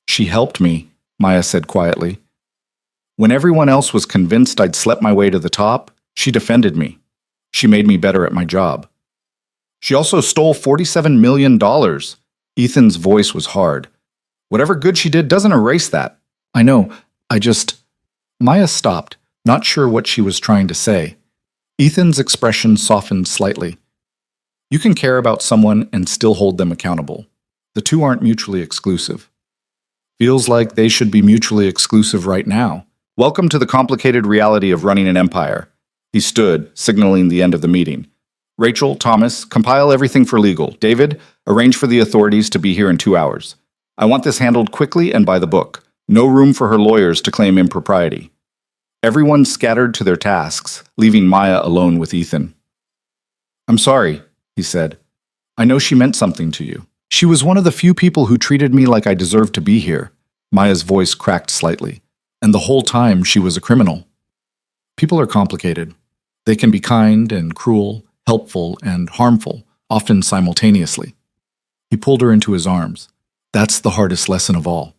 She helped me, Maya said quietly. When everyone else was convinced I'd slept my way to the top, she defended me. She made me better at my job. She also stole $47 million. Ethan's voice was hard. Whatever good she did doesn't erase that. I know, Maya stopped, not sure what she was trying to say. Ethan's expression softened slightly. You can care about someone and still hold them accountable. The two aren't mutually exclusive. Feels like they should be mutually exclusive right now. Welcome to the complicated reality of running an empire. He stood, signaling the end of the meeting. Rachel, Thomas, compile everything for legal. David, arrange for the authorities to be here in 2 hours. I want this handled quickly and by the book. No room for her lawyers to claim impropriety. Everyone scattered to their tasks, leaving Maya alone with Ethan. I'm sorry, he said. I know she meant something to you. She was one of the few people who treated me like I deserved to be here. Maya's voice cracked slightly. And the whole time she was a criminal. People are complicated. They can be kind and cruel, helpful and harmful, often simultaneously. He pulled her into his arms. That's the hardest lesson of all.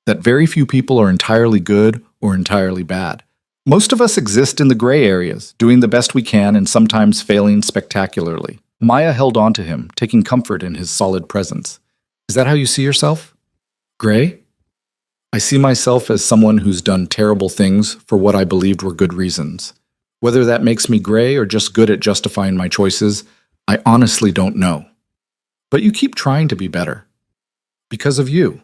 That very few people are entirely good or entirely bad. Most of us exist in the gray areas, doing the best we can and sometimes failing spectacularly. Maya held on to him, taking comfort in his solid presence. Is that how you see yourself? Gray? I see myself as someone who's done terrible things for what I believed were good reasons. Whether that makes me gray or just good at justifying my choices, I honestly don't know. But you keep trying to be better. Because of you.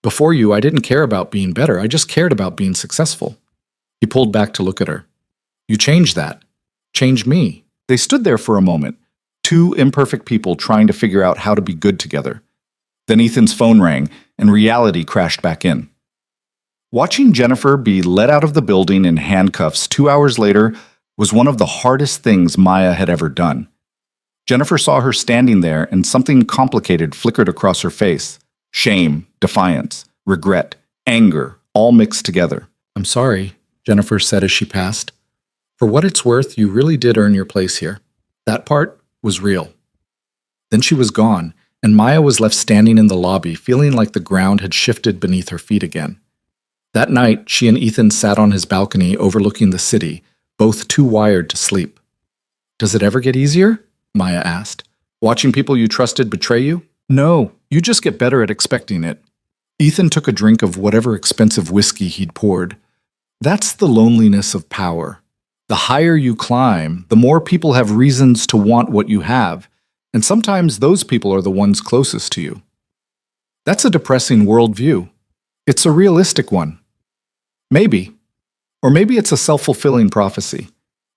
Before you, I didn't care about being better, I just cared about being successful. He pulled back to look at her. You changed that. Changed me. They stood there for a moment, two imperfect people trying to figure out how to be good together. Then Ethan's phone rang, and reality crashed back in. Watching Jennifer be led out of the building in handcuffs 2 hours later was one of the hardest things Maya had ever done. Jennifer saw her standing there, and something complicated flickered across her face. Shame, defiance, regret, anger, all mixed together. I'm sorry, Jennifer said as she passed. For what it's worth, you really did earn your place here. That part was real. Then she was gone, and Maya was left standing in the lobby, feeling like the ground had shifted beneath her feet again. That night, she and Ethan sat on his balcony overlooking the city, both too wired to sleep. Does it ever get easier? Maya asked. Watching people you trusted betray you? No, you just get better at expecting it. Ethan took a drink of whatever expensive whiskey he'd poured. That's the loneliness of power. The higher you climb, the more people have reasons to want what you have, and sometimes those people are the ones closest to you. That's a depressing worldview. It's a realistic one. Maybe. Or maybe it's a self-fulfilling prophecy.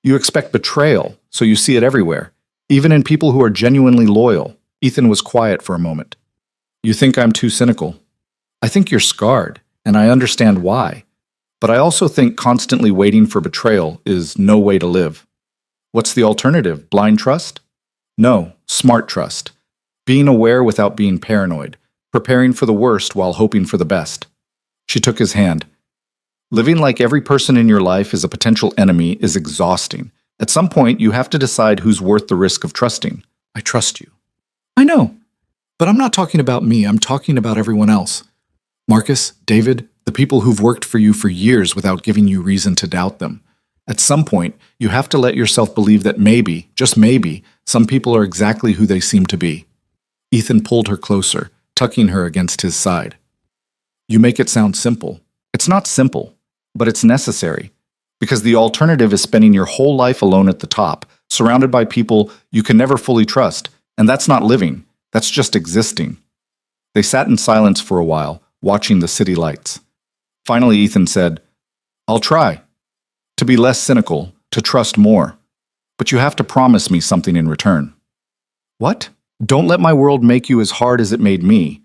You expect betrayal, so you see it everywhere, even in people who are genuinely loyal. Ethan was quiet for a moment. You think I'm too cynical. I think you're scarred, and I understand why. But I also think constantly waiting for betrayal is no way to live. What's the alternative? Blind trust? No, smart trust. Being aware without being paranoid. Preparing for the worst while hoping for the best. She took his hand. Living like every person in your life is a potential enemy is exhausting. At some point, you have to decide who's worth the risk of trusting. I trust you. I know. But I'm not talking about me. I'm talking about everyone else. Marcus, David, the people who've worked for you for years without giving you reason to doubt them. At some point, you have to let yourself believe that maybe, just maybe, some people are exactly who they seem to be. Ethan pulled her closer, tucking her against his side. You make it sound simple. It's not simple, but it's necessary. Because the alternative is spending your whole life alone at the top, surrounded by people you can never fully trust. And that's not living. That's just existing. They sat in silence for a while, watching the city lights. Finally, Ethan said, I'll try. To be less cynical, to trust more. But you have to promise me something in return. What? Don't let my world make you as hard as it made me.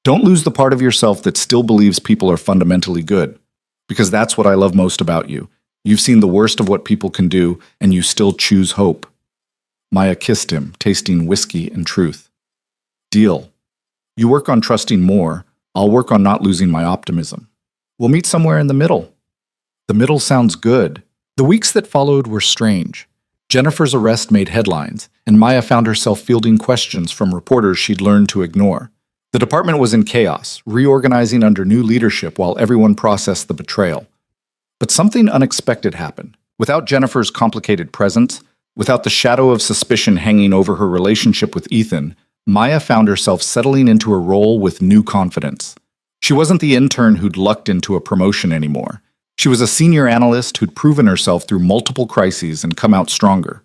Don't lose the part of yourself that still believes people are fundamentally good. Because that's what I love most about you. You've seen the worst of what people can do, and you still choose hope. Maya kissed him, tasting whiskey and truth. Deal. You work on trusting more. I'll work on not losing my optimism. We'll meet somewhere in the middle. The middle sounds good. The weeks that followed were strange. Jennifer's arrest made headlines, and Maya found herself fielding questions from reporters she'd learned to ignore. The department was in chaos, reorganizing under new leadership while everyone processed the betrayal. But something unexpected happened. Without Jennifer's complicated presence, without the shadow of suspicion hanging over her relationship with Ethan, Maya found herself settling into a role with new confidence. She wasn't the intern who'd lucked into a promotion anymore. She was a senior analyst who'd proven herself through multiple crises and come out stronger.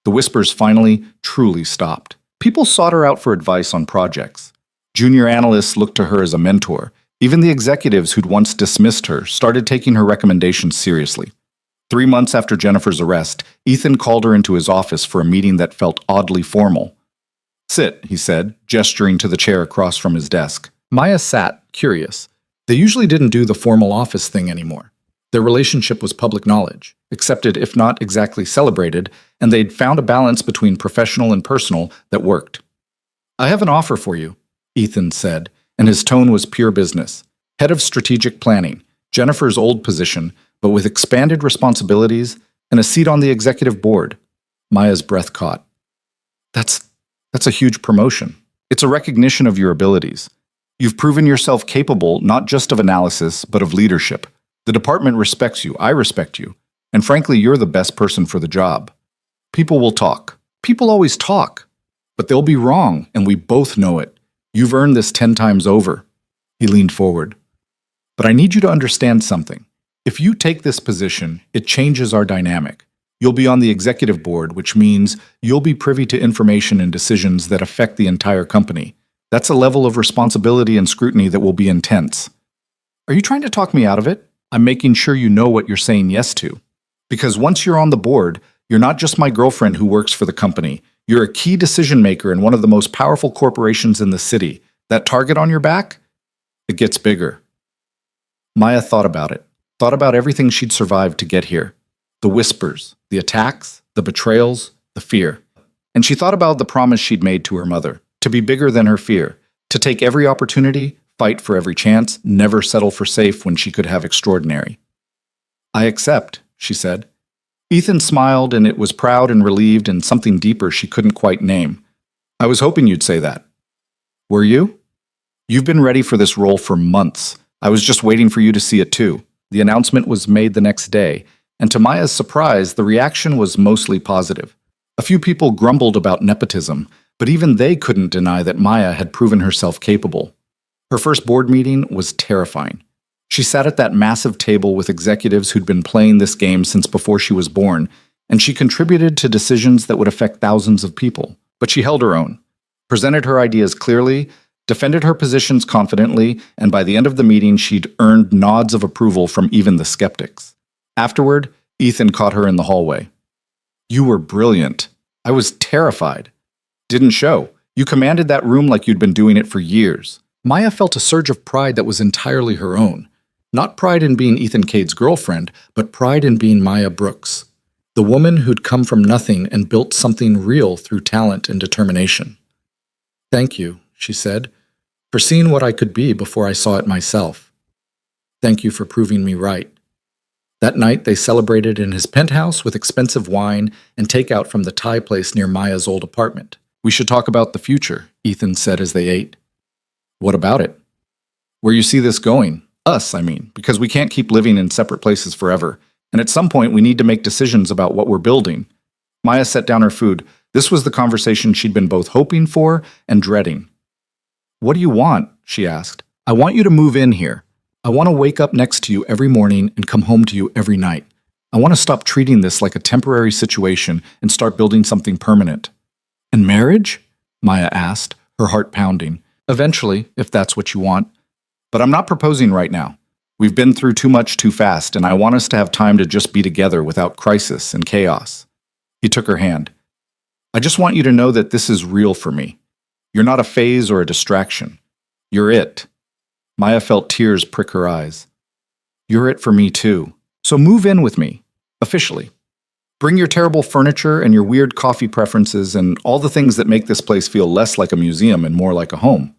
The whispers finally, truly stopped. People sought her out for advice on projects. Junior analysts looked to her as a mentor. Even the executives who'd once dismissed her started taking her recommendations seriously. 3 months after Jennifer's arrest, Ethan called her into his office for a meeting that felt oddly formal. Sit, he said, gesturing to the chair across from his desk. Maya sat, curious. They usually didn't do the formal office thing anymore. Their relationship was public knowledge, accepted if not exactly celebrated, and they'd found a balance between professional and personal that worked. I have an offer for you, Ethan said, and his tone was pure business. Head of strategic planning, Jennifer's old position, but with expanded responsibilities and a seat on the executive board. Maya's breath caught. That's That's a huge promotion. It's a recognition of your abilities. You've proven yourself capable not just of analysis, but of leadership. The department respects you, I respect you, and frankly, you're the best person for the job. People will talk. People always talk, but they'll be wrong, and we both know it. You've earned this 10 times over. He leaned forward. But I need you to understand something. If you take this position, it changes our dynamic. You'll be on the executive board, which means you'll be privy to information and decisions that affect the entire company. That's a level of responsibility and scrutiny that will be intense. Are you trying to talk me out of it? I'm making sure you know what you're saying yes to. Because once you're on the board, you're not just my girlfriend who works for the company. You're a key decision maker in one of the most powerful corporations in the city. That target on your back? It gets bigger. Maya thought about it. Thought about everything she'd survived to get here. The whispers, the attacks, the betrayals, the fear. And she thought about the promise she'd made to her mother, to be bigger than her fear, to take every opportunity, fight for every chance, never settle for safe when she could have extraordinary. I accept, she said. Ethan smiled, and it was proud and relieved and something deeper she couldn't quite name. I was hoping you'd say that. Were you? You've been ready for this role for months. I was just waiting for you to see it too. The announcement was made the next day, and to Maya's surprise, the reaction was mostly positive. A few people grumbled about nepotism, but even they couldn't deny that Maya had proven herself capable. Her first board meeting was terrifying. She sat at that massive table with executives who'd been playing this game since before she was born, and she contributed to decisions that would affect thousands of people. But she held her own, presented her ideas clearly, defended her positions confidently, and by the end of the meeting, she'd earned nods of approval from even the skeptics. Afterward, Ethan caught her in the hallway. You were brilliant. I was terrified. Didn't show. You commanded that room like you'd been doing it for years. Maya felt a surge of pride that was entirely her own. Not pride in being Ethan Cade's girlfriend, but pride in being Maya Brooks, the woman who'd come from nothing and built something real through talent and determination. Thank you, she said, for seeing what I could be before I saw it myself. Thank you for proving me right. That night, they celebrated in his penthouse with expensive wine and takeout from the Thai place near Maya's old apartment. We should talk about the future, Ethan said as they ate. What about it? Where you see this going? Us, I mean, because we can't keep living in separate places forever, and at some point we need to make decisions about what we're building. Maya set down her food. This was the conversation she'd been both hoping for and dreading. What do you want? She asked. I want you to move in here. I want to wake up next to you every morning and come home to you every night. I want to stop treating this like a temporary situation and start building something permanent. And marriage? Maya asked, her heart pounding. Eventually, if that's what you want. But I'm not proposing right now. We've been through too much too fast, and I want us to have time to just be together without crisis and chaos. He took her hand. I just want you to know that this is real for me. You're not a phase or a distraction. You're it. Maya felt tears prick her eyes. You're it for me too. So move in with me, officially. Bring your terrible furniture and your weird coffee preferences and all the things that make this place feel less like a museum and more like a home.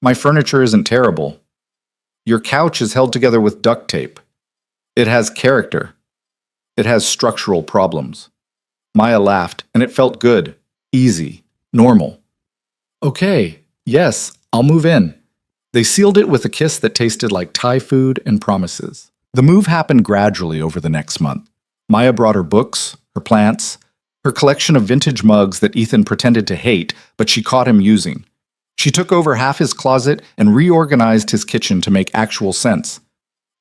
My furniture isn't terrible. Your couch is held together with duct tape. It has character. It has structural problems. Maya laughed, and it felt good, easy, normal. Okay, yes, I'll move in. They sealed it with a kiss that tasted like Thai food and promises. The move happened gradually over the next month. Maya brought her books, her plants, her collection of vintage mugs that Ethan pretended to hate, but she caught him using. She took over half his closet and reorganized his kitchen to make actual sense.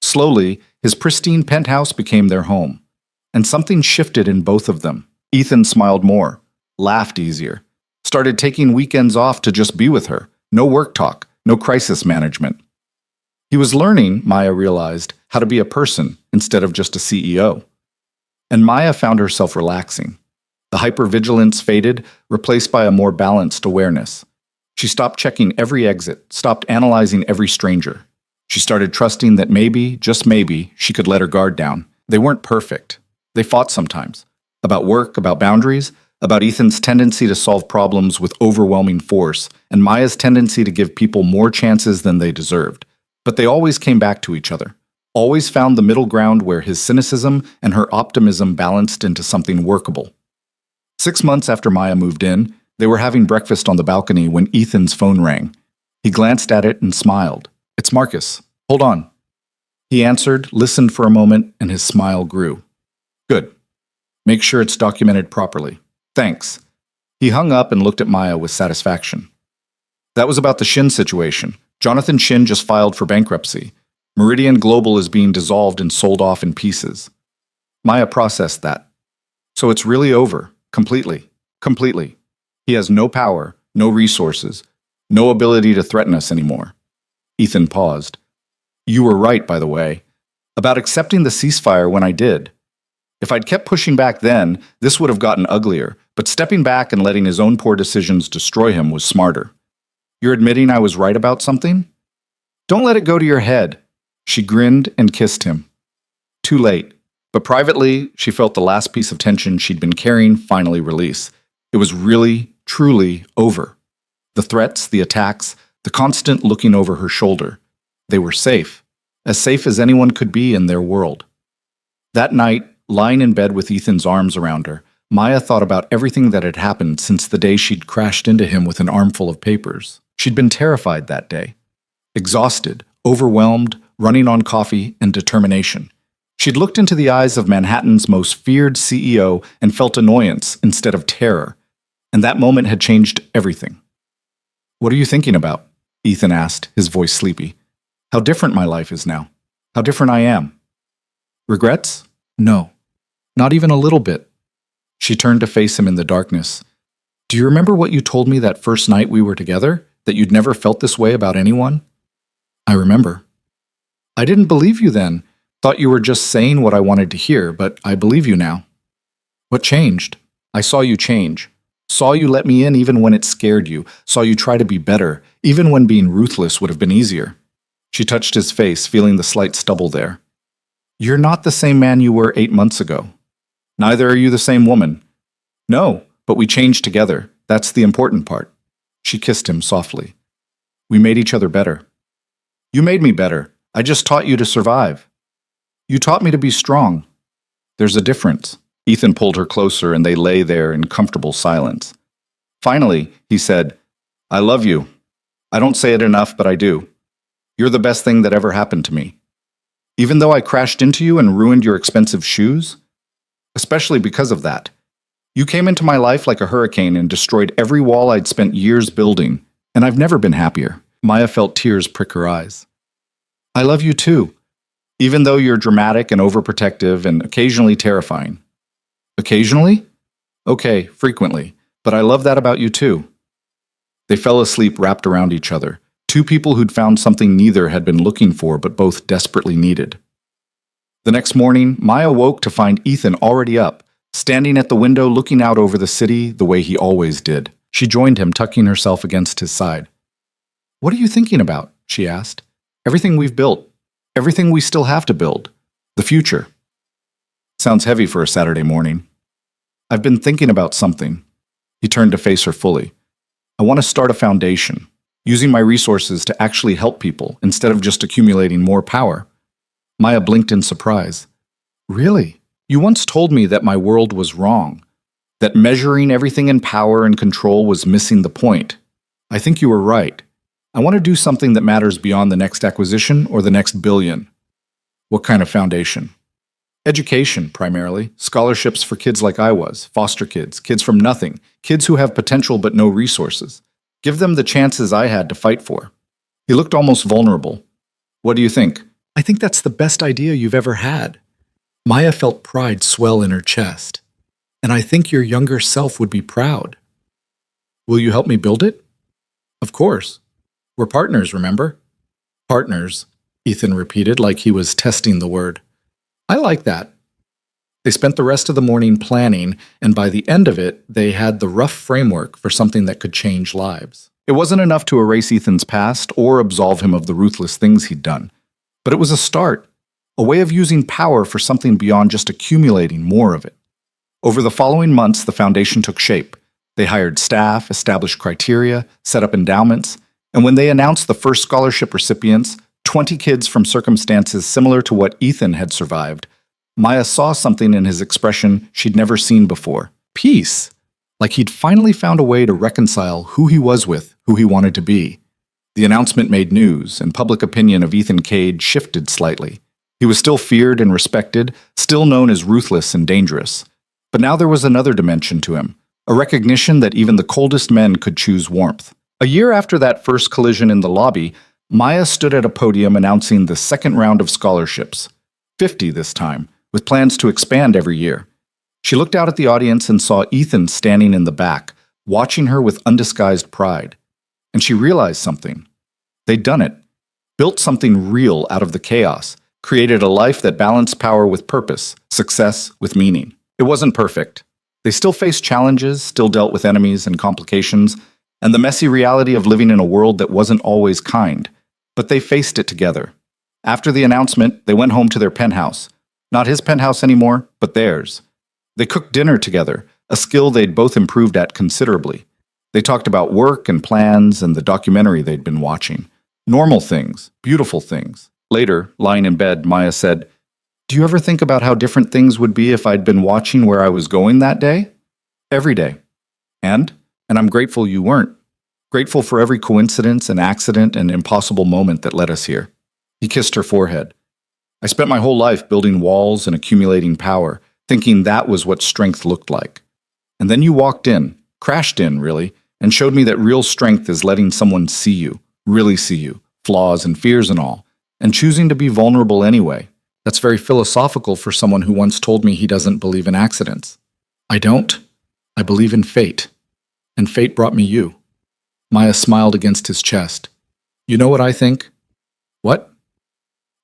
Slowly, his pristine penthouse became their home. And something shifted in both of them. Ethan smiled more, laughed easier, started taking weekends off to just be with her. No work talk, no crisis management. He was learning, Maya realized, how to be a person instead of just a CEO. And Maya found herself relaxing. The hypervigilance faded, replaced by a more balanced awareness. She stopped checking every exit, stopped analyzing every stranger. She started trusting that maybe, just maybe, she could let her guard down. They weren't perfect. They fought sometimes. About work, about boundaries, about Ethan's tendency to solve problems with overwhelming force, and Maya's tendency to give people more chances than they deserved. But they always came back to each other. Always found the middle ground where his cynicism and her optimism balanced into something workable. 6 months after Maya moved in, They were having breakfast on the balcony when Ethan's phone rang. He glanced at it and smiled. "It's Marcus. Hold on." He answered, listened for a moment, and his smile grew. "Good. Make sure it's documented properly. Thanks." He hung up and looked at Maya with satisfaction. That was about the Shin situation. Jonathan Shin just filed for bankruptcy. Meridian Global is being dissolved and sold off in pieces. Maya processed that. So it's really over. Completely. Completely. He has no power, no resources, no ability to threaten us anymore. Ethan paused. "You were right, by the way, about accepting the ceasefire when I did. If I'd kept pushing back then, this would have gotten uglier, but stepping back and letting his own poor decisions destroy him was smarter. You're admitting I was right about something? Don't let it go to your head." She grinned and kissed him. Too late. But privately, she felt the last piece of tension she'd been carrying finally release. It was really, truly over. The threats, the attacks, the constant looking over her shoulder. They were safe as anyone could be in their world. That night, lying in bed with Ethan's arms around her, Maya thought about everything that had happened since the day she'd crashed into him with an armful of papers. She'd been terrified that day. Exhausted, overwhelmed, running on coffee and determination. She'd looked into the eyes of Manhattan's most feared CEO and felt annoyance instead of terror. And that moment had changed everything. "What are you thinking about?" Ethan asked, his voice sleepy. "How different my life is now. How different I am." "Regrets? No. Not even a little bit." She turned to face him in the darkness. "Do you remember what you told me that first night we were together? That you'd never felt this way about anyone?" "I remember." "I didn't believe you then. Thought you were just saying what I wanted to hear, but I believe you now." "What changed?" "I saw you change. Saw you let me in even when it scared you. Saw you try to be better, even when being ruthless would have been easier." She touched his face, feeling the slight stubble there. "You're not the same man you were 8 months ago. Neither are you the same woman." "No, but we changed together. That's the important part." She kissed him softly. "We made each other better." "You made me better. I just taught you to survive." "You taught me to be strong." "There's a difference." Ethan pulled her closer and they lay there in comfortable silence. Finally, he said, "I love you. I don't say it enough, but I do. You're the best thing that ever happened to me. Even though I crashed into you and ruined your expensive shoes, especially because of that. You came into my life like a hurricane and destroyed every wall I'd spent years building, and I've never been happier." Maya felt tears prick her eyes. "I love you too, even though you're dramatic and overprotective and occasionally terrifying." "Occasionally?" "Okay, frequently, but I love that about you too." They fell asleep wrapped around each other, two people who'd found something neither had been looking for but both desperately needed. The next morning, Maya woke to find Ethan already up, standing at the window looking out over the city the way he always did. She joined him, tucking herself against his side. "What are you thinking about?" she asked. "Everything we've built. Everything we still have to build. The future." Sounds heavy for a Saturday morning. "I've been thinking about something." He turned to face her fully. "I want to start a foundation, using my resources to actually help people instead of just accumulating more power." Maya blinked in surprise. "Really? You once told me that my world was wrong, that measuring everything in power and control was missing the point. I think you were right. I want to do something that matters beyond the next acquisition or the next billion." "What kind of foundation?" "Education, primarily. Scholarships for kids like I was, foster kids, kids from nothing, kids who have potential but no resources. Give them the chances I had to fight for." He looked almost vulnerable. "What do you think?" "I think that's the best idea you've ever had." Maya felt pride swell in her chest. "And I think your younger self would be proud." "Will you help me build it?" "Of course. We're partners, remember?" "Partners," Ethan repeated like he was testing the word. "I like that." They spent the rest of the morning planning, and by the end of it, they had the rough framework for something that could change lives. It wasn't enough to erase Ethan's past or absolve him of the ruthless things he'd done. But it was a start, a way of using power for something beyond just accumulating more of it. Over the following months, the foundation took shape. They hired staff, established criteria, set up endowments, and when they announced the first scholarship recipients, 20 kids from circumstances similar to what Ethan had survived, Maya saw something in his expression she'd never seen before. Peace. like he'd finally found a way to reconcile who he was with who he wanted to be. The announcement made news, and public opinion of Ethan Cade shifted slightly. He was still feared and respected, still known as ruthless and dangerous. But now there was another dimension to him, a recognition that even the coldest men could choose warmth. A year after that first collision in the lobby, Maya stood at a podium announcing the second round of scholarships, 50 this time, with plans to expand every year. She looked out at the audience and saw Ethan standing in the back, watching her with undisguised pride. And she realized something. They'd done it, built something real out of the chaos, created a life that balanced power with purpose, success with meaning. It wasn't perfect. They still faced challenges, still dealt with enemies and complications, and the messy reality of living in a world that wasn't always kind. But they faced it together. After the announcement, they went home to their penthouse. Not his penthouse anymore, but theirs. They cooked dinner together, a skill they'd both improved at considerably. They talked about work and plans and the documentary they'd been watching. Normal things, beautiful things. Later, lying in bed, Maya said, "Do you ever think about how different things would be if I'd been watching where I was going that day?" "Every day." And I'm grateful you weren't. Grateful for every coincidence and accident and impossible moment that led us here. He kissed her forehead. "I spent my whole life building walls and accumulating power, thinking that was what strength looked like. And then you walked in, crashed in, really, and showed me that real strength is letting someone see you, really see you, flaws and fears and all, and choosing to be vulnerable anyway. That's very philosophical for someone who once told me he doesn't believe in accidents. I don't. I believe in fate. And fate brought me you." Maya smiled against his chest. "You know what I think?" "What?"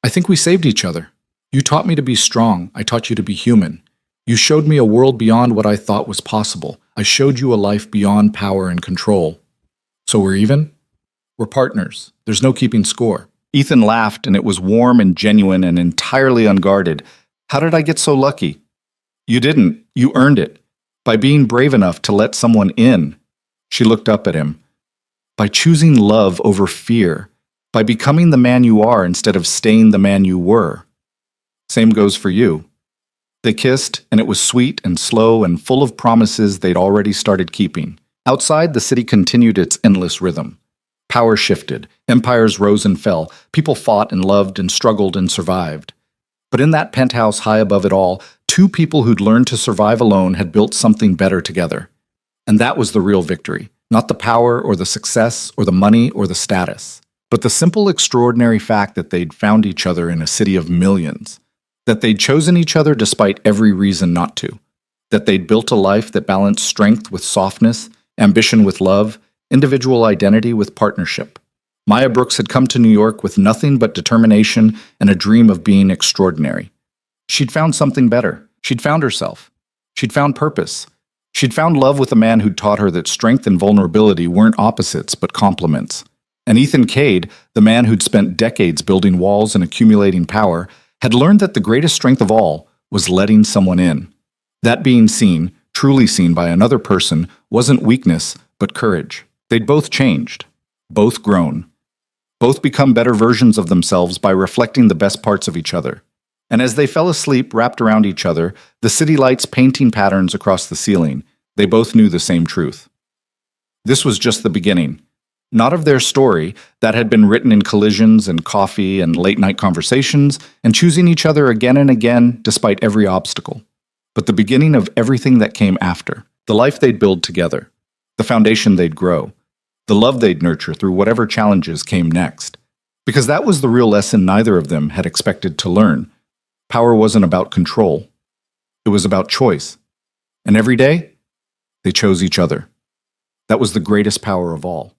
"I think we saved each other. You taught me to be strong. I taught you to be human. You showed me a world beyond what I thought was possible. I showed you a life beyond power and control. So we're even? We're partners. There's no keeping score." Ethan laughed, and it was warm and genuine and entirely unguarded. "How did I get so lucky?" "You didn't. You earned it. By being brave enough to let someone in." She looked up at him. "By choosing love over fear. By becoming the man you are instead of staying the man you were. Same goes for you." They kissed, and it was sweet and slow and full of promises they'd already started keeping. Outside, the city continued its endless rhythm. Power shifted, empires rose and fell, people fought and loved and struggled and survived. But in that penthouse high above it all, two people who'd learned to survive alone had built something better together. And that was the real victory, not the power or the success or the money or the status, but the simple extraordinary fact that they'd found each other in a city of millions. That they'd chosen each other despite every reason not to. That they'd built a life that balanced strength with softness, ambition with love, individual identity with partnership. Maya Brooks had come to New York with nothing but determination and a dream of being extraordinary. She'd found something better. She'd found herself. She'd found purpose. She'd found love with a man who'd taught her that strength and vulnerability weren't opposites but complements. And Ethan Cade, the man who'd spent decades building walls and accumulating power, had learned that the greatest strength of all was letting someone in. That being seen, truly seen by another person, wasn't weakness, but courage. They'd both changed, both grown, both become better versions of themselves by reflecting the best parts of each other. And as they fell asleep wrapped around each other, the city lights painting patterns across the ceiling, they both knew the same truth. This was just the beginning. Not of their story that had been written in collisions and coffee and late-night conversations and choosing each other again and again despite every obstacle, but the beginning of everything that came after, the life they'd build together, the foundation they'd grow, the love they'd nurture through whatever challenges came next. Because that was the real lesson neither of them had expected to learn. Power wasn't about control. It was about choice. And every day, they chose each other. That was the greatest power of all.